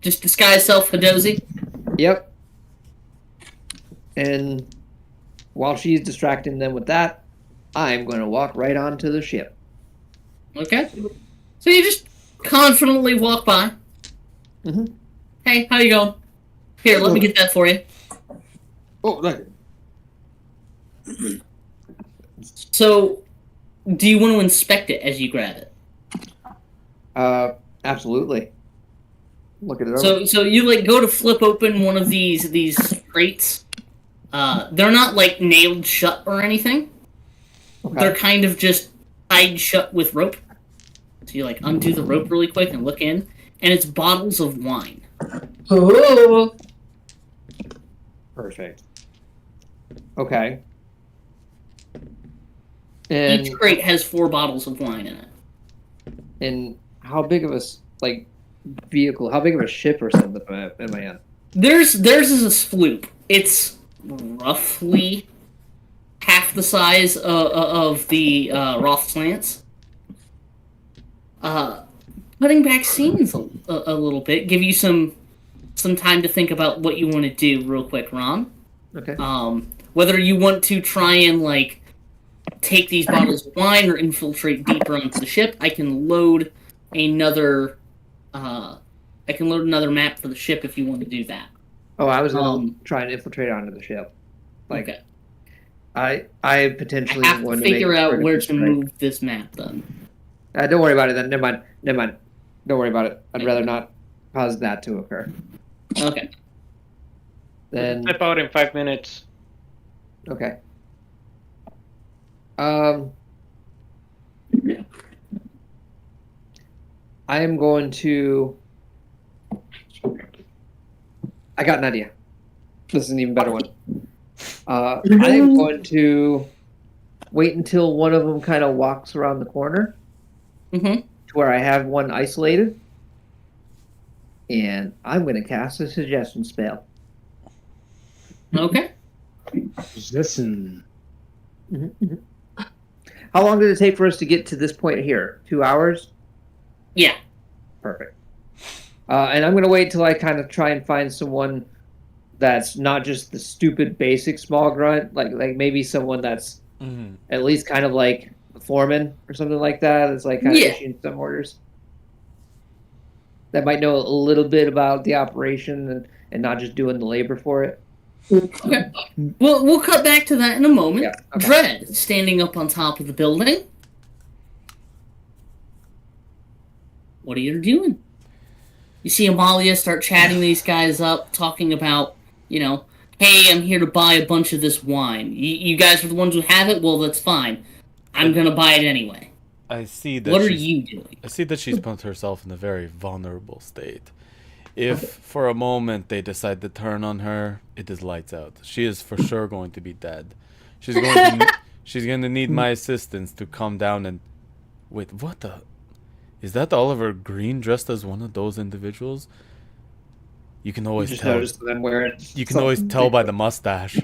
Just disguise self Hadozi. Yep. And while she's distracting them with that, I'm going to walk right onto the ship. Okay. So you just confidently walk by. Mhm. Hey, how you going? Here, let me get that for you. Oh, look. So, do you want to inspect it as you grab it? Absolutely. Look at it over. So you like go to flip open one of these crates. They're not like nailed shut or anything. Okay. They're kind of just tied shut with rope. So you like undo the rope really quick and look in, and it's bottles of wine. Ooh. Perfect. Okay. And Each crate has 4 bottles of wine in it. and how big of a vehicle? How big of a ship or something am I on? Theirs is a sloop. It's roughly half the size of the Roth's Lance. Cutting back scenes a little bit, give you some time to think about what you want to do real quick, Ron. Okay. Whether you want to try and like take these bottles of wine or infiltrate deeper onto the ship, I can load another map for the ship if you want to do that. Oh, I was gonna try and infiltrate onto the ship. Like, Okay. I potentially I have to want figure make out where to strike. move this map then. Don't worry about it then. Never mind. Don't worry about it. I'd rather not cause that to occur. Okay. Then Step out in 5 minutes. okay. I am going to. I got an idea. This is an even better one. I am going to wait until one of them kind of walks around the corner Mm-hmm. to where I have one isolated, and I'm going to cast a suggestion spell. Okay. Listen. How long did it take for us to get to this point here? 2 hours? Yeah. Perfect. And I'm going to wait till I kind of try and find someone that's not just the stupid basic small grunt, like maybe someone that's at least kind of like a foreman or something like that. It's like kind of issuing some orders. That might know a little bit about the operation and not just doing the labor for it. Okay. We'll cut back to that in a moment. Yeah, okay. Dread standing up on top of the building. What are you doing? You see Amalia start chatting these guys up, talking about, hey, I'm here to buy a bunch of this wine. You guys are the ones who have it? Well, that's fine. I'm going to buy it anyway. I see that. What are you doing? I see that she's put herself in a very vulnerable state. If for a moment they decide to turn on her, it is lights out. She is for sure going to be dead. She's going to need my assistance to come down and wait. What the? Is that Oliver Green dressed as one of those individuals? You can always Just tell. noticed that I'm wearing. You can always tell by the mustache.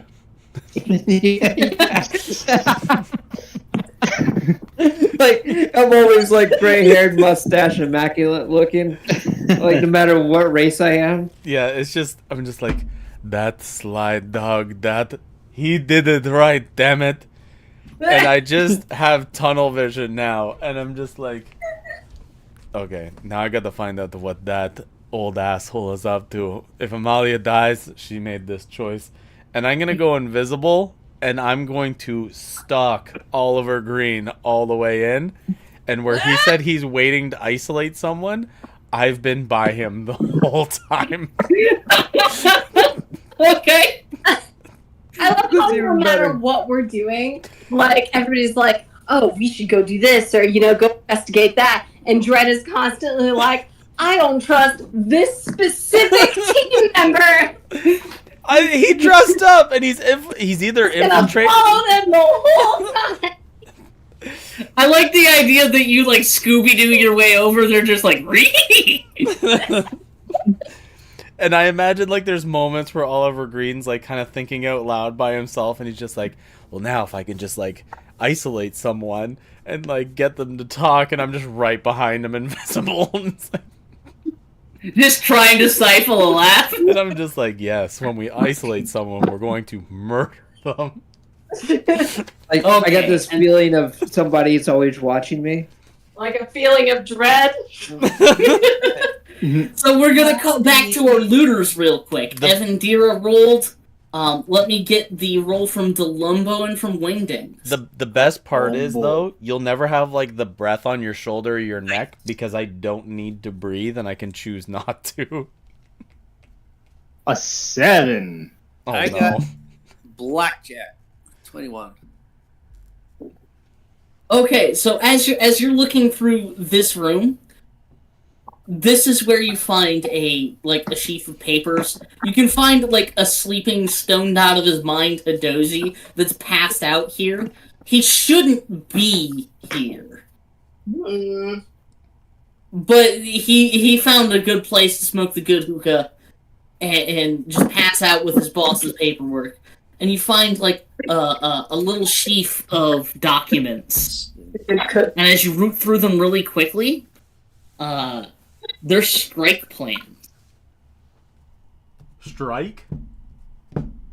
Like I'm always like gray-haired, mustache, immaculate looking. Like no matter what race I am. Yeah, I'm just like, that sly dog, he did it right, damn it. And I just have tunnel vision now, and I'm just like, okay, now I gotta find out what that old asshole is up to. If Amalia dies, she made this choice. And I'm gonna go invisible, and I'm going to stalk Oliver Green all the way in. And where he said he's waiting to isolate someone, I've been by him the whole time. Okay. I love how no matter what we're doing, like everybody's like, "Oh, we should go do this," or go investigate that. And Dredd is constantly like, "I don't trust this specific team member." He dressed up, and he's either infiltrating. Follow them the whole time. I like the idea that you like Scooby-Doo your way over. They're just like, Reef. And I imagine like there's moments where Oliver Green's like kind of thinking out loud by himself, and he's just like, well, now if I can just like isolate someone and like get them to talk, and I'm just right behind him invisible. And it's like, Just trying to stifle a laugh. and I'm just like, yes, when we isolate someone, we're going to murder them. Like I got this feeling of somebody's always watching me. Like a feeling of dread. So we're gonna cut back to our looters real quick. Evan Dira rolled Let me get the roll from Delumbo and from Wingdings. The best part is boy. though, you'll never have like the breath on your shoulder or your neck because I don't need to breathe and I can choose not to. A 7. Oh I no. got blackjack. 21. Okay, so as you're looking through this room, this is where you find a sheaf of papers. You can find like a sleeping, stoned out of his mind Hadozi that's passed out here. He shouldn't be here, Mm. but he found a good place to smoke the good hookah and just pass out with his boss's paperwork. And you find like a little sheaf of documents. And as you root through them really quickly, they're strike plans. Strike?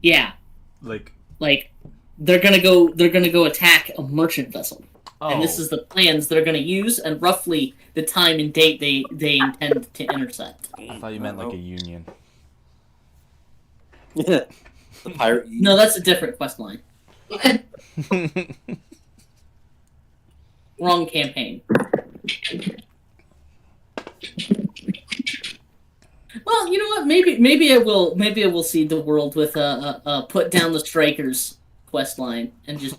Yeah, Like they're gonna go attack a merchant vessel. oh. And this is the plans they're gonna use and roughly the time and date they intend to intercept. I thought you meant like a union. Yeah. The pirate. No, that's a different quest line. Wrong campaign. Well, you know what? Maybe I will seed the world with a put down the strikers quest line and just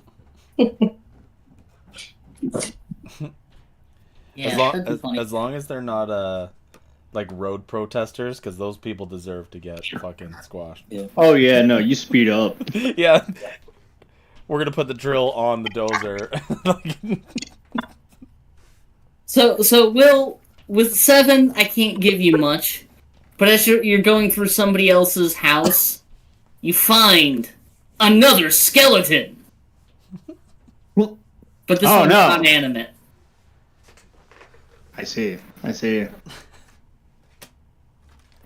yeah, that'd be funny. as long as they're not like road protesters, because those people deserve to get fucking squashed. Oh yeah, no, you speed up. Yeah, we're gonna put the drill on the dozer. So Will, with 7, I can't give you much, but as you're going through somebody else's house, you find another skeleton. But this Oh, one's no. not animate. I see.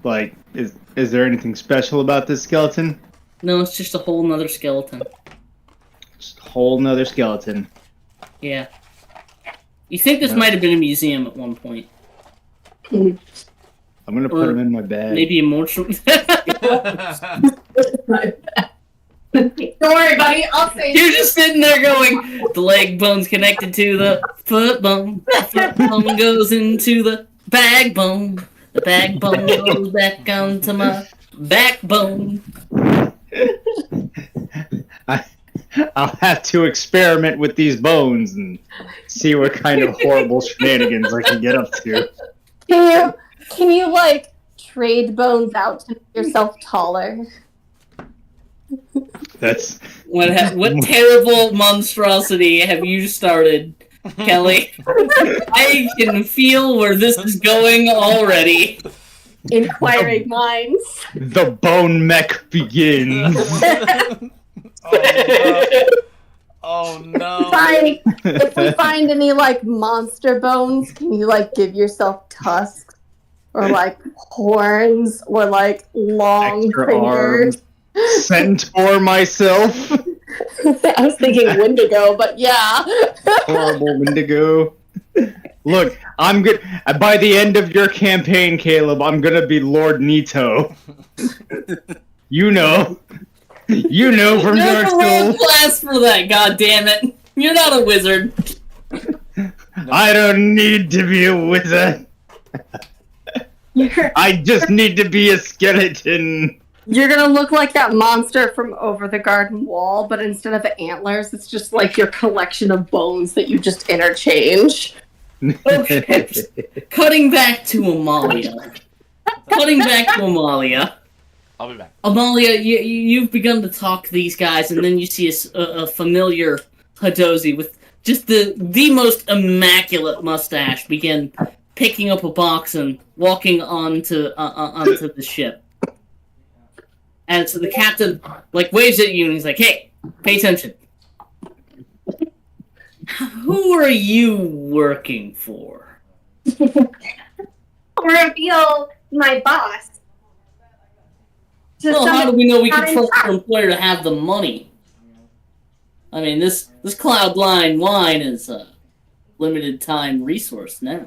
Like, is there anything special about this skeleton? No, it's just a whole nother skeleton. Just a whole nother skeleton. Yeah. You think this No. might have been a museum at one point? I'm gonna put Or him in my bag. Maybe a mortuary. Don't worry, buddy. I'll say. You're just sitting there going, the leg bone's connected to the foot bone. The foot bone goes into the backbone. The backbone goes back onto my backbone. I'll have to experiment with these bones and see what kind of horrible shenanigans I can get up to. Can you like trade bones out to make yourself taller? That's What terrible monstrosity have you started, Kelly? I can feel where this is going already. Inquiring minds. the bone mech begins. Oh no. If we find any like monster bones, can you like give yourself tusks or like horns or like long Extra fingers? arms. Centaur myself. I was thinking Wendigo, but yeah. Horrible Wendigo. Look, I'm good. By the end of your campaign, Caleb, I'm gonna be Lord Nito. You know from You're Dark the wrong Souls. class for that, goddammit. You're not a wizard. I don't need to be a wizard. I just need to be a skeleton. You're gonna look like that monster from Over the Garden Wall, but instead of antlers, it's just like your collection of bones that you just interchange. Okay. Cutting back to Amalia. I'll be back. Amalia, you've begun to talk to these guys, and then you see a familiar Hadozi with just the most immaculate mustache begin picking up a box and walking onto the ship. And so the captain waves at you and he's like, "Hey, pay attention. Who are you working for?" Reveal my boss. Well, how do we know we can trust our employer to have the money? I mean, this Cloudline wine is a limited time resource now.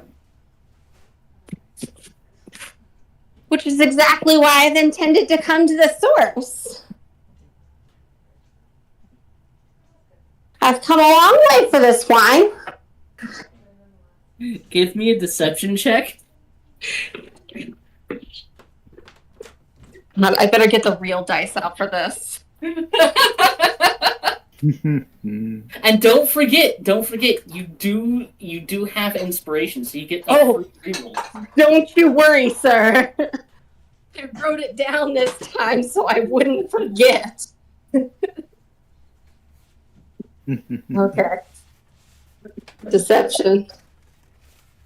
Which is exactly why I've intended to come to the source. I've come a long way for this wine. Give me a deception check. I better get the real dice out for this. And don't forget, you do have inspiration, so you get the free reroll. Don't you worry, sir. I wrote it down this time so I wouldn't forget. Okay. Deception. I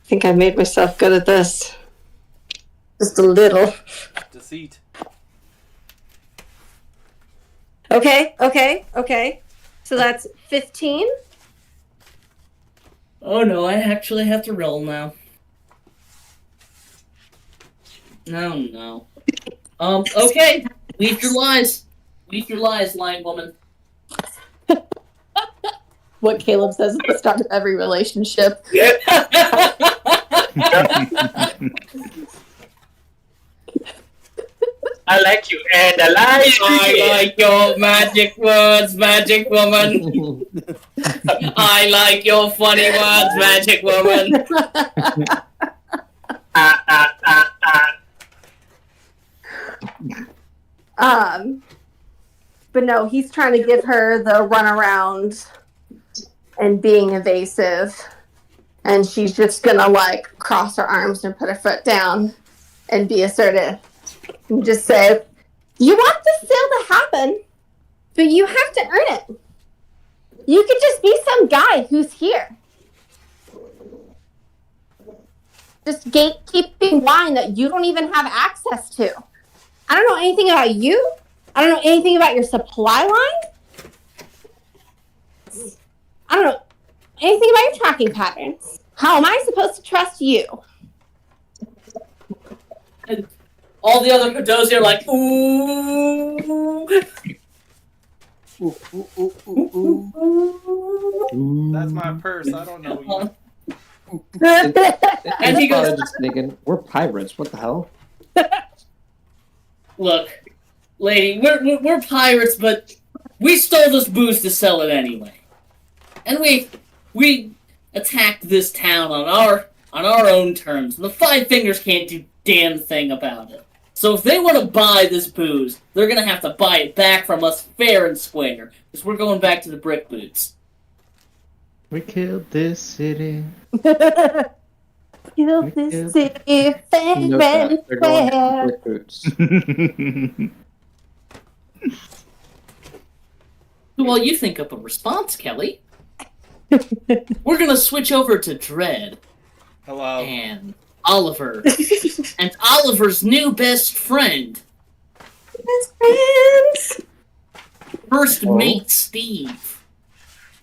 think I made myself good at this. Just a little. Deceit. Okay. So that's 15. Oh no, I actually have to roll now. No. Okay. Leave your lies. Leave your lies, lying woman. What Caleb says at the start of every relationship. I like you, and I like you. I like your magic words, magic woman. I like your funny words, magic woman. But no, he's trying to give her the runaround and being evasive. And she's just gonna, like, cross her arms and put her foot down and be assertive. And just say, you want this sale to happen, but you have to earn it. You could just be some guy who's here. Just gatekeeping wine that you don't even have access to. I don't know anything about you. I don't know anything about your supply line. I don't know anything about your tracking patterns. How am I supposed to trust you? And all the other Cados are like, ooh. That's my purse. I don't know you. And he goes, just thinking, we're pirates. What the hell? look, lady, we're pirates, but we stole this booze to sell it anyway. And we attacked this town on our own terms. And the Five Fingers can't do damn thing about it. So if they want to buy this booze, they're gonna have to buy it back from us fair and square. Because we're going back to the brick boots. We killed this city. Kill this city, fair No, and they're going to square. Brick Boots. Well, you think of a response, Kelly. We're gonna switch over to Dread Hello. and Oliver and Oliver's new best friend, Best friends. first Oh. mate Steve.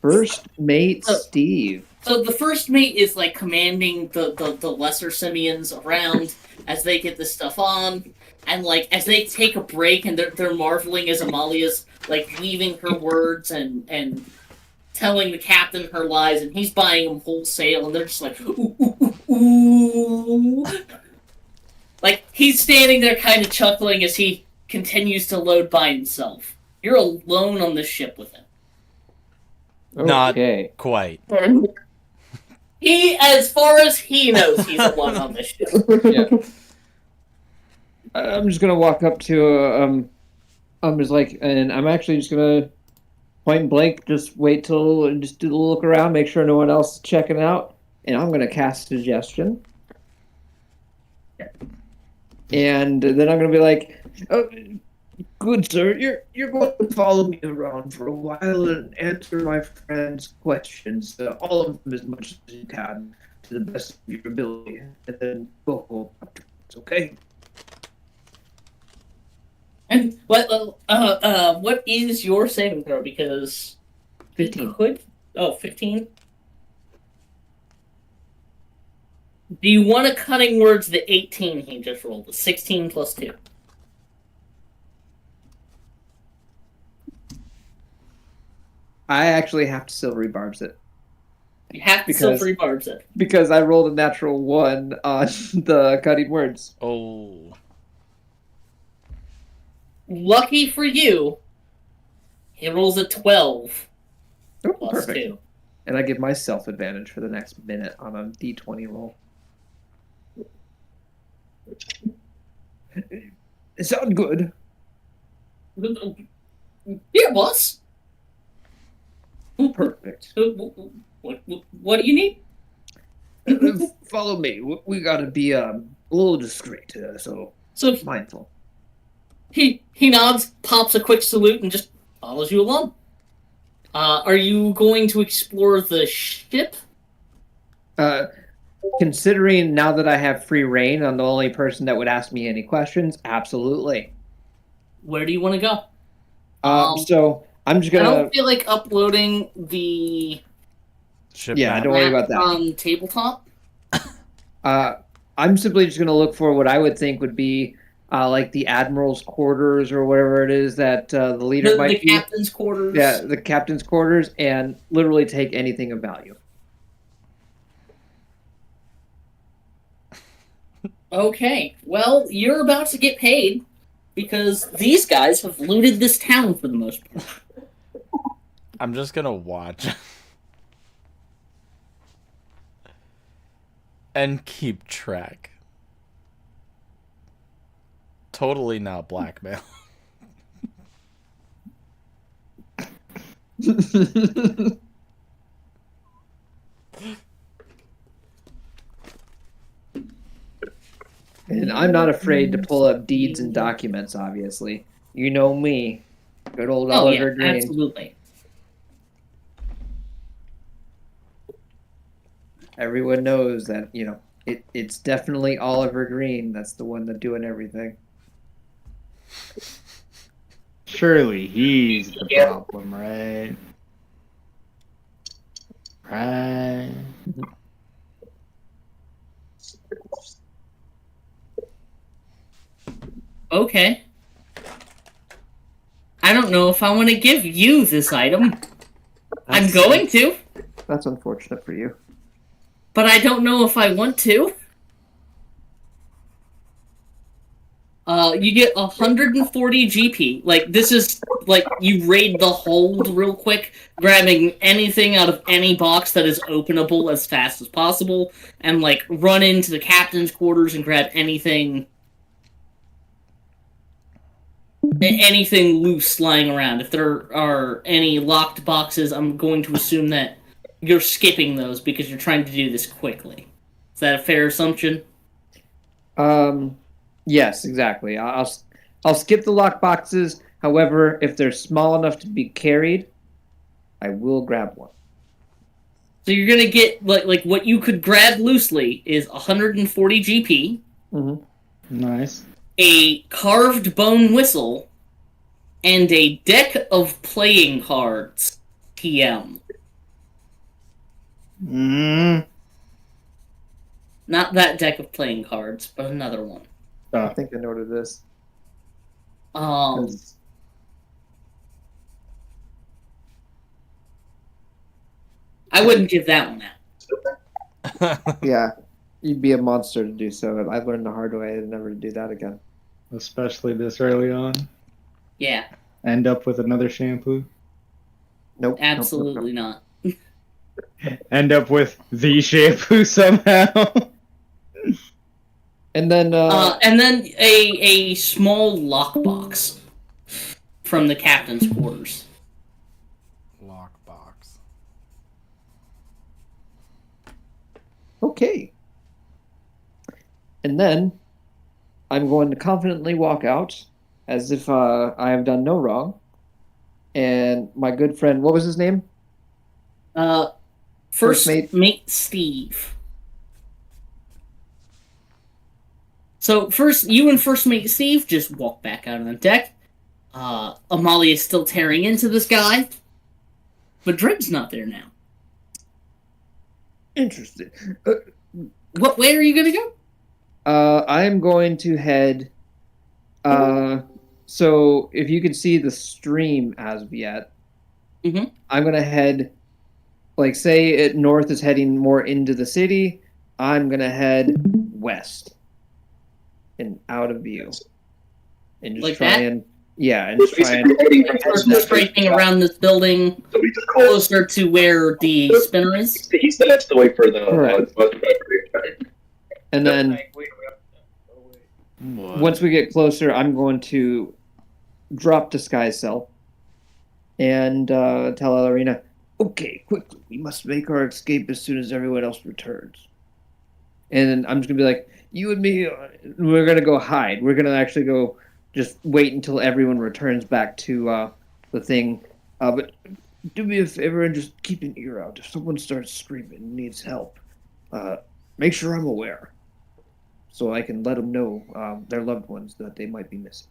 First mate Oh. Steve. So the first mate is like commanding the lesser simians around as they get this stuff on, and like as they take a break and they're marveling as Amalia's like weaving her words and telling the captain her lies, and he's buying them wholesale, and they're just like ooh, ooh, ooh, ooh. Like he's standing there kind of chuckling as he continues to load by himself. You're alone on this ship with him. Not- Okay. Quite. He, as far as he knows, he's alone on this ship. Yeah. I'm just gonna walk up to I'm just like, and I'm actually just gonna point blank, just wait till, just do a look around, make sure no one else is checking out, and I'm gonna cast suggestion. And then I'm gonna be like, oh, good sir, you're going to follow me around for a while and answer my friends' questions, all of them as much as you can, to the best of your ability, and then go home afterwards, okay? And what is your saving throw? Because 15. Could 15. Do you want a cutting words the 18 he just rolled? The 16 plus 2. I actually have to silvery barbs it You have to Because- silvery barbs it. because I rolled a natural 1 on the cutting words. Oh. Lucky for you, he rolls a 12. Oh, Plus Perfect. +2. And I give myself advantage for the next minute on a d20 roll. It sounds good. Here, boss. Perfect. What do you need? Follow me. We gotta be a little discreet, so So mindful. he nods, pops a quick salute, and just follows you along. Are you going to explore the ship? Considering now that I have free reign, I'm the only person that would ask me any questions. Absolutely. Where do you want to go? So I'm just I gonna. don't feel like uploading the Ship Yeah, map. don't worry map about that. on tabletop. I'm simply just gonna look for what I would think would be like the admiral's quarters or whatever it is that the leader The might be. captain's quarters. Yeah, the captain's quarters, and literally take anything of value. Okay, well, you're about to get paid because these guys have looted this town for the most part. I'm just gonna watch. And keep track. Totally not blackmail. And I'm not afraid to pull up deeds and documents, obviously. You know me. Good old Oh yeah, Oliver Green. absolutely. Everyone knows that, it's definitely Oliver Green that's the one that's doing everything. Surely he's the problem, right? Right. Okay. I don't know if I want to give you this item. I'm going to, That's unfortunate for you. but I don't know if I want to. You get 140 GP. Like, this is, like, you raid the hold real quick, grabbing anything out of any box that is openable as fast as possible, and, like, run into the captain's quarters and grab anything loose lying around. If there are any locked boxes, I'm going to assume that you're skipping those because you're trying to do this quickly. Is that a fair assumption? Yes, exactly. I'll skip the lock boxes. However, if they're small enough to be carried, I will grab one. So you're gonna get like what you could grab loosely is 140 GP, Mm-hmm. Nice. a carved bone whistle, and a deck of playing cards. TM. Not that deck of playing cards, but another one. I think I know what it is. I wouldn't give that one out. Yeah, you'd be a monster to do so. I learned the hard way never to do that again. Especially this early on. Yeah, End up with another shampoo. Nope. absolutely not. End up with the shampoo somehow. And then, And then a small lockbox from the captain's quarters. Lockbox. okay. And then, I'm going to confidently walk out as if I have done no wrong. And my good friend, what was his name? First mate. mate Steve. So first, you and first mate Steve just walk back out on the deck. Amalia is still tearing into this guy, but Dred's not there now. Interesting. What way are you gonna go? I'm going to head. So if you can see the stream as of yet, Mhm. I'm gonna head. Like, say it north is heading more into the city. I'm gonna head west and out of view, and just Like try that? and Yeah, and try and Start scraping around this building So we just call. closer to where the spinner is. He said that's the way for the. Correct. And then What? once we get closer, I'm going to drop disguise self and tell Ellerina, okay, quickly, we must make our escape as soon as everyone else returns. And then I'm just going to be like, you and me, we're going to go hide. We're going to actually go just wait until everyone returns back to the thing. But do me a favor and just keep an ear out. If someone starts screaming and needs help, make sure I'm aware. So I can let them know their loved ones that they might be missing.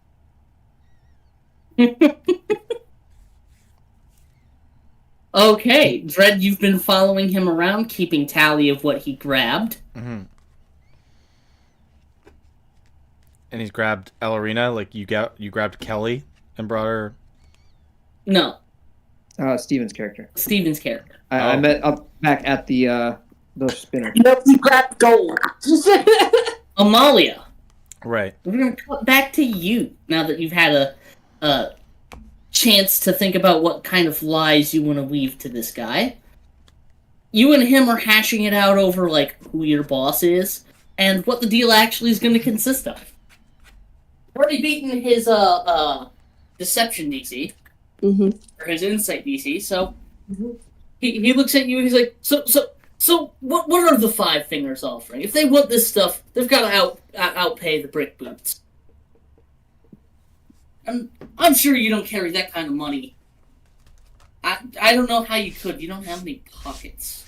Okay, Dredd, you've been following him around, keeping tally of what he grabbed. Mm-hmm. And he's grabbed Ellerina, like you grabbed Kelly and brought her. No, Steven's character. Steven's character. I met up back at the spinner. Nope, you grabbed gold. Amalia, Right. we're going to cut back to you now that you've had a chance to think about what kind of lies you want to weave to this guy. You and him are hashing it out over, like, who your boss is and what the deal actually is going to consist of. Already beaten his deception DC, or his insight DC, so he looks at you and he's like, so what are the Five Fingers offering? If they want this stuff, they've got to outpay the brick boots. I'm sure you don't carry that kind of money. I don't know how you could. You don't have any pockets.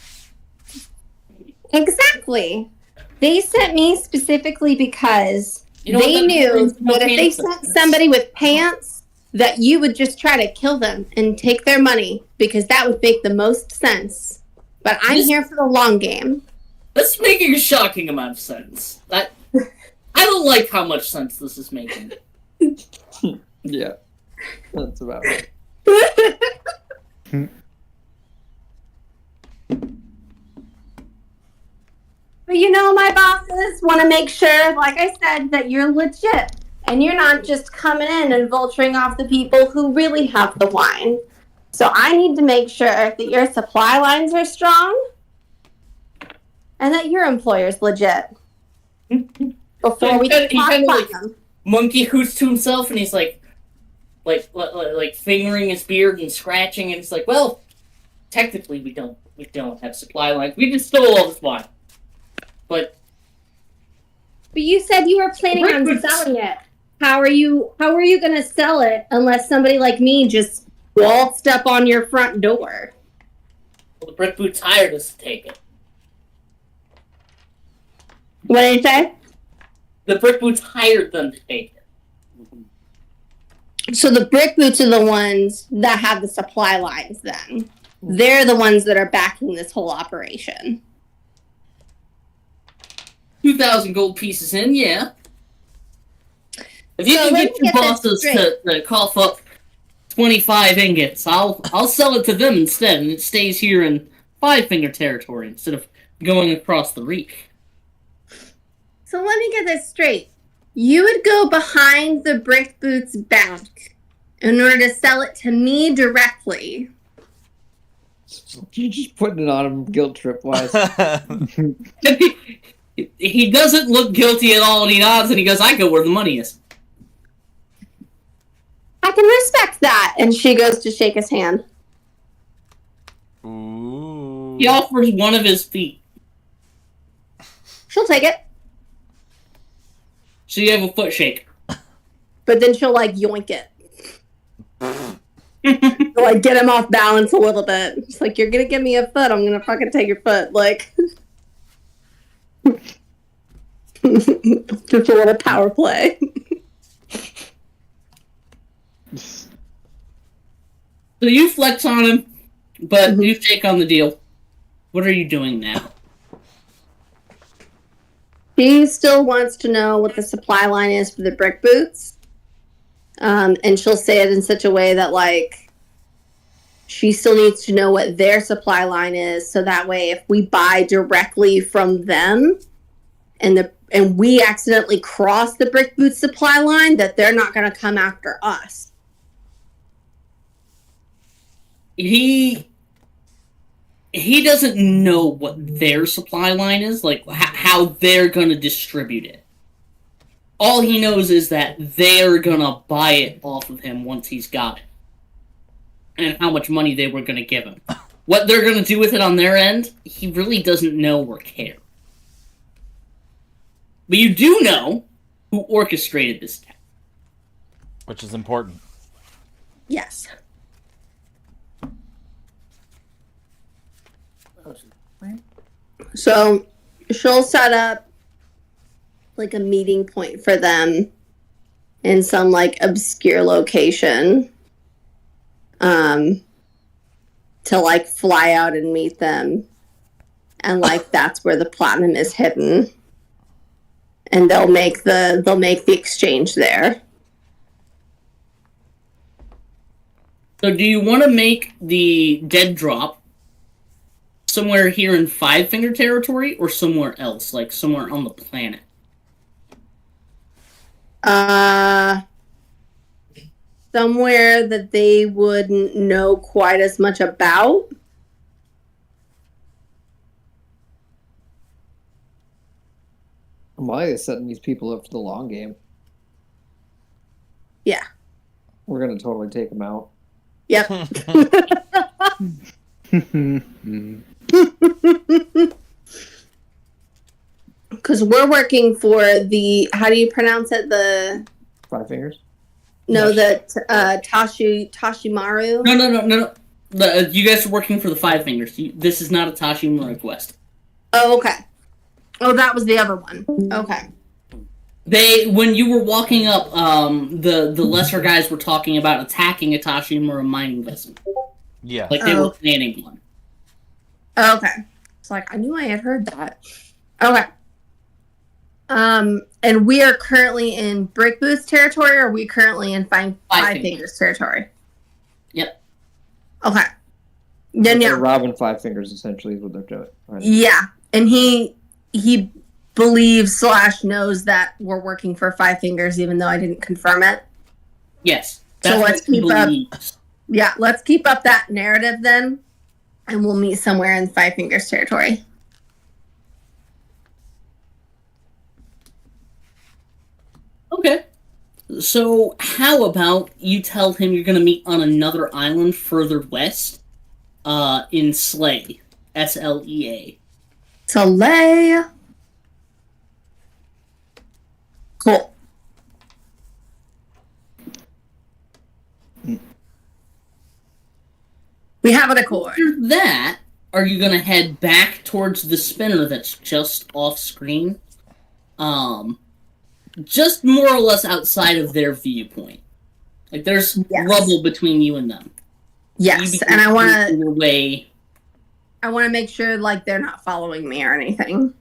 Exactly. They sent me specifically because You know they what that knew means? No that if they pants sent business. somebody with pants, that you would just try to kill them and take their money because that would make the most sense. But I'm here for the long game. That's making a shocking amount of sense. I don't like how much sense this is making. Yeah, that's about it. But you know, my bosses want to make sure, like I said, that you're legit. And you're not just coming in and vulturing off the people who really have the wine. So I need to make sure that your supply lines are strong and that your employer's legit. Before we He talk kinda, about like, them. Monkey hoots to himself, and he's like fingering his beard and scratching, and it's like, well, technically we don't have supply lines. We just stole all this wine. But you said you were planning on selling it. How are you going to sell it unless somebody like me just waltzed up on your front door? well, the brick boots hired us to take it. What did you say? The brick boots hired them to take it. So the brick boots are the ones that have the supply lines then. They're the ones that are backing this whole operation. 2,000 gold pieces in, yeah. If you So can let get me your get this bosses straight. to cough up 25 ingots, I'll sell it to them instead, and it stays here in Five Finger territory instead of going across the reef. So let me get this straight. You would go behind the brick boots back in order to sell it to me directly. You're just putting it on him guilt trip wise. He doesn't look guilty at all, and he nods and he goes, I go where the money is. I can respect that. And she goes to shake his hand. Ooh. He offers one of his feet. She'll take it. So you have a foot shake. But then she'll like yoink it. She'll, like get him off balance a little bit. It's like, you're gonna give me a foot, I'm gonna fucking take your foot. Like just a little power play. So you flex on him, but Mhm. you take on the deal. What are you doing now? She still wants to know what the supply line is for the brick boots. And she'll say it in such a way that, like, she still needs to know what their supply line is, so that way if we buy directly from them and we accidentally cross the brick boots supply line, that they're not going to come after us. he doesn't know what their supply line is, like how they're gonna distribute it. All he knows is that they're gonna buy it off of him once he's got it, and how much money they were gonna give him. What they're gonna do with it on their end, he really doesn't know or care. But you do know who orchestrated this attack. Which is important. Yes. So she'll set up like a meeting point for them in some like obscure location. To like fly out and meet them. And like that's where the platinum is hidden. And they'll make the exchange there. So do you want to make the dead drop somewhere here in Five Finger territory or somewhere else, like somewhere on the planet? Somewhere that they wouldn't know quite as much about. Why are they setting these people up for the long game? Yeah. We're gonna totally take them out. Yep. Because we're working for the, how do you pronounce it? The Five Fingers? no, the Tashimaru. No. You guys are working for the Five Fingers. This is not a Tashimura request. Oh, okay. Oh, that was the other one. Okay. When you were walking up, the lesser guys were talking about attacking a Tashimura mining vessel. Yeah. Like they were planning one. Okay. It's like I knew I had heard that. Okay. And we are currently in Brick Booth territory, or are we currently in Five Fingers territory? Yep. Okay. Then They're yeah. robbing Five Fingers essentially is what they're doing. Right? Yeah. And he believes / knows that we're working for Five Fingers, even though I didn't confirm it. Yes. So That's let's what he keep up. believes. Yeah, let's keep up that narrative then, and we'll meet somewhere in Five Fingers territory. Okay. So how about you tell him you're going to meet on another island further west, in Slay, Slea. Soleil. Cool. We have an accord. After that, are you going to head back towards the spinner that's just off screen? Just more or less outside of their viewpoint. Like there's rubble between you and them. Yes, and I want to. I want to make sure like they're not following me or anything.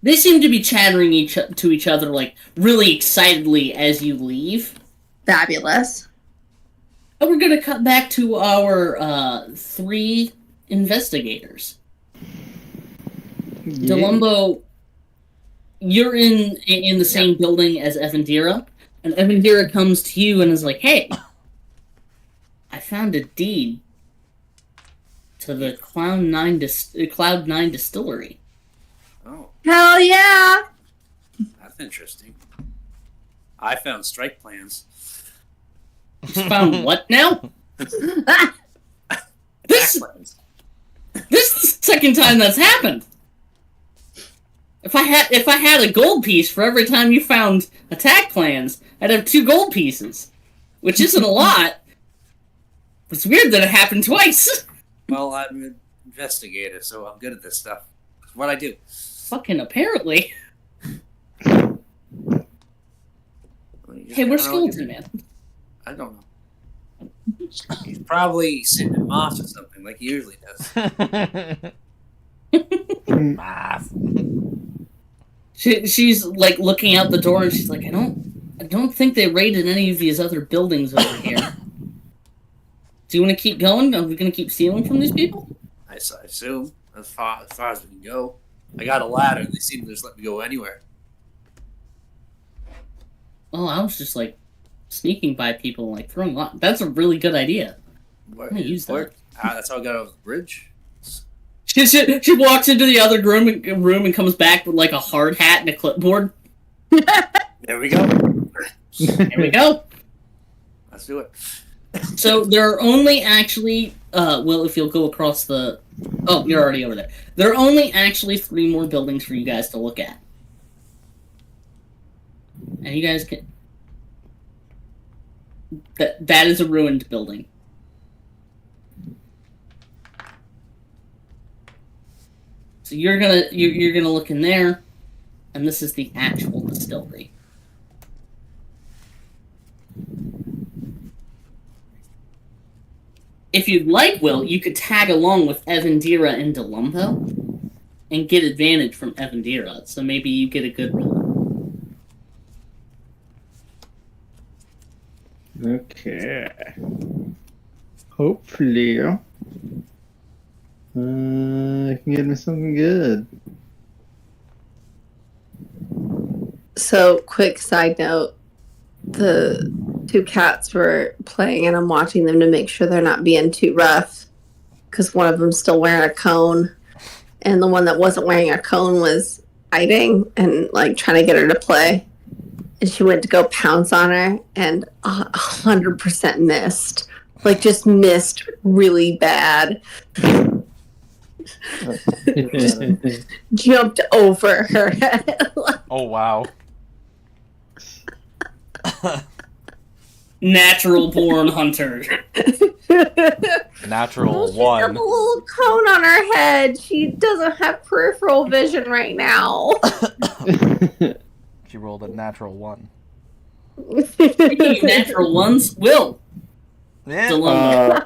They seem to be chattering to each other like really excitedly as you leave. Fabulous. And we're gonna cut back to our 3 investigators. Yeah. Delumbo, you're in the same building as Evandira, and Evandira comes to you and is like, "Hey, I found a deed to the Cloud9 distillery." Oh, Hell yeah! that's interesting. I found strike plans. You found what now? This is the second time that's happened. If I had a gold piece for every time you found attack plans, I'd have 2 gold pieces, which isn't a lot. It's weird that it happened twice. Well, I'm an investigator, so I'm good at this stuff. It's what I do. Fucking apparently. Well, you just Hey, where's never know. Skeleton Man? I don't know. He's probably sitting in moss or something, like he usually does. She's like looking out the door and she's like, I don't think they raided any of these other buildings over here. Do you want to keep going? Are we going to keep stealing from these people? I assume, as far as we can go. I got a ladder, and they seem to just let me go anywhere. Oh, I was just like sneaking by people and like throwing. That's a really good idea. What? I'm gonna use that. Where? That's how I got over the bridge. She walks into the other room and comes back with like a hard hat and a clipboard. There we go. Here we go. Let's do it. So there are only actually, Will, if you'll go across the... Oh, you're already over there. There are only actually 3 more buildings for you guys to look at. And you guys can... That is a ruined building. So you're gonna look in there, and this is the actual distillery. If you'd like, Will, you could tag along with Evandira and Delumbo and get advantage from Evandira, so maybe you get a good roll. Okay. Hopefully, I can get me something good. So, quick side note: the 2 cats were playing, and I'm watching them to make sure they're not being too rough, because one of them's still wearing a cone, and the one that wasn't wearing a cone was hiding and like trying to get her to play. And she went to go pounce on her, and 100% missed. Like, just missed really bad. Just jumped over her head. Oh wow. Natural born hunter. Natural She's got a one. little cone on her head. She doesn't have peripheral vision right now. She rolled a natural 1. Natural ones. Will. Yeah. Delumbo.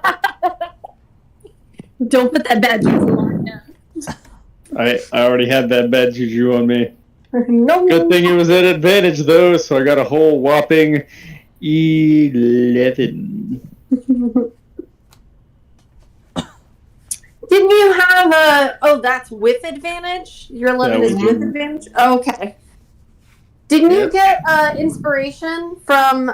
Don't put that bad juju on him. I already had that bad juju on me. No. Good thing it was at advantage though, so I got a whole whopping 11. Didn't you have a... Oh, that's with advantage? Your 11 is we with do. advantage? Oh, okay. Didn't you Yep. get inspiration from...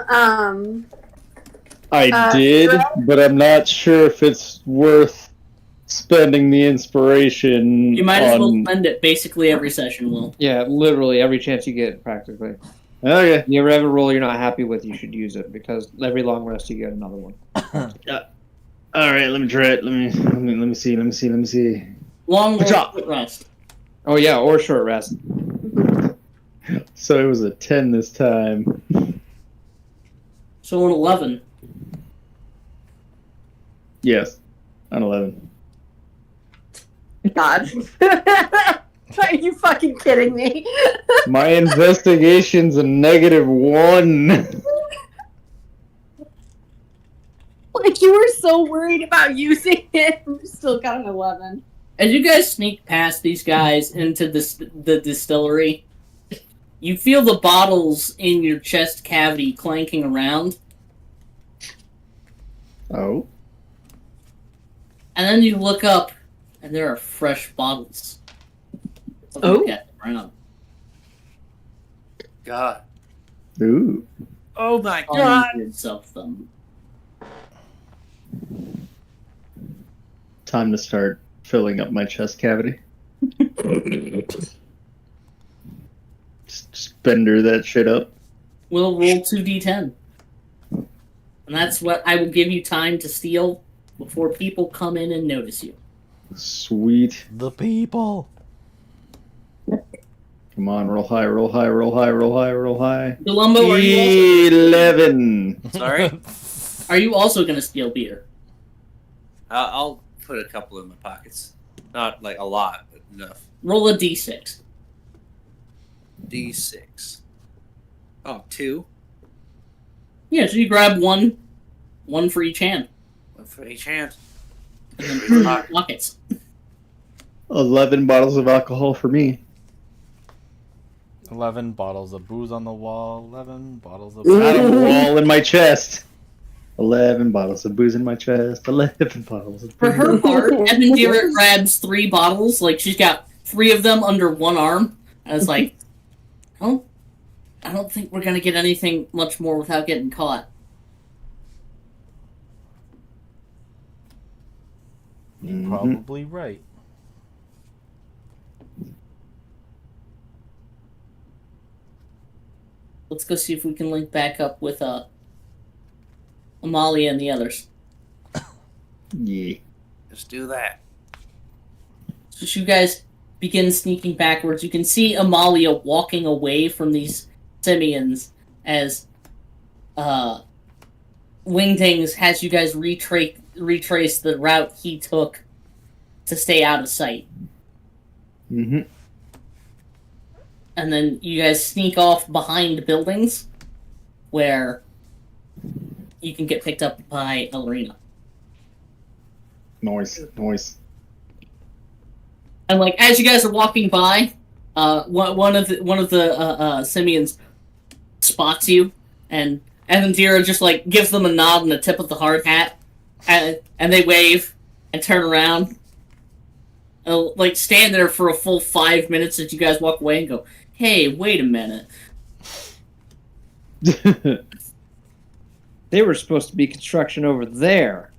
I did, Zero? but I'm not sure if it's worth spending the inspiration. You might as well on... spend it basically every session, Will. Yeah, literally every chance you get, practically. Okay. You ever have a roll you're not happy with, you should use it, because every long rest you get another one. All right, let me try it. Let me see. Long Good job. rest. Oh yeah, or short rest. So it was a 10 this time. So an 11. Yes, an 11. God. Are you fucking kidding me? My investigation's a -1. Like, you were so worried about using it. You still got an 11. As you guys sneak past these guys into the distillery, you feel the bottles in your chest cavity clanking around, Oh. and then you look up, and there are fresh bottles. Oh. Around. God. Ooh. Oh my God. Hundreds of them. Time to start filling up my chest cavity. Just bender that shit up. We'll roll 2d10. And that's what I will give you time to steal before people come in and notice you. Sweet. The people. Come on, roll high, roll high, roll high, roll high, roll high. Columbo, are you 11. Sorry. also going to steal beer? I'll put a couple in my pockets. Not like a lot, but enough. Roll a d6. D6. Oh, 2. Yeah, so you grab one for each hand. One for each hand. And then put it in your pockets. 11 bottles of alcohol for me. 11 bottles of booze on the wall. 11 bottles of. I have a wall in my chest. 11 bottles of booze in my chest. 11 bottles of For booze. her part, Evandira grabs 3 bottles, like she's got 3 of them under one arm, and it's like, I don't think we're gonna get anything much more without getting caught. You're probably right. Let's go see if we can link back up with Amalia and the others. Yeah. Let's do that. So as you guys begin sneaking backwards, you can see Amalia walking away from these simians as Wingdings has you guys retrace the route he took to stay out of sight. Mm-hmm. And then you guys sneak off behind buildings where you can get picked up by Elrina. Noise. And like as you guys are walking by, one of the simians spots you, and Evandira just like gives them a nod and a tip of the hard hat, and they wave and turn around, and like stand there for a full 5 minutes as you guys walk away and go, "Hey, wait a minute." They were supposed to be construction over there.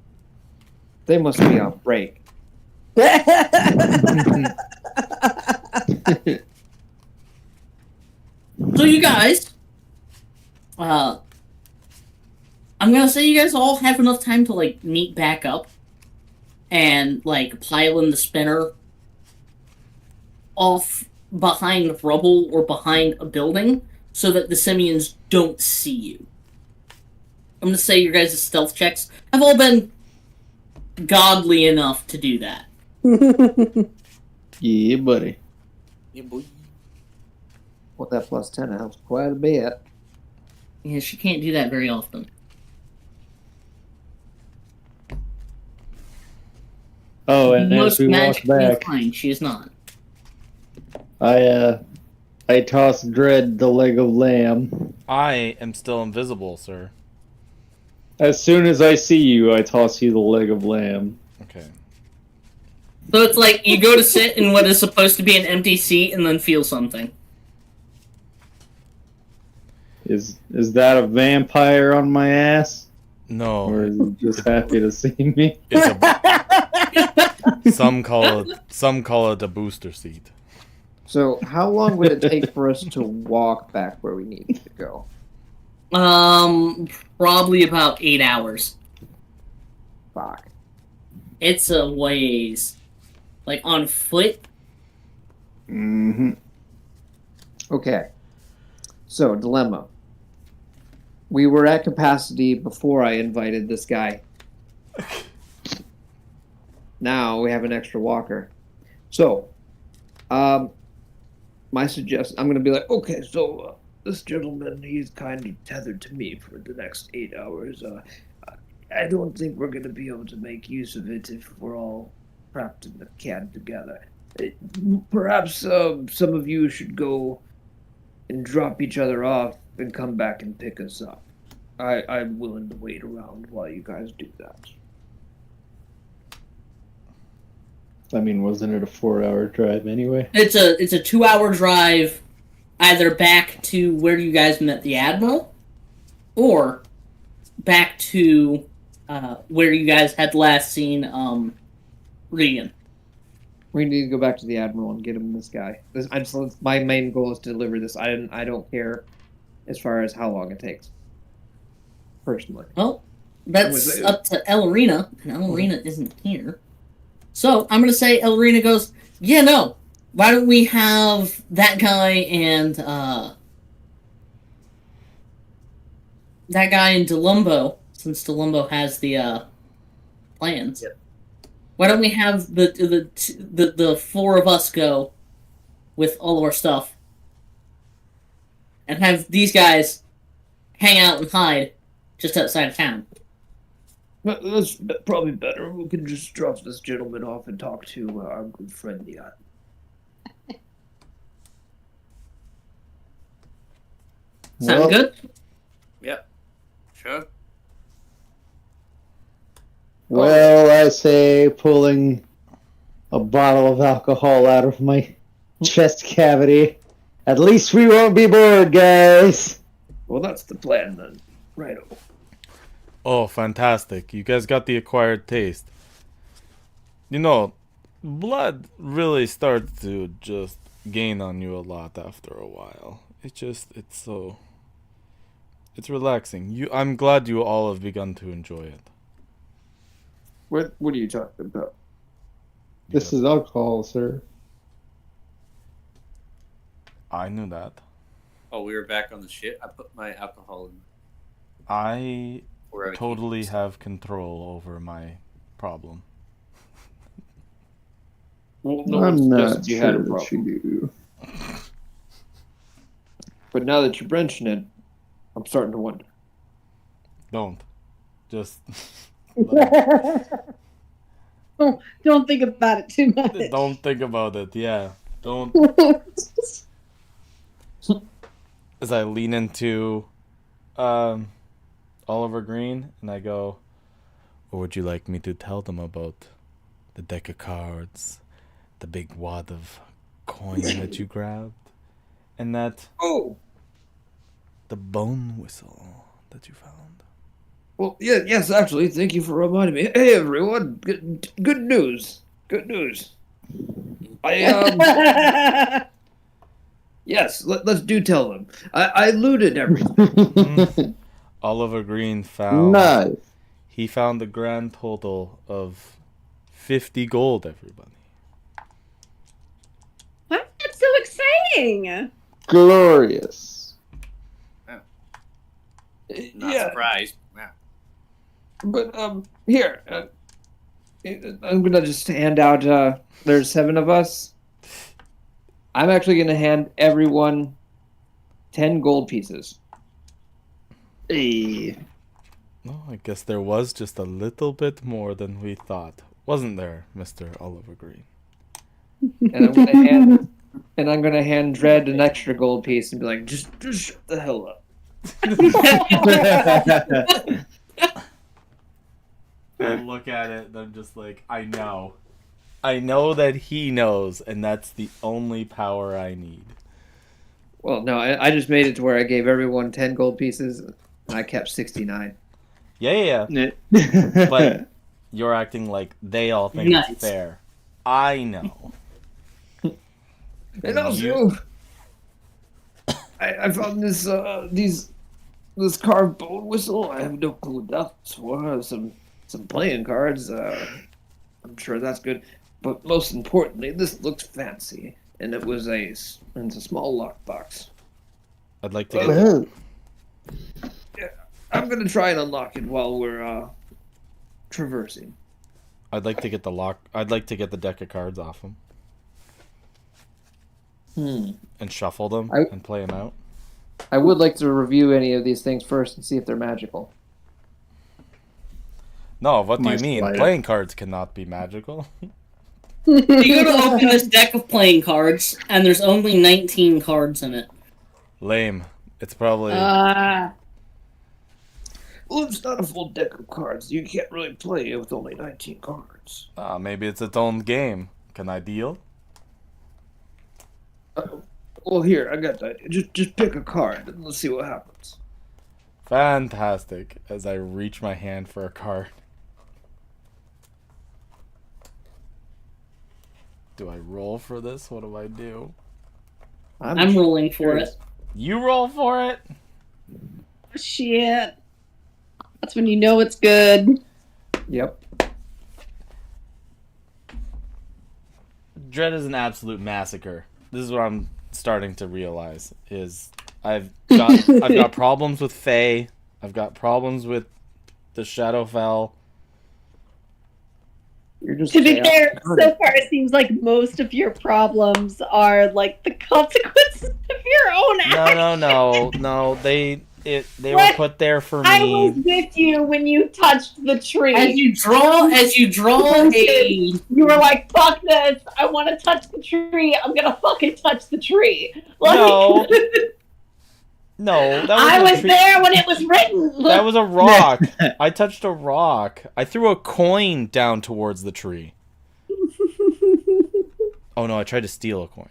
They must be on break. So you guys, I'm gonna say you guys all have enough time to like meet back up and like pile in the spinner off behind rubble or behind a building so that the simians don't see you. I'm gonna say your guys' stealth checks have all been godly enough to do that. Yeah, buddy. Yeah, boy. Well, that plus 10 helps quite a bit. Yeah, she can't do that very often. Oh, and as Most we walk magically back, inclined, she is not. I toss Dread the leg of lamb. I am still invisible, sir. As soon as I see you, I toss you the leg of lamb. Okay. So it's like you go to sit in what is supposed to be an empty seat and then feel something. Is that a vampire on my ass? No. Or is he just happy to see me? It's a, some call it a booster seat. So, how long would it take for us to walk back where we need to go? Probably about 8 hours. Fuck. It's a ways. Like, on foot? Mm-hmm. Okay. So, dilemma. We were at capacity before I invited this guy. Now we have an extra walker. So, my suggestion, I'm going to be like, okay, so this gentleman, he's kind of tethered to me for the next 8 hours. I don't think we're going to be able to make use of it if we're all trapped in the can together. Perhaps some of you should go and drop each other off and come back and pick us up. I'm willing to wait around while you guys do that. I mean, wasn't it a 4-hour drive anyway? It's a 2-hour drive either back to where you guys met the Admiral or back to where you guys had last seen Regan. We need to go back to the Admiral and get him this guy. My main goal is to deliver this. I don't care as far as how long it takes. Personally. Well, that's up to Elrina, and Elrina isn't here. So, I'm going to say Elrina goes, yeah, no. Why don't we have that guy and Delumbo, since Delumbo has the plans. Yep. Why don't we have the four of us go with all of our stuff and have these guys hang out and hide just outside of town? That's probably better. We can just drop this gentleman off and talk to our good friend, the Sound good? Yep. Sure. Well, I say pulling a bottle of alcohol out of my chest cavity. At least we won't be bored, guys. Well, that's the plan then. Right. Oh, fantastic. You guys got the acquired taste. You know, blood really starts to just gain on you a lot after a while. It's relaxing. I'm glad you all have begun to enjoy it. What are you talking about? This is alcohol, sir. I knew that. Oh, we were back on the shit. I put my alcohol in. I Wherever it totally keeps. have control over my problem. Well, no one I'm not suggested you had a sure that problem. you do. But now that you mention it, I'm starting to wonder. Don't. Just Don't think about it too much. don't think about it. Yeah. Don't. As I lean into Oliver Green and I go, or would you like me to tell them about the deck of cards, the big wad of coin that you grabbed, and that the bone whistle that you found? Well, yeah, yes, actually, thank you for reminding me. Hey, everyone, good news. Good news. Yes, let's do tell them. I looted everything. Oliver Green found. Nice. He found the grand total of 50 gold, everybody. What? That's so exciting! Glorious. Not Yeah, surprised. Wow. but here, I'm gonna just hand out. There's 7 of us. I'm actually gonna hand everyone 10 gold pieces. Hey. No, I guess there was just a little bit more than we thought. Wasn't there, Mr. Oliver Green? And I'm gonna hand Dredd an extra gold piece and be like, just shut the hell up. I'll look at it and I'm just like, I know. I know that he knows, and that's the only power I need. Well, no, I just made it to where I gave everyone 10 gold pieces, and I kept 69. Yeah. But you're acting like they all think Nice. it's fair. I know. And also, I found this carved bone whistle. I have no clue what that's for. Some playing cards. I'm sure that's good. But most importantly, this looks fancy, and it's a small lockbox. I'd like to get I'm gonna try and unlock it while we're traversing. I'd like to get the lock. I'd like to get the deck of cards off him and shuffle them and play them out. I would like to review any of these things first and see if they're magical. No, what do you Nice mean? player. Playing cards cannot be magical. You go to open this deck of playing cards, and there's only 19 cards in it. Lame. It's probably Well, it's not a full deck of cards. You can't really play with only 19 cards. maybe it's its own game. Can I deal? Well, here, I got that. Just pick a card and let's see what happens. Fantastic. As I reach my hand for a card. Do I roll for this? What do I do? I'm rolling for it. You roll for it? Shit. That's when you know it's good. Yep. Dread is an absolute massacre. This is what I'm starting to realize is I've got problems with Faye. I've got problems with the Shadowfell. You're just To be chaos fair, incarnate. so far it seems like most of your problems are like the consequences of your own actions. No. They were What? put there for I was me. with you when you touched the tree. As you draw a You were like, fuck this. I want to touch the tree. I'm going to fucking touch the tree. Like, No. No, that was I a was tree- there when it was written. That was a rock. I touched a rock. I threw a coin down towards the tree. Oh no, I tried to steal a coin.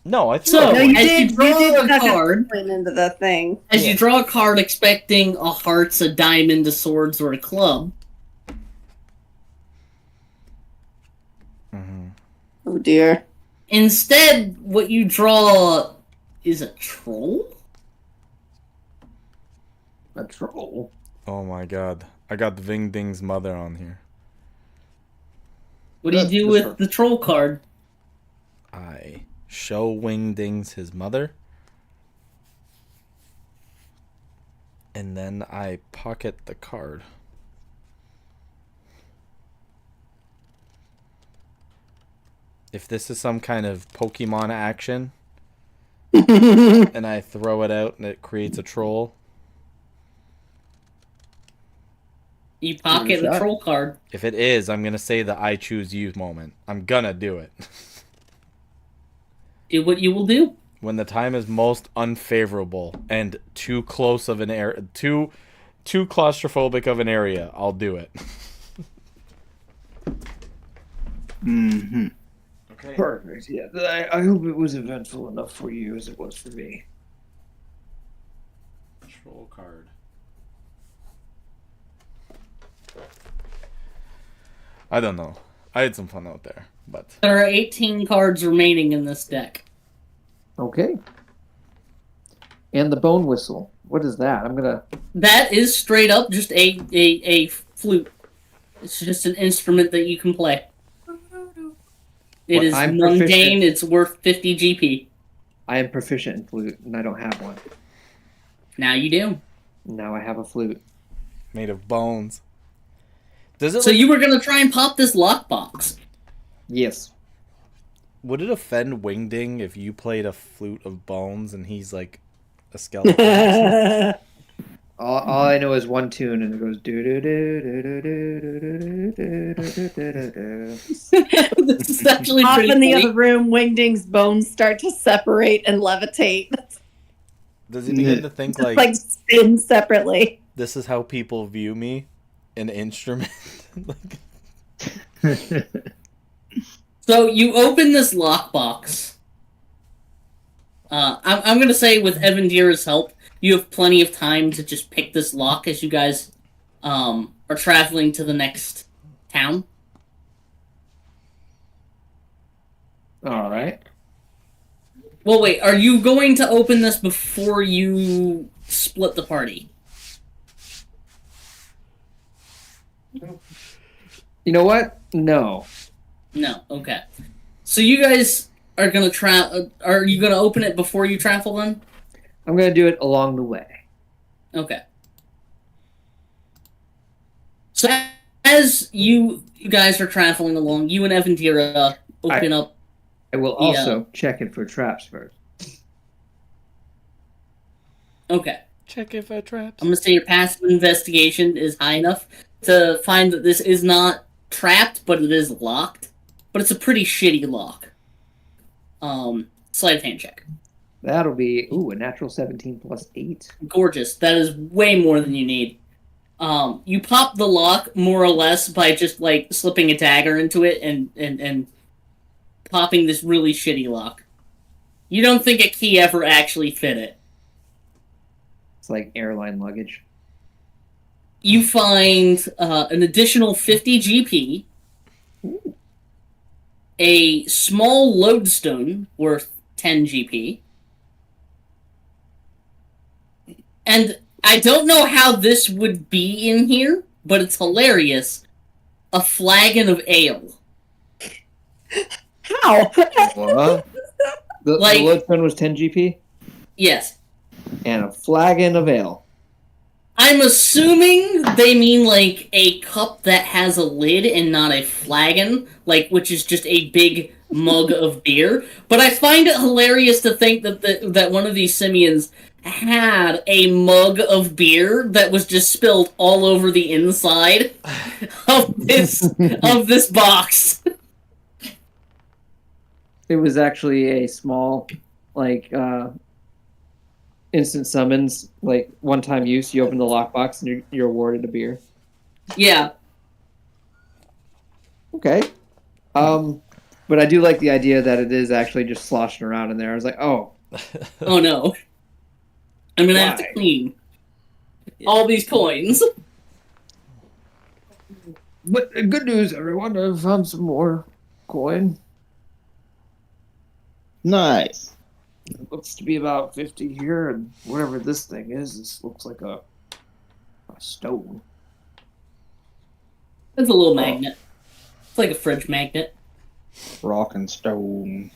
No, I threw So, a No, coin. you as did, you draw a tuck card, coin into the thing. as Yeah. you draw a card expecting a hearts, a diamond, a swords, or a club, Oh dear. Instead, what you draw is a troll? A troll. Oh my god. I got the Ving Ding's mother on here. What do you do with the troll card? I show Wing Dings his mother. And then I pocket the card. If this is some kind of Pokemon action, and I throw it out and it creates a troll. You pocket the troll card. If it is, I'm going to say the I choose you moment. I'm going to do it. Do what you will do. When the time is most unfavorable and too close of an area, too claustrophobic of an area, I'll do it. Mm-hmm. Okay. Perfect. Yeah, I hope it was eventful enough for you as it was for me. Troll card. I don't know. I had some fun out there, but There are 18 cards remaining in this deck. Okay. And the bone whistle. What is that? I'm gonna. That is straight up just a flute. It's just an instrument that you can play. It is I'm mundane. proficient. It's worth 50 GP. I am proficient in flute, and I don't have one. Now you do. Now I have a flute. made of bones. Does it? So you were gonna try and pop this lockbox? Yes. Would it offend Wingding if you played a flute of bones and he's like a skeleton? All I know is one tune, and it goes do do do do do do do do do do do. This is actually Off pretty in the funny. other room, Wingding's bones start to separate and levitate. Does he begin to think Just, like spin separately. this is how people view me? An instrument? So you open this lockbox. I'm gonna say with Evan Deer's help, you have plenty of time to just pick this lock as you guys are traveling to the next town. All right. Well, wait, are you going to open this before you split the party? You know what? No. No, okay. So you guys are gonna are you gonna open it before you travel then? I'm gonna do it along the way. Okay. So as you guys are traveling along, you and Evan Deer open up. I will also check it for traps first. Okay. Check it for traps. I'm gonna say your passive investigation is high enough to find that this is not trapped, but it is locked. But it's a pretty shitty lock. Sleight of hand check. That'll be a natural 17 plus 8. Gorgeous. That is way more than you need. You pop the lock more or less by just like slipping a dagger into it and popping this really shitty lock. You don't think a key ever actually fit it. It's like airline luggage. You find an additional 50 GP, a small lodestone worth 10 GP, and I don't know how this would be in here, but it's hilarious. A flagon of ale. How? What? The lodestone was 10 GP? Yes. And a flagon of ale. I'm assuming they mean like a cup that has a lid and not a flagon, like which is just a big mug of beer. But I find it hilarious to think that that one of these simians had a mug of beer that was just spilled all over the inside of this box. It was actually a small, instant summons, one-time use. You open the lockbox and you're awarded a beer. Yeah. Okay. But I do like the idea that it is actually just sloshing around in there. I was like, oh. Oh no. I'm gonna have to clean all these coins. But good news, everyone. I found some more. coin. Nice. It looks to be about 50 here, and whatever this thing is, this looks like a stone. It's a little magnet. It's like a fridge magnet. Rock and stone.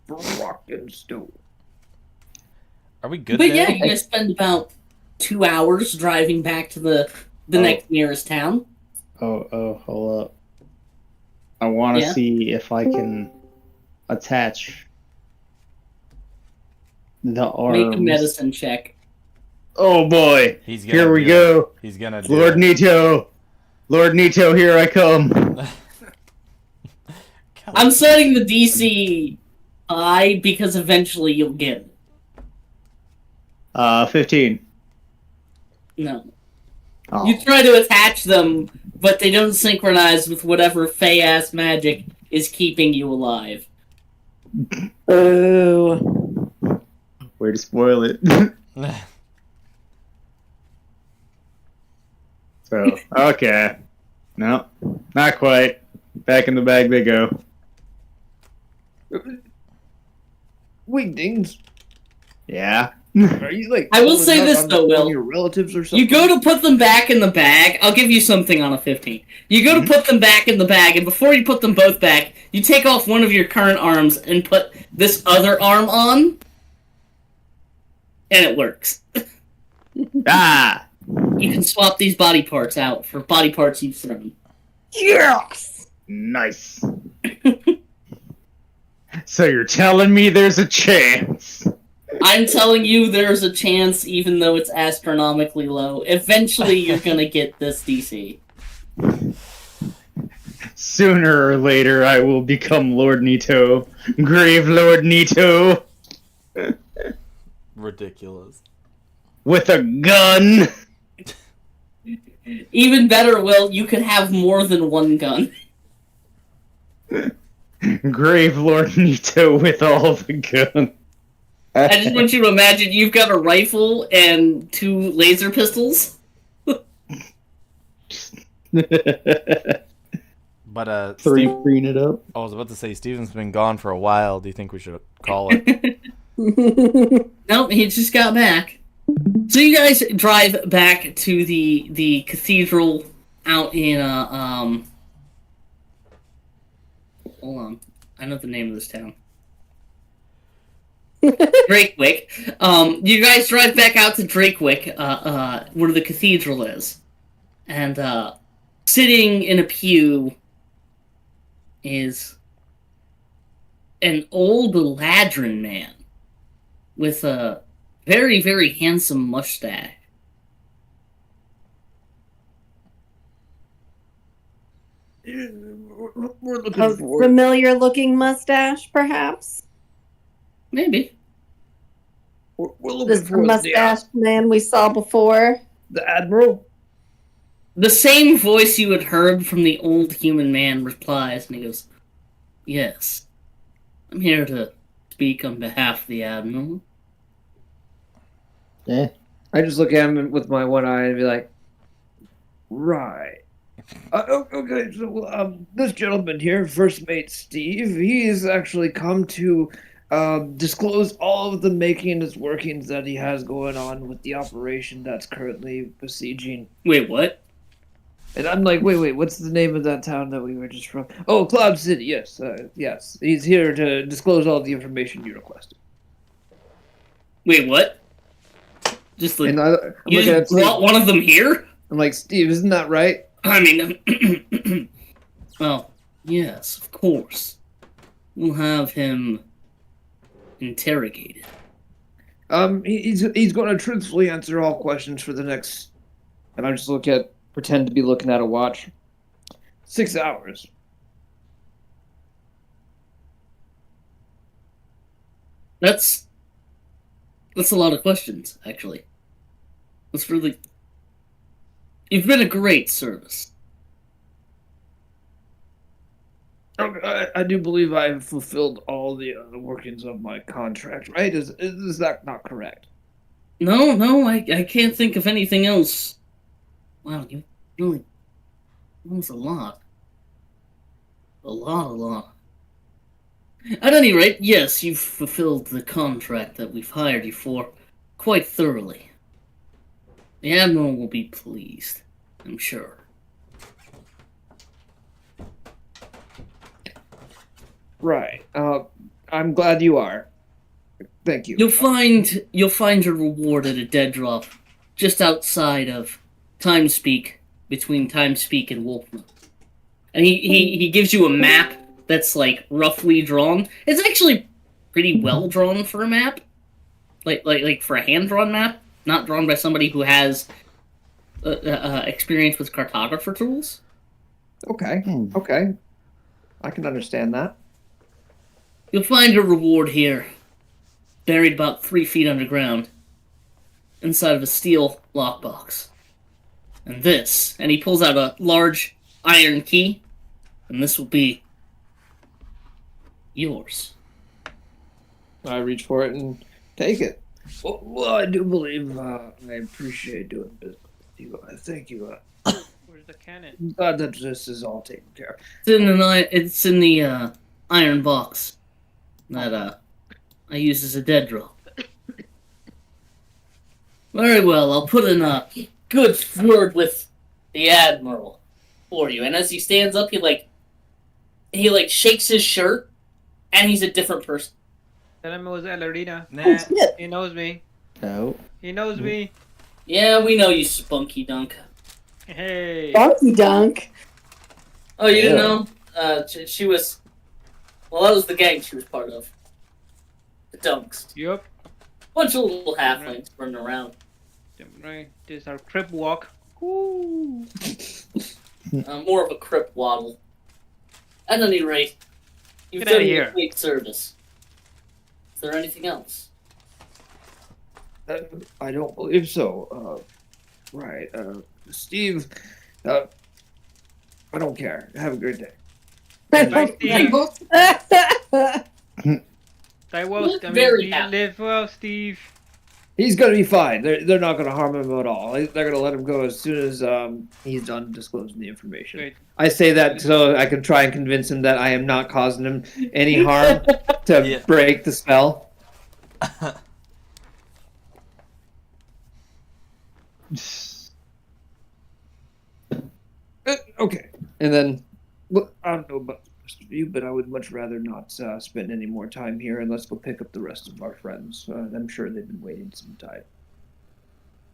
Rock and stone. Are we good But now? yeah, you guys spend about 2 hours driving back to the next nearest town. Oh, hold up. I want to Yeah? see if I can attach the arms. Make a medicine check. Oh boy! He's gonna Here we do go. it. He's gonna do Lord it. Nito! Lord Nito, here I come! I'm setting the DC high because eventually you'll get it. 15. No. Oh. You try to attach them, but they don't synchronize with whatever fey-ass magic is keeping you alive. Ooh. Way to spoil it. So, okay. No, not quite. Back in the bag they go. Wingdings. Yeah. Are you like? I will pulling say out this, on though, one of Will. Your relatives or something. You go to put them back in the bag. I'll give you something on a 15. You go to put them back in the bag, and before you put them both back, you take off one of your current arms and put this other arm on, and it works. Ah! You can swap these body parts out for body parts you've thrown. Yes. Nice. So you're telling me there's a chance? I'm telling you, there's a chance, even though it's astronomically low. Eventually, you're gonna get this DC. Sooner or later, I will become Lord Nito. Grave Lord Nito. Ridiculous. With a gun. Even better, Will, you could have more than one gun. Grave Lord Nito with all the guns. I just want you to imagine you've got a rifle and 2 laser pistols. But Green it up. I was about to say Steven's been gone for a while. Do you think we should call it? Nope, he just got back. So you guys drive back to the cathedral out in hold on. I know the name of this town. Drakewick. You guys drive back out to Drakewick, where the cathedral is. And sitting in a pew is an old ladron man with a very, very handsome mustache. We're looking A for familiar looking mustache, perhaps? Maybe. we're looking This for mustache man we saw before. the admiral. The same voice you had heard from the old human man replies, and he goes, "Yes, I'm here to speak on behalf of the Admiral." Yeah. I just look at him with my one eye and be like, right. Okay, so this gentleman here, First Mate Steve, he's actually come to disclose all of the makings and workings that he has going on with the operation that's currently besieging. Wait, what? And I'm like, wait, what's the name of that town that we were just from? Oh, Cloud City, yes. He's here to disclose all the information you requested. Wait, what? Just like, And I'm you looking at just Steve. brought one of them here? I'm like, Steve, isn't that right? I mean, well, yes, of course. We'll have him interrogated. He's going to truthfully answer all questions for the next. And I just pretend to be looking at a watch. 6 hours. That's a lot of questions, actually. That's really... You've been a great service. I do believe I've fulfilled all the workings of my contract, right? Is that not correct? No, I can't think of anything else. Wow, you really... That was a lot. A lot. At any rate, yes, you've fulfilled the contract that we've hired you for quite thoroughly. The Admiral will be pleased, I'm sure. Right. I'm glad you are. Thank you. You'll find your reward at a dead drop, just outside of Timespeak, between Timespeak and Wolfman. And he gives you a map that's like roughly drawn. It's actually pretty well drawn for a map, like for a hand drawn map, not drawn by somebody who has experience with cartographer tools. Okay. Okay. I can understand that. You'll find your reward here, buried about 3 feet underground, inside of a steel lockbox. And this, and he pulls out a large iron key, and this will be yours. I reach for it and take it. Well, I do believe I appreciate doing business with you. Thank you. Where's the cannon? I'm glad that this is all taken care of. It's in the iron box that I use as a dead drop. Very well, I'll put in a good word with the Admiral for you. And as he stands up, he shakes his shirt, and he's a different person. Tell him it was Alarina. Oh, shit. He knows me. No. He knows me. Yeah, we know you, Spunky Dunk. Hey. Donkey Dunk. Oh, you didn't know? She was... Well, that was the gang she was part of. The Dunks. Yup. Bunch of little halflings running around. Right. This is our crib walk. Woo. More of a crip waddle. At any rate, you've Get outta done here. great service. Is there anything else? I don't believe so. Right. Steve, I don't care. Have a great day. Bye, Steve. Stay well. I mean, Very you happy. live well, Steve. He's gonna be fine. They're not gonna harm him at all. They're gonna let him go as soon as he's done disclosing the information. Great. I say that so I can try and convince him that I am not causing him any harm to Yeah. break the spell. Okay. And then, look, I don't know about the rest of you, but I would much rather not spend any more time here, and let's go pick up the rest of our friends. I'm sure they've been waiting some time.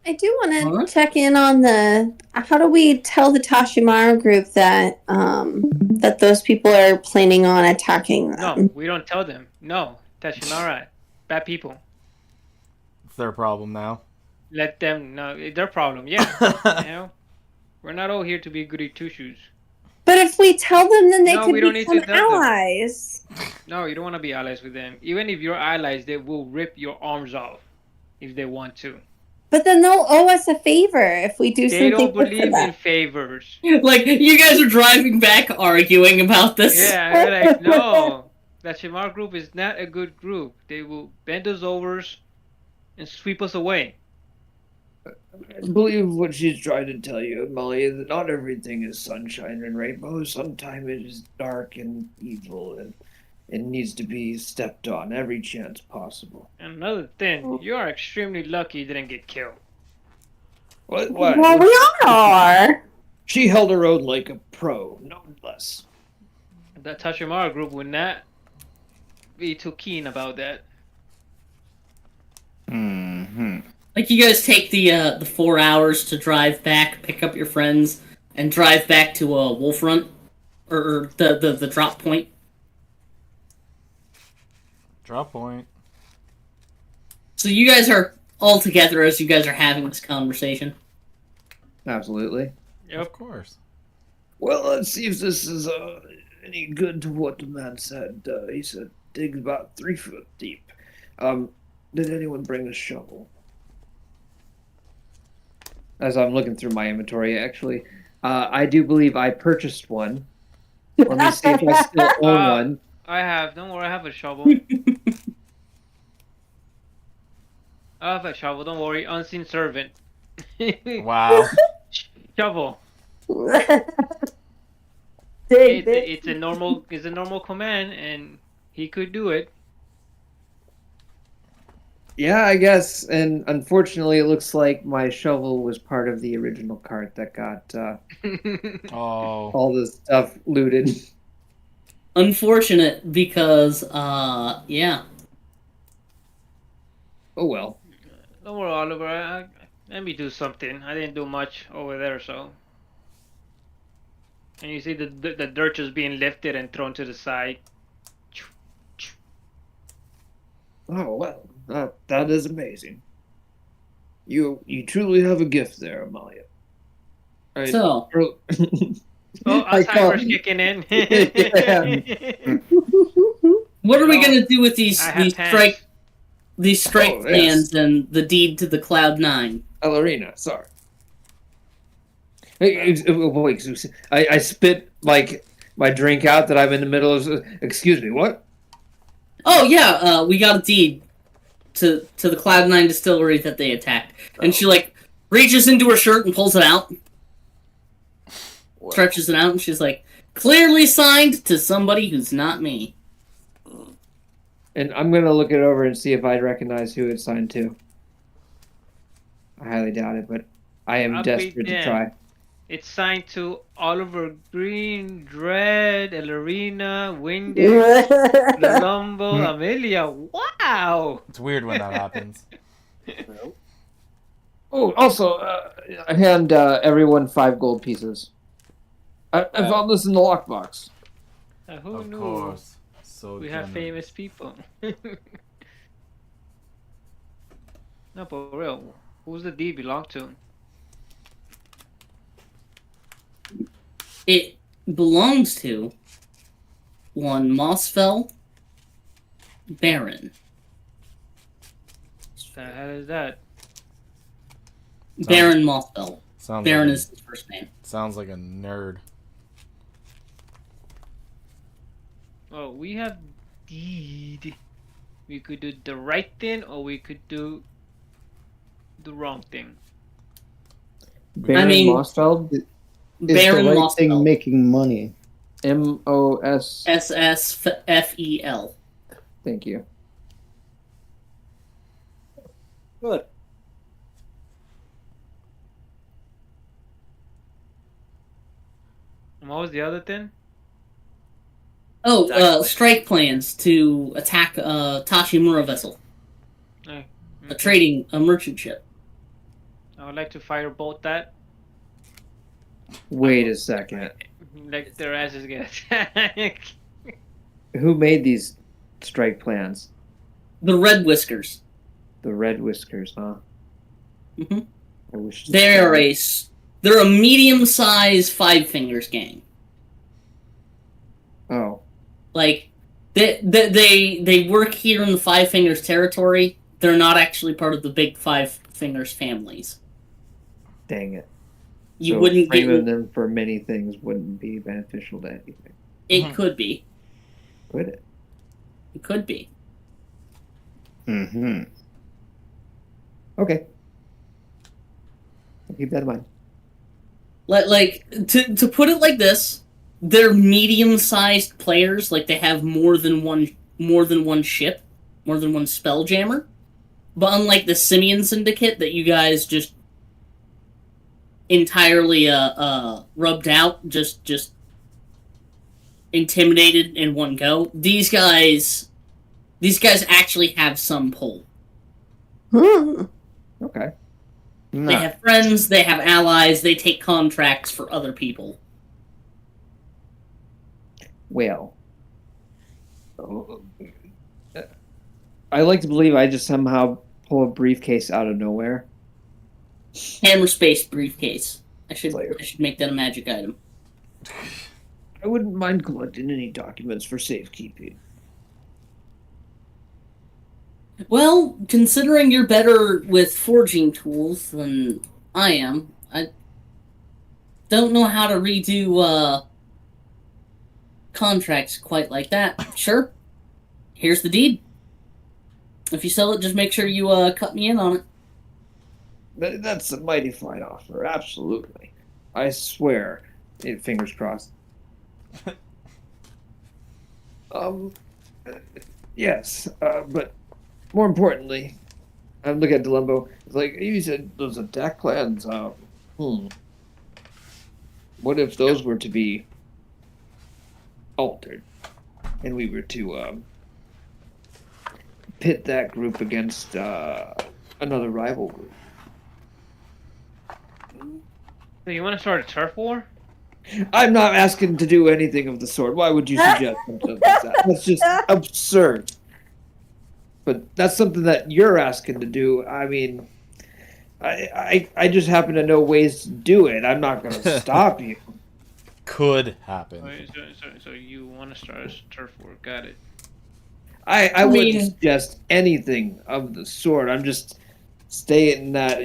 I do want to Alright. check in on the. How do we tell the Tashimaru group that that those people are planning on attacking them? No, we don't tell them. No, Tashimara, bad people. It's their problem now. Let them know. It's their problem. Yeah, you know, we're not all here to be goody two shoes. But if we tell them, then they No, could we don't need to become tell them. allies. No, you don't want to be allies with them. Even if you're allies, they will rip your arms off if they want to. But then they'll owe us a favor if we do They something don't good for believe in them. favors. Like, you guys are driving back arguing about this. Yeah, we're like, no, the Shimar group is not a good group. They will bend us over and sweep us away. I believe what she's trying to tell you, Molly, is that not everything is sunshine and rainbows. Sometimes it is dark and evil, and it needs to be stepped on every chance possible. And another thing, you are extremely lucky you didn't get killed. What? Well, we are. She held her own like a pro, no less. The Tashimara group would not be too keen about that. Mm-hmm. Like, you guys take the 4 hours to drive back, pick up your friends, and drive back to Wolf Run, or the drop point. Drop point. So you guys are all together as you guys are having this conversation. Absolutely. Of course. Well, let's see if this is any good to what the man said. He said dig about 3 foot deep. Did anyone bring a shovel? As I'm looking through my inventory, actually, I do believe I purchased one. Let me see if I still own one. I have. Don't worry, I have a shovel. I have a shovel. Don't worry. Unseen servant. Wow. Shovel. Dig, dig. It's a normal. It's a normal command, and he could do it. Yeah, I guess. And unfortunately, it looks like my shovel was part of the original cart that got Oh. all the stuff looted. Unfortunate because, yeah. Oh well. Don't worry, Oliver. Let me do something. I didn't do much over there, so. And you see the dirt just being lifted and thrown to the side. Oh well, that is amazing. You truly have a gift there, Amalia. So, Oh, I call- Alzheimer's kicking in. Yeah. what are we No, gonna do with these I have strike Oh, yes. plans and the deed to the Cloud9? Alarina, sorry. Wait, I spit like my drink out that I'm in the middle of. Excuse me, what? Oh yeah, we got a deed to the Cloud9 distillery that they attacked, and she like reaches into her shirt and pulls it out, stretches it out, and she's like, "Clearly signed to somebody who's not me." And I'm gonna look it over and see if I recognize who it's signed to. I highly doubt it, but I am I'll be desperate to damned. try. It's signed to Oliver Green, Dredd, Elarina, Windage, Columbo, Amelia. Wow! It's weird when that happens. Oh, also, I hand everyone 5 gold pieces. I found this in the lockbox. Who Of knew course. So we have generous. famous people? No, for real. Who's the D belong to? It belongs to one Mossfell Baron. What the hell is that? Baron Mossfell. Sounds Baron like is his first name. sounds like a nerd. Oh, we have deed. We could do the right thing or we could do the wrong thing. Baron mean- Mossfeld? Is Baron the right thing Mossfell. making money? MOS. SSFEL. Thank you. Good. And what was the other thing? Oh, Exactly. strike plans to attack Tachimura vessel, a merchant ship. I would like to firebolt that. Wait a second. Like their asses get attacked. Who made these strike plans? The Red Whiskers. The Red Whiskers, huh? Mhm. I wish They're a medium-sized Five Fingers gang. Oh. Like they work here in the Five Fingers territory. They're not actually part of the big Five Fingers families. Dang it. You So wouldn't framing get them for many things wouldn't be beneficial to anything. it. Could be. Would it? It could be. Mm-hmm. Okay. I'll keep that in mind. Like to put it like this, they're medium-sized players. Like they have more than one ship, more than one spelljammer. But unlike the Simeon Syndicate that you guys just entirely rubbed out, just intimidated in one go, these guys actually have some pull. Okay. They have friends, they have allies, they take contracts for other people. Well. I like to believe I just somehow pull a briefcase out of nowhere. Hammer space briefcase. I should make that a magic item. I wouldn't mind collecting any documents for safekeeping. Well, considering you're better with forging tools than I am, I don't know how to redo contracts quite like that. Sure. Here's the deed. If you sell it, just make sure you cut me in on it. That's a mighty fine offer, absolutely. I swear. Fingers crossed. Yes, but more importantly, I'm looking at Delembo. It's like you said, those attack plans. What if those were to be altered, and we were to pit that group against another rival group? So you want to start a turf war? I'm not asking to do anything of the sort. Why would you suggest something like that? That's just absurd. But that's something that you're asking to do. I mean, I just happen to know ways to do it. I'm not going to stop you. Could happen. So you want to start a turf war? Got it. I wouldn't suggest anything of the sort. I'm just stating that,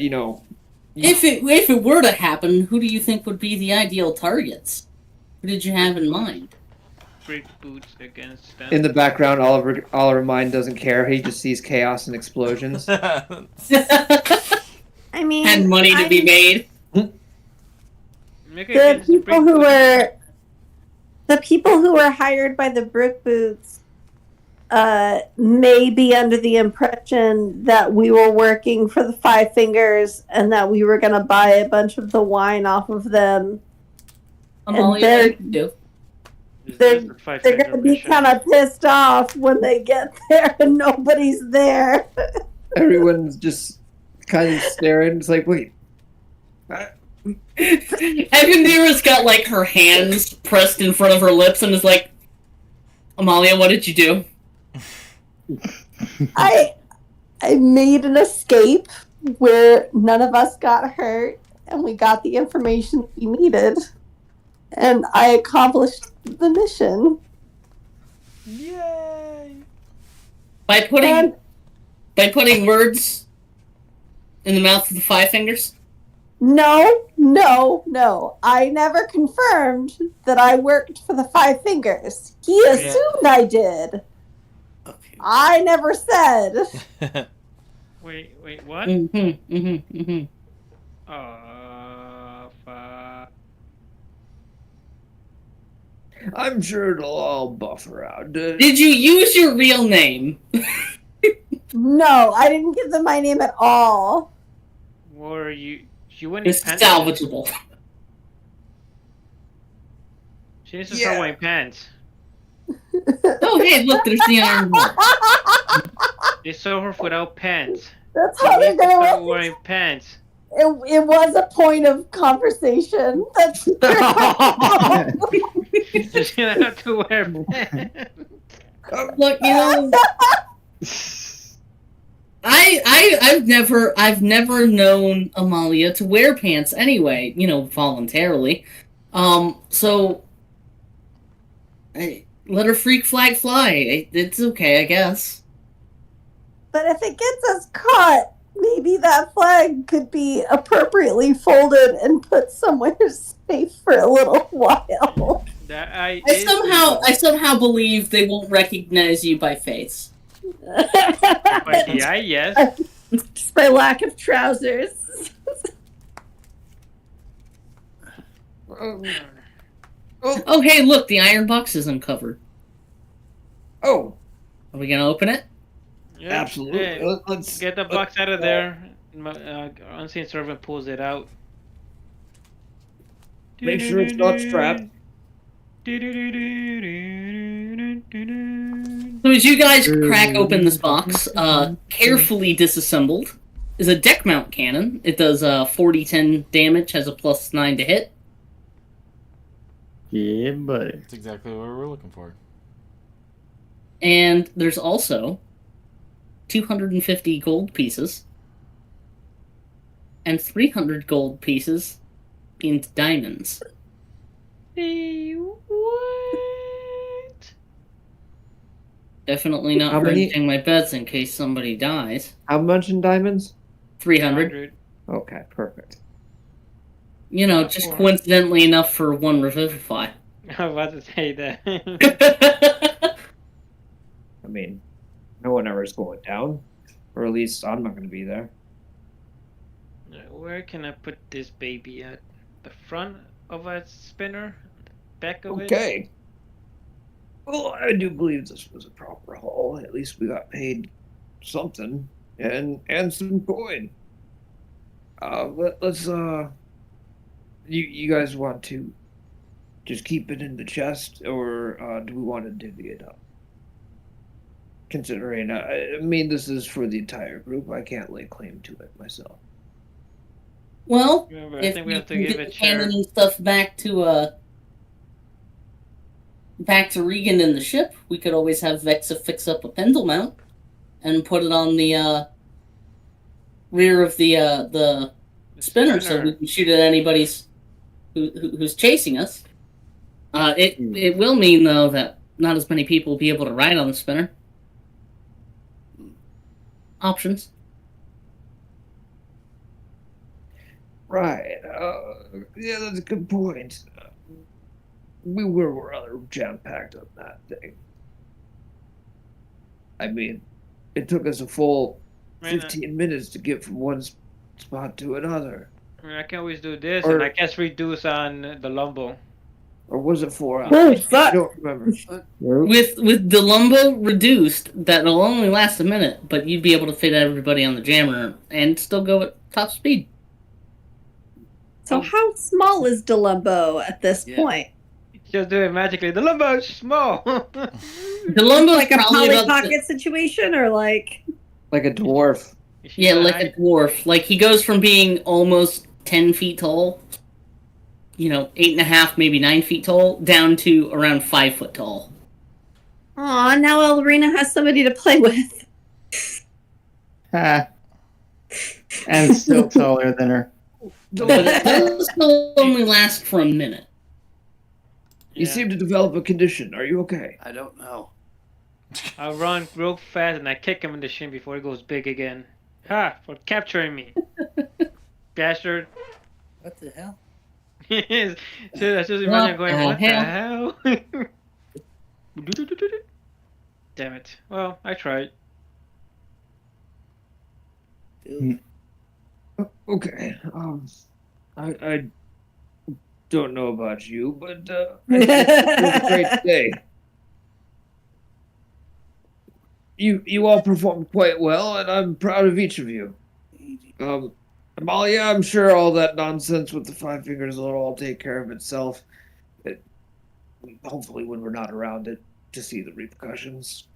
If it were to happen, who do you think would be the ideal targets? Who did you have in mind? Brick boots against them. in the background, Oliver Mine doesn't care. He just sees chaos and explosions. I mean, And money to be made. The people who were hired by the brick boots may be under the impression that we were working for the Five Fingers and that we were going to buy a bunch of the wine off of them. They're going to be kind of pissed off when they get there and nobody's there. Everyone's just kind of staring. It's like, wait. Evandira's got like her hands pressed in front of her lips and is like, Amalia, what did you do? I made an escape where none of us got hurt and we got the information we needed. And I accomplished the mission. Yay! By putting words in the mouth of the Five Fingers? No. I never confirmed that I worked for the Five Fingers. He assumed I did. Okay. I never said. Wait, what? Fuck. I'm sure it'll all buffer out. Did you use your real name? No, I didn't give them my name at all. Were you wearing It's pants? salvageable. She needs to start wearing pants. Oh, hey, look, there's the iron bar. They saw her without pants. That's how they're Start gonna. wearing pants. It was a point of conversation. That's She's gonna have to wear pants. Look, I've never known Amalia to wear pants anyway, voluntarily. So let her freak flag fly. It's okay, I guess. But if it gets us caught, maybe that flag could be appropriately folded and put somewhere safe for a little while. I somehow believe they won't recognize you by face. By the eye, yes. Just by lack of trousers. Oh, hey, look, the iron box is uncovered. Oh. Are we gonna open it? Yeah, Absolutely. yeah. Let's Get the box out of there. Unseen servant pulls it out. make sure it's not strapped. So as you guys crack open this box, carefully disassembled is a deck mount cannon. It does 40-10 damage, has a +9 to hit. Yeah, buddy. That's exactly what we were looking for. And there's also 250 gold pieces and 300 gold pieces into diamonds. What? Definitely not How many- hedging my bets in case somebody dies. How much in diamonds? 300. Okay, perfect. Just coincidentally enough for one revivify. I was about to say that. I mean, no one ever is going down. Or at least I'm not going to be there. Where can I put this baby at? The front of a spinner? Back of it? Okay. Well, I do believe this was a proper haul. At least we got paid something and some coin. Let's you guys want to just keep it in the chest, or do we want to divvy it up? Considering, I mean, this is for the entire group. I can't lay claim to it myself. Well, Remember, I if think we you have to can give get it the share. cannon and stuff back to Regan in the ship, we could always have Vexa fix up a pendle mount and put it on the rear of the spinner, so we can shoot at anybody's who's chasing us. It will mean though that not as many people will be able to ride on the spinner. Options. Right. Yeah, that's a good point. We were rather jam-packed on that thing. I mean, it took us a full 15 minutes to get from one spot to another. I mean, I can always do this, Or- and I guess reduce on the lumbo. Or was it 4 hours? Oh, fuck. I don't remember. With the lumbo reduced, that'll only last a minute, but you'd be able to fit everybody on the jammer and still go at top speed. So how small is Delumbo at this point? Just do it magically. The lumbo is small. The lumbo's Like a probably Polly about Pocket situation, or like? Like a dwarf. Yeah, like a dwarf. Like he goes from being almost 10 feet tall, 8.5, maybe 9 feet tall, down to around 5 foot tall. Aw, now Elrina has somebody to play with. Ha. And still taller than her. But it does still only last for a minute. You seem to develop a condition. Are you okay? I don't know. I run real fast and I kick him in the shin before he goes big again. Ha! For capturing me. Bastard. What the hell? So I just imagine going, the what hell? the hell? Damn it. Well, I tried. Okay. I don't know about you, but it was a great day. You all performed quite well, and I'm proud of each of you. Amalia, I'm sure all that nonsense with the 5 fingers will all take care of itself. Hopefully, when we're not around it, to see the repercussions.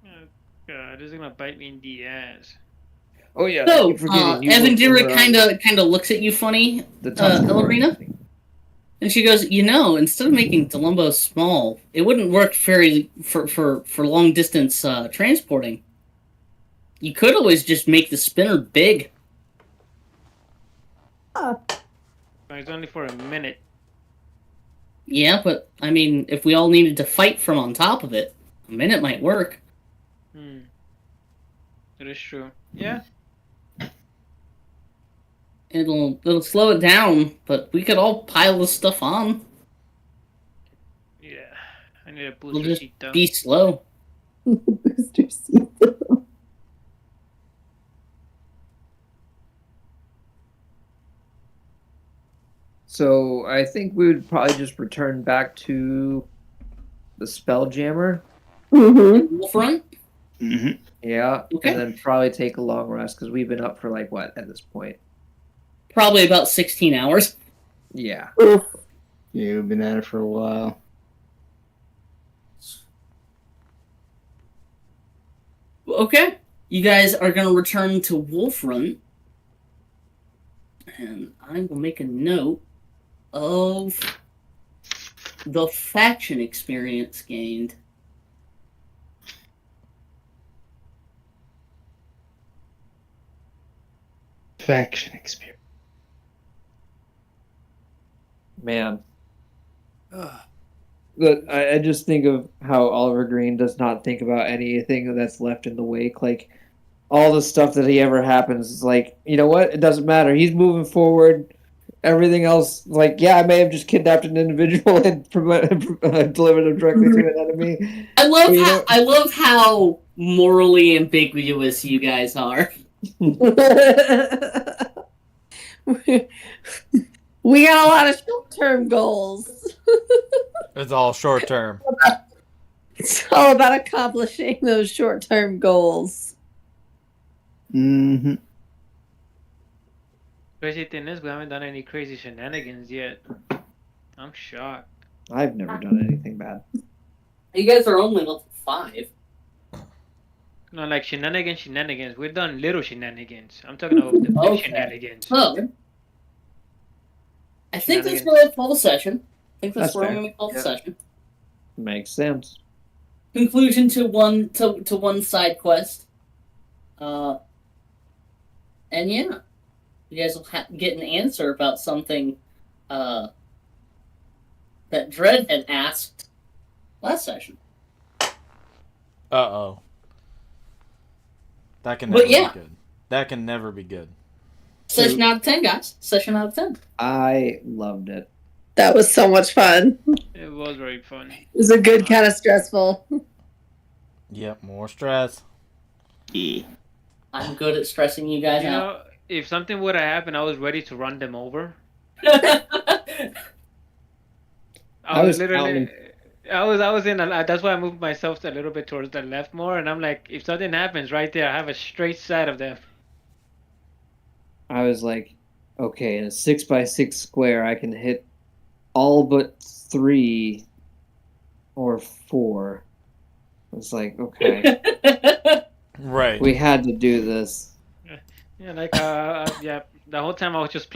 Oh, God, this is gonna bite me in the ass. Oh yeah. So, keep forgetting you Evan work Dira for, kind of looks at you funny, the top Elrina, and she goes, instead of making Delumbo small, it wouldn't work very for long distance transporting. You could always just make the spinner big. It's only for a minute. Yeah, but I mean, if we all needed to fight from on top of it, a minute might work. That is true. Yeah. It'll slow it down, but we could all pile this stuff on. Yeah. I need a We'll booster just seat though. be slow. Booster seat. So I think we would probably just return back to the Spelljammer. Mm-hmm. Wolf run? Mm-hmm. Yeah, Okay. and then probably take a long rest because we've been up for like what at this point? Probably about 16 hours. Yeah. Oof. Yeah, we've been at it for a while. Okay. You guys are going to return to Wolf Run. And I will make a note of the faction experience gained. Faction experience. Man. But I just think of how Oliver Green does not think about anything that's left in the wake. Like, all the stuff that he ever happens is like, you know what? It doesn't matter. He's moving forward. Everything else, like, yeah, I may have just kidnapped an individual and delivered him directly to an enemy. I love how morally ambiguous you guys are. We got a lot of short-term goals. It's all short term. It's all about accomplishing those short-term goals. Mm-hmm. Crazy thing is, we haven't done any crazy shenanigans yet. I'm shocked. I've never done anything bad. You guys are only level 5. No, like shenanigans. We've done little shenanigans. I'm talking about the big Okay. shenanigans. Oh. I think that's Shenanigans. where I call the session. I think that's That's where fair. I'm going to call the Yeah. session. Makes sense. Conclusion to one side quest. And yeah, you guys will get an answer about something that Dread had asked last session. Uh-oh. That can But never yeah. be good. That can never be good. Session out of 10, guys. Session out of 10. I loved it. That was so much fun. It was very fun. It was a good kind of stressful. Yep, more stress. Yeah. I'm good at stressing you guys You out. know, if something would have happened, I was ready to run them over. I was literally. I was in. That's why I moved myself a little bit towards the left more, and I'm like, if something happens right there, I have a straight shot of them. I was like, okay, in a 6x6 square, I can hit all but 3 or 4. It's like, okay, Right. we had to do this. Yeah, like yeah. The whole time I was just